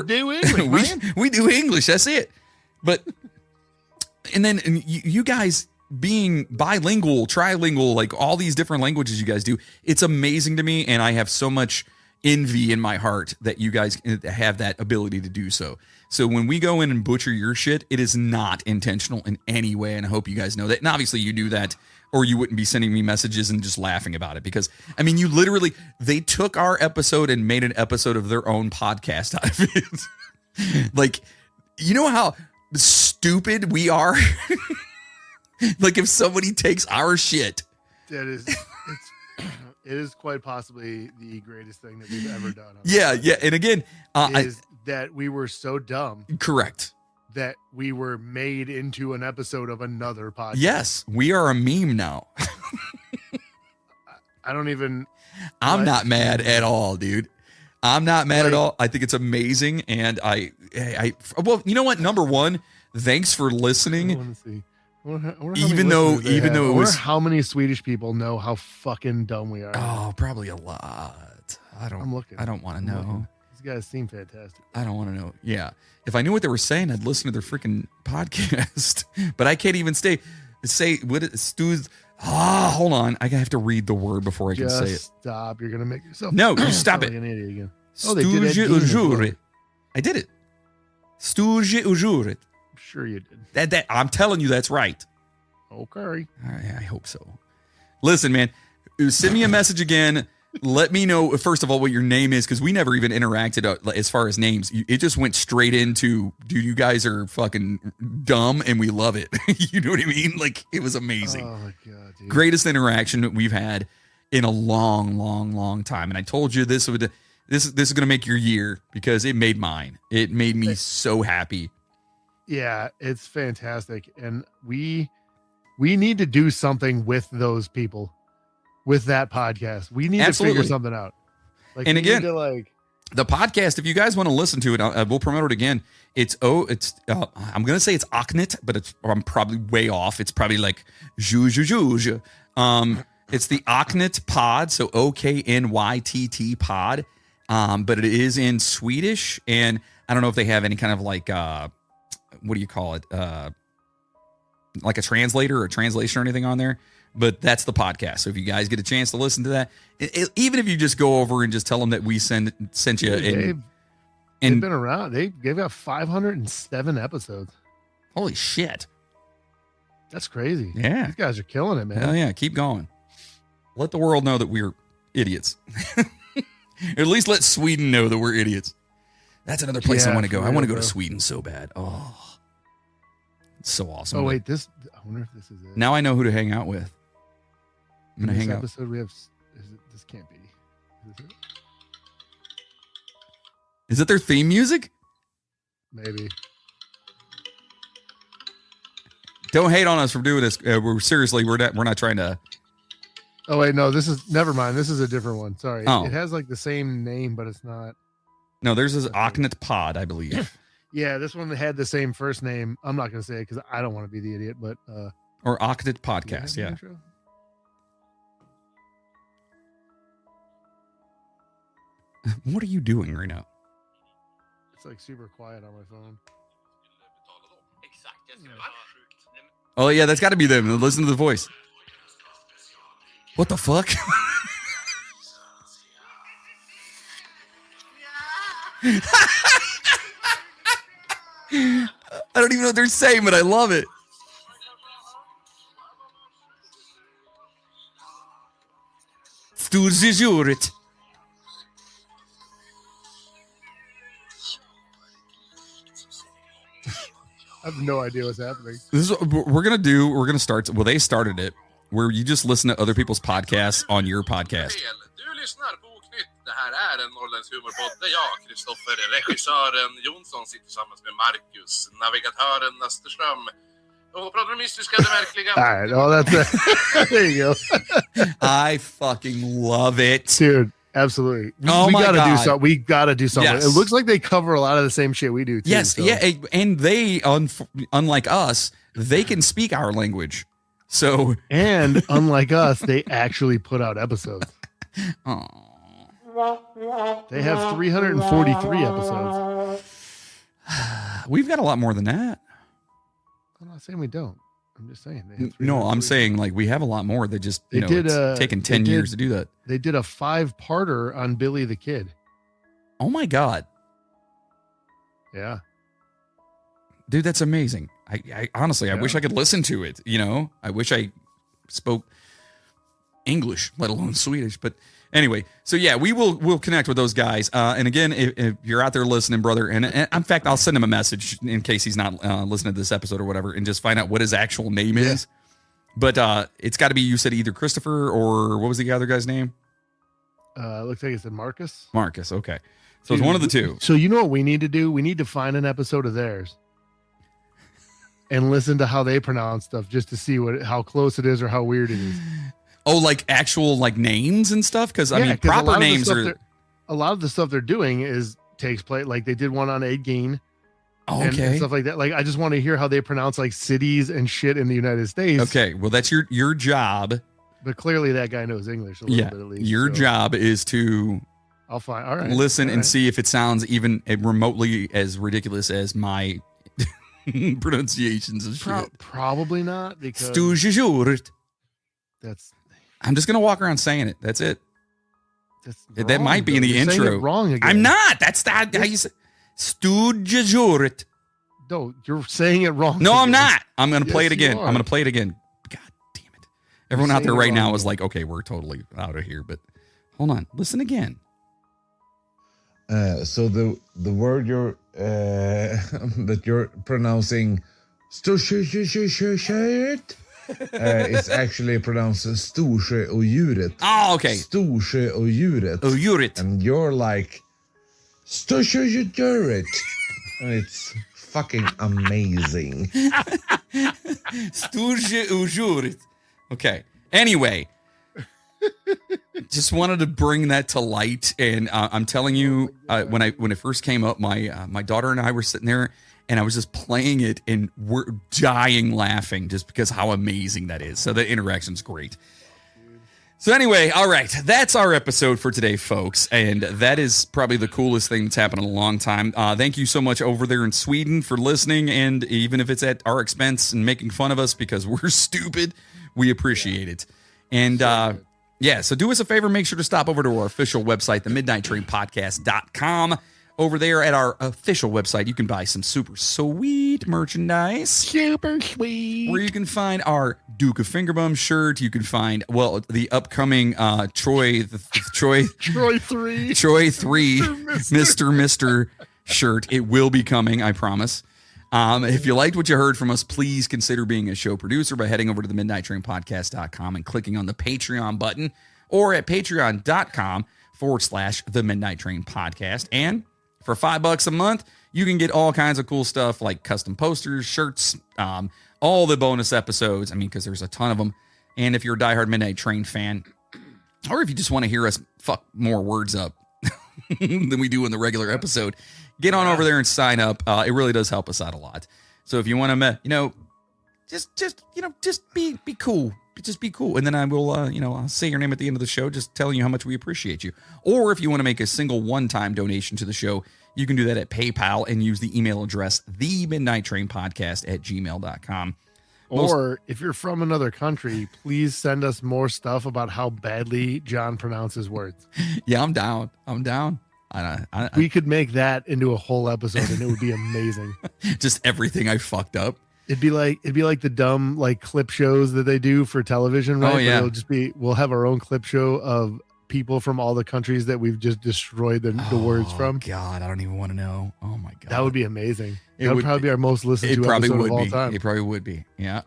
Speaker 1: do English. we do English. That's it. But and then you guys being bilingual, trilingual, like all these different languages you guys do, it's amazing to me, and I have so much envy in my heart that you guys have that ability to do so. So when we go in and butcher your shit, it is not intentional in any way, and I hope you guys know that. And obviously you do that, or you wouldn't be sending me messages and just laughing about it, because I mean, they took our episode and made an episode of their own podcast out of it. Like, you know how stupid we are? Like, if somebody takes our shit.
Speaker 2: It is quite possibly the greatest thing that we've ever done.
Speaker 1: Yeah. And again,
Speaker 2: that we were so dumb.
Speaker 1: Correct.
Speaker 2: That we were made into an episode of another podcast.
Speaker 1: Yes, we are a meme now.
Speaker 2: I'm
Speaker 1: not mad at all, dude. I'm not mad at all. I think it's amazing, and well, you know what? Number one, thanks for listening.
Speaker 2: I want to see.
Speaker 1: Even though it was,
Speaker 2: how many Swedish people know how fucking dumb we are.
Speaker 1: Oh, probably a lot. it? I
Speaker 2: I'm looking.
Speaker 1: don't want to
Speaker 2: I'm
Speaker 1: know.
Speaker 2: looking. These guys seem fantastic.
Speaker 1: I don't want to know. Yeah. If I knew what they were saying, I'd listen to their freaking podcast. But I can't even say what it Stu's. Hold on. I have to read the word before I can say it.
Speaker 2: Stop. You're gonna make yourself.
Speaker 1: No, you stop
Speaker 2: sound
Speaker 1: it.
Speaker 2: like an idiot again. Oh, they did Ed
Speaker 1: Stuže
Speaker 2: Gein as well.
Speaker 1: užurit. I did it. Stuže užurit.
Speaker 2: I'm sure you did.
Speaker 1: That I'm telling you, that's right.
Speaker 2: Okay.
Speaker 1: I hope so. Listen, man, send me a message again. Let me know, first of all, what your name is, because we never even interacted as far as names. It just went straight into, dude, you guys are fucking dumb and we love it. You know what I mean? Like, it was amazing.
Speaker 2: Oh, my God, dude.
Speaker 1: Greatest interaction that we've had in a long, long, long time. And I told you this is going to make your year because it made mine. It made me so happy.
Speaker 2: Yeah, it's fantastic. And we need to do something with those people. With that podcast, we need
Speaker 1: Absolutely.
Speaker 2: to figure something out. Like,
Speaker 1: And
Speaker 2: we
Speaker 1: again,
Speaker 2: need to, like,
Speaker 1: the podcast, if you guys want to listen to it, we'll promote it again. I'm going to say it's Oknit, but I'm probably way off. It's probably like Jujujuj. It's the Oknit pod. So OKNYTT pod. But it is in Swedish. And I don't know if they have any kind of like, what do you call it? Like a translator or translation or anything on there. But that's the podcast. So if you guys get a chance to listen to that, even if you just go over and just tell them that we sent you.
Speaker 2: They've been around. They've got 507 episodes.
Speaker 1: Holy shit.
Speaker 2: That's crazy.
Speaker 1: Yeah.
Speaker 2: These guys are killing it, man.
Speaker 1: Hell yeah. Keep going. Let the world know that we're idiots. Or at least let Sweden know that we're idiots. That's another place I want to go. I want to go to Sweden so bad. Oh, it's so awesome.
Speaker 2: Oh, wait. I wonder if this is it.
Speaker 1: Now I know who to hang out with. I'm going to
Speaker 2: In
Speaker 1: hang
Speaker 2: this
Speaker 1: out.
Speaker 2: episode, we have. This can't be. Is it?
Speaker 1: Is it their theme music?
Speaker 2: Maybe.
Speaker 1: Don't hate on us for doing this. We're not trying to.
Speaker 2: Oh, wait. No, never mind. This is a different one. Sorry.
Speaker 1: Oh.
Speaker 2: It has like the same name, but it's not.
Speaker 1: No, there's this Oknit pod, I believe.
Speaker 2: Yeah, this one had the same first name. I'm not going to say it because I don't want to be the idiot, but.
Speaker 1: Or Oknit
Speaker 2: do
Speaker 1: podcast,
Speaker 2: we have
Speaker 1: yeah.
Speaker 2: an intro?
Speaker 1: What are you doing right now?
Speaker 2: It's like super quiet on my phone.
Speaker 1: Oh, yeah, that's got to be them. Listen to the voice. What the fuck? I don't even know what they're saying, but I love it. Sturzjuret.
Speaker 2: I have no idea what's happening.
Speaker 1: This is what we're gonna start. Well, they started it where you just listen to other people's podcasts on your podcast.
Speaker 7: Du lyssnar på Oknytt. Det här är en Norrlands humorpodd där jag, Kristoffer, regissören Jonsson, sitter tillsammans med Marcus, navigatören Österström. Och pratar om mystiska, det märkliga.
Speaker 2: All right. Oh, that's it. There you go.
Speaker 1: I fucking love it.
Speaker 2: Dude, absolutely.
Speaker 1: Oh,
Speaker 2: we
Speaker 1: my
Speaker 2: gotta
Speaker 1: God.
Speaker 2: do something. We gotta do something.
Speaker 1: Yes.
Speaker 2: It looks like they cover a lot of the same shit we do too.
Speaker 1: Yes,
Speaker 2: so.
Speaker 1: yeah, and they, unlike us, they can speak our language. So,
Speaker 2: And unlike us, they actually put out episodes.
Speaker 1: oh,
Speaker 2: They have 343 episodes.
Speaker 1: we've got a lot more than that.
Speaker 2: I'm not saying we don't. I'm just saying. They have
Speaker 1: No, I'm
Speaker 2: 343.
Speaker 1: saying like we have a lot more. They just,
Speaker 2: They did,
Speaker 1: it's taken 10
Speaker 2: they
Speaker 1: years
Speaker 2: did-
Speaker 1: to do that.
Speaker 2: They did a 5-parter on Billy the Kid.
Speaker 1: Oh my God.
Speaker 2: Yeah.
Speaker 1: Dude, that's amazing. I honestly, I
Speaker 2: Yeah.
Speaker 1: wish I could listen to it. You know, I wish I spoke English, let alone Swedish. But anyway, so yeah, we'll connect with those guys. And again, if you're out there listening, brother, and in fact, I'll send him a message in case he's not listening to this episode or whatever, and just find out what his actual name is. But it's got to be, you said either Christopher or what was the other guy's name?
Speaker 2: Looks like it said Marcus.
Speaker 1: Marcus. Okay, so it's one of the two.
Speaker 2: So you know what we need to do? We need to find an episode of theirs and listen to how they pronounce stuff just to see how close it is or how weird it is.
Speaker 1: Oh, like actual like names and stuff? Because I
Speaker 2: Yeah,
Speaker 1: mean,
Speaker 2: 'cause a lot
Speaker 1: proper
Speaker 2: of the
Speaker 1: names
Speaker 2: stuff
Speaker 1: are.
Speaker 2: they're- a lot of the stuff they're doing takes place. Like they did one on Ed Gein
Speaker 1: Oh,
Speaker 2: and
Speaker 1: okay.
Speaker 2: stuff like that. Like I just want to hear how they pronounce like cities and shit in the United States.
Speaker 1: Okay. Well, that's your job.
Speaker 2: But clearly that guy knows English a little
Speaker 1: Yeah.
Speaker 2: bit at least.
Speaker 1: Your
Speaker 2: so.
Speaker 1: job is to
Speaker 2: I'll find. All right.
Speaker 1: Listen
Speaker 2: all
Speaker 1: and
Speaker 2: right.
Speaker 1: see if it sounds even remotely as ridiculous as my pronunciations of shit.
Speaker 2: Probably not, because
Speaker 1: Stujajurt.
Speaker 2: that's
Speaker 1: I'm just gonna walk around saying it. That's it. That
Speaker 2: wrong,
Speaker 1: might be in
Speaker 2: though.
Speaker 1: the
Speaker 2: You're saying
Speaker 1: intro.
Speaker 2: it wrong again.
Speaker 1: I'm not. That's not how you say. Stujajurt.
Speaker 2: No, you're saying it wrong.
Speaker 1: No, I'm
Speaker 2: again.
Speaker 1: not. I'm gonna play it
Speaker 2: Yes, you
Speaker 1: again.
Speaker 2: are.
Speaker 1: I'm gonna play it again. God damn it! Everyone out
Speaker 2: saying
Speaker 1: there
Speaker 2: it
Speaker 1: right now
Speaker 2: wrong
Speaker 1: is
Speaker 2: again.
Speaker 1: like, okay, we're totally out of here. But hold on, listen again.
Speaker 6: So the word you're that you're pronouncing is actually pronounced storsjöodjuret.
Speaker 1: Oh, okay.
Speaker 6: Storsjöodjuret.
Speaker 1: Oh, Jurit.
Speaker 6: And you're like storsjöodjuret. And it's fucking amazing.
Speaker 1: Stujajurt. Okay. Anyway, just wanted to bring that to light, and I'm telling you, when it first came up, my daughter and I were sitting there, and I was just playing it, and we're dying laughing just because how amazing that is. So the interaction's great. So anyway, all right, that's our episode for today, folks, and that is probably the coolest thing that's happened in a long time. Thank you so much over there in Sweden for listening, and even if it's at our expense and making fun of us because we're stupid, we appreciate it. And yeah, so do us a favor, make sure to stop over to our official website, themidnighttrainpodcast.com. Over there at our official website, you can buy some super sweet merchandise.
Speaker 2: Super sweet.
Speaker 1: Where you can find our Duke of Fingerbum shirt. You can find, well, the upcoming Troy 3, Mr. shirt. It will be coming, I promise. If you liked what you heard from us, please consider being a show producer by heading over to the midnighttrainpodcast.com and clicking on the Patreon button, or at patreon.com/the Midnight Train Podcast. And for $5 a month, you can get all kinds of cool stuff like custom posters, shirts, all the bonus episodes. I mean, because there's a ton of them. And if you're a diehard Midnight Train fan, or if you just want to hear us fuck more words up than we do in the regular episode, get on over there and sign up. It really does help us out a lot. So if you want to, just be cool. Just be cool. And then I will, I'll say your name at the end of the show, just telling you how much we appreciate you. Or if you want to make a single one-time donation to the show, you can do that at PayPal and use the email address, themidnighttrainpodcast@gmail.com.
Speaker 2: Or if you're from another country, please send us more stuff about how badly John pronounces words.
Speaker 1: Yeah, I'm down.
Speaker 2: We could make that into a whole episode, and it would be amazing.
Speaker 1: Just everything I fucked up.
Speaker 2: It'd be like the dumb clip shows that they do for television, right?
Speaker 1: Oh, yeah.
Speaker 2: Where we'll have our own clip show of people from all the countries that we've just destroyed the words from.
Speaker 1: God, I don't even want to know. Oh my God.
Speaker 2: That would be amazing.
Speaker 1: It
Speaker 2: That would
Speaker 1: would
Speaker 2: probably be our most listened to episode of all time.
Speaker 1: It probably would be. Yeah.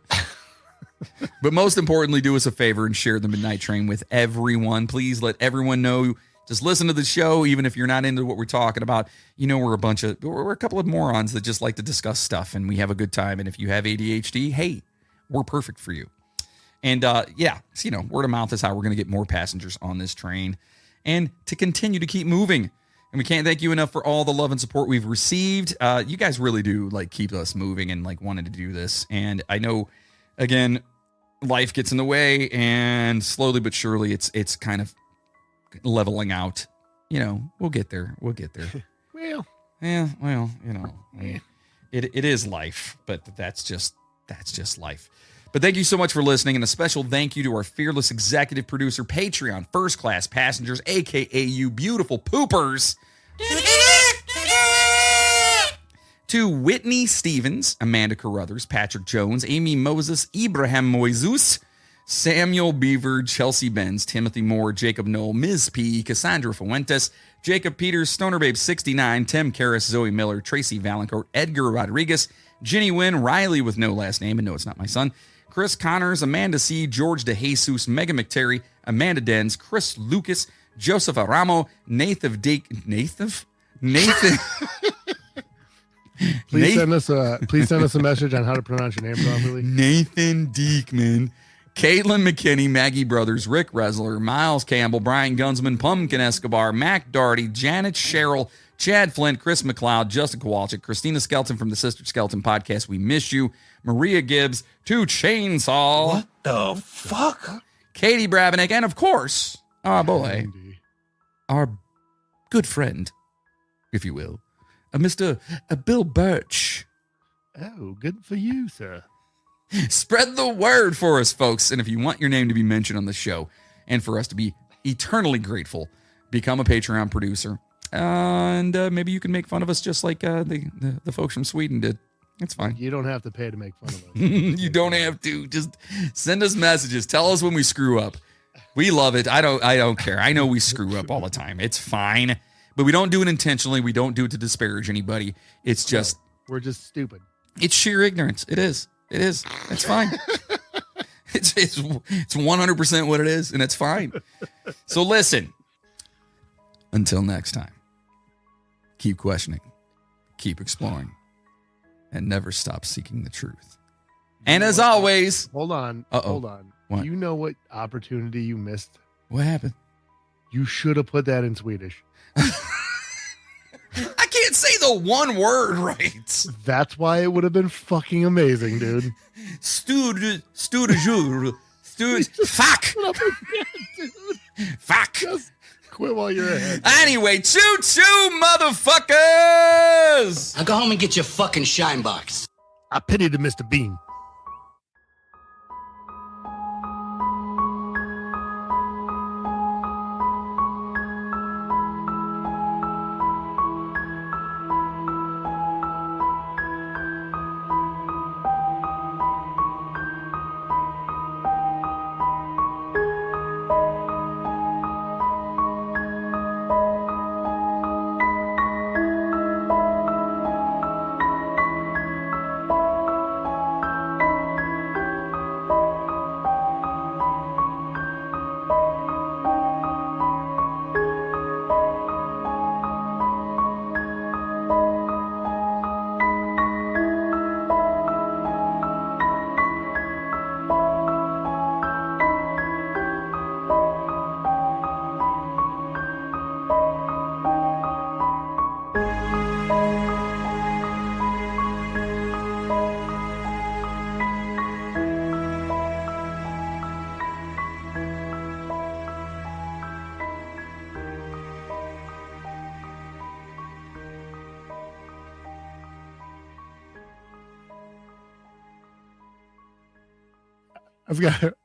Speaker 1: But most importantly, do us a favor and share the Midnight Train with everyone. Please let everyone know. Just listen to the show, even if you're not into what we're talking about. We're a couple of morons that just like to discuss stuff, and we have a good time. And if you have ADHD, hey, we're perfect for you. And word of mouth is how we're going to get more passengers on this train and to continue to keep moving. And we can't thank you enough for all the love and support we've received. You guys really do keep us moving and wanting to do this. And I know, again, life gets in the way, and slowly but surely it's kind of leveling out. We'll get there.
Speaker 2: Well,
Speaker 1: Yeah, well, it is life, but that's just life. But thank you so much for listening, and a special thank you to our fearless executive producer, Patreon first class passengers, aka you beautiful poopers. To Whitney Stevens, Amanda Carruthers, Patrick Jones, Amy Moses, Ibrahim Moises, Samuel Beaver, Chelsea Benz, Timothy Moore, Jacob Knoll, Ms. P, Cassandra Fuentes, Jacob Peters, Stoner Babe 69, Tim Karras, Zoe Miller, Tracy Valancourt, Edgar Rodriguez, Ginny Wynn, Riley with no last name, and no, it's not my son, Chris Connors, Amanda C, George DeJesus, Megan McTerry, Amanda Dens, Chris Lucas, Joseph Aramo, Nathan.
Speaker 2: please send us a message on how to pronounce your name properly.
Speaker 1: Nathan Diekman, Caitlin McKinney, Maggie Brothers, Rick Resler, Miles Campbell, Brian Gunsman, Pumpkin Escobar, Mac Doherty, Janet Sherrill, Chad Flint, Chris McLeod, Justin Kowalczyk, Christina Skelton from the Sister Skeleton Podcast, We Miss You, Maria Gibbs, To Chainsaw.
Speaker 8: What the fuck?
Speaker 1: Katie Brabennick, and of course, our boy, our good friend, if you will, Mr. Bill Birch.
Speaker 2: Oh, good for you, sir.
Speaker 1: Spread the word for us, folks. And if you want your name to be mentioned on the show and for us to be eternally grateful, become a Patreon producer. And maybe you can make fun of us just like the folks from Sweden did. It's fine.
Speaker 2: You don't have to pay to make fun of us.
Speaker 1: You don't have to. Just send us messages. Tell us when we screw up. We love it. I don't care. I know we screw up all the time. It's fine. But we don't do it intentionally. We don't do it to disparage anybody. It's just...
Speaker 2: We're just stupid.
Speaker 1: It's sheer ignorance. It is. That's fine. It's 100% what it is, and it's fine. So listen. Until next time. Keep questioning. Keep exploring. And never stop seeking the truth. And as always...
Speaker 2: Hold on. Hold on.
Speaker 1: What?
Speaker 2: You know what opportunity you missed?
Speaker 1: What happened?
Speaker 2: You should have put that in Swedish.
Speaker 1: I can't say the one word right.
Speaker 2: That's why it would have been fucking amazing, dude.
Speaker 1: Fuck. Fuck.
Speaker 2: Just quit while you're ahead.
Speaker 1: Anyway, choo-choo, motherfuckers.
Speaker 8: Now go home and get your fucking shine box.
Speaker 2: I pity the Mr. Bean.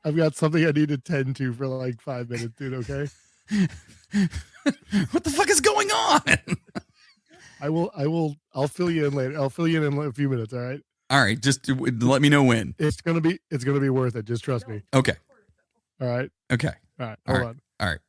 Speaker 2: I've got something I need to tend to for like 5 minutes, dude. Okay.
Speaker 1: What the fuck is going on?
Speaker 2: I'll fill you in later. I'll fill you in a few minutes. All right.
Speaker 1: All right. Just let me know when.
Speaker 2: It's gonna be worth it. Just trust me.
Speaker 1: Okay.
Speaker 2: All right.
Speaker 1: Okay.
Speaker 2: All right.
Speaker 1: All
Speaker 2: Hold
Speaker 1: right.
Speaker 2: on.
Speaker 1: All right.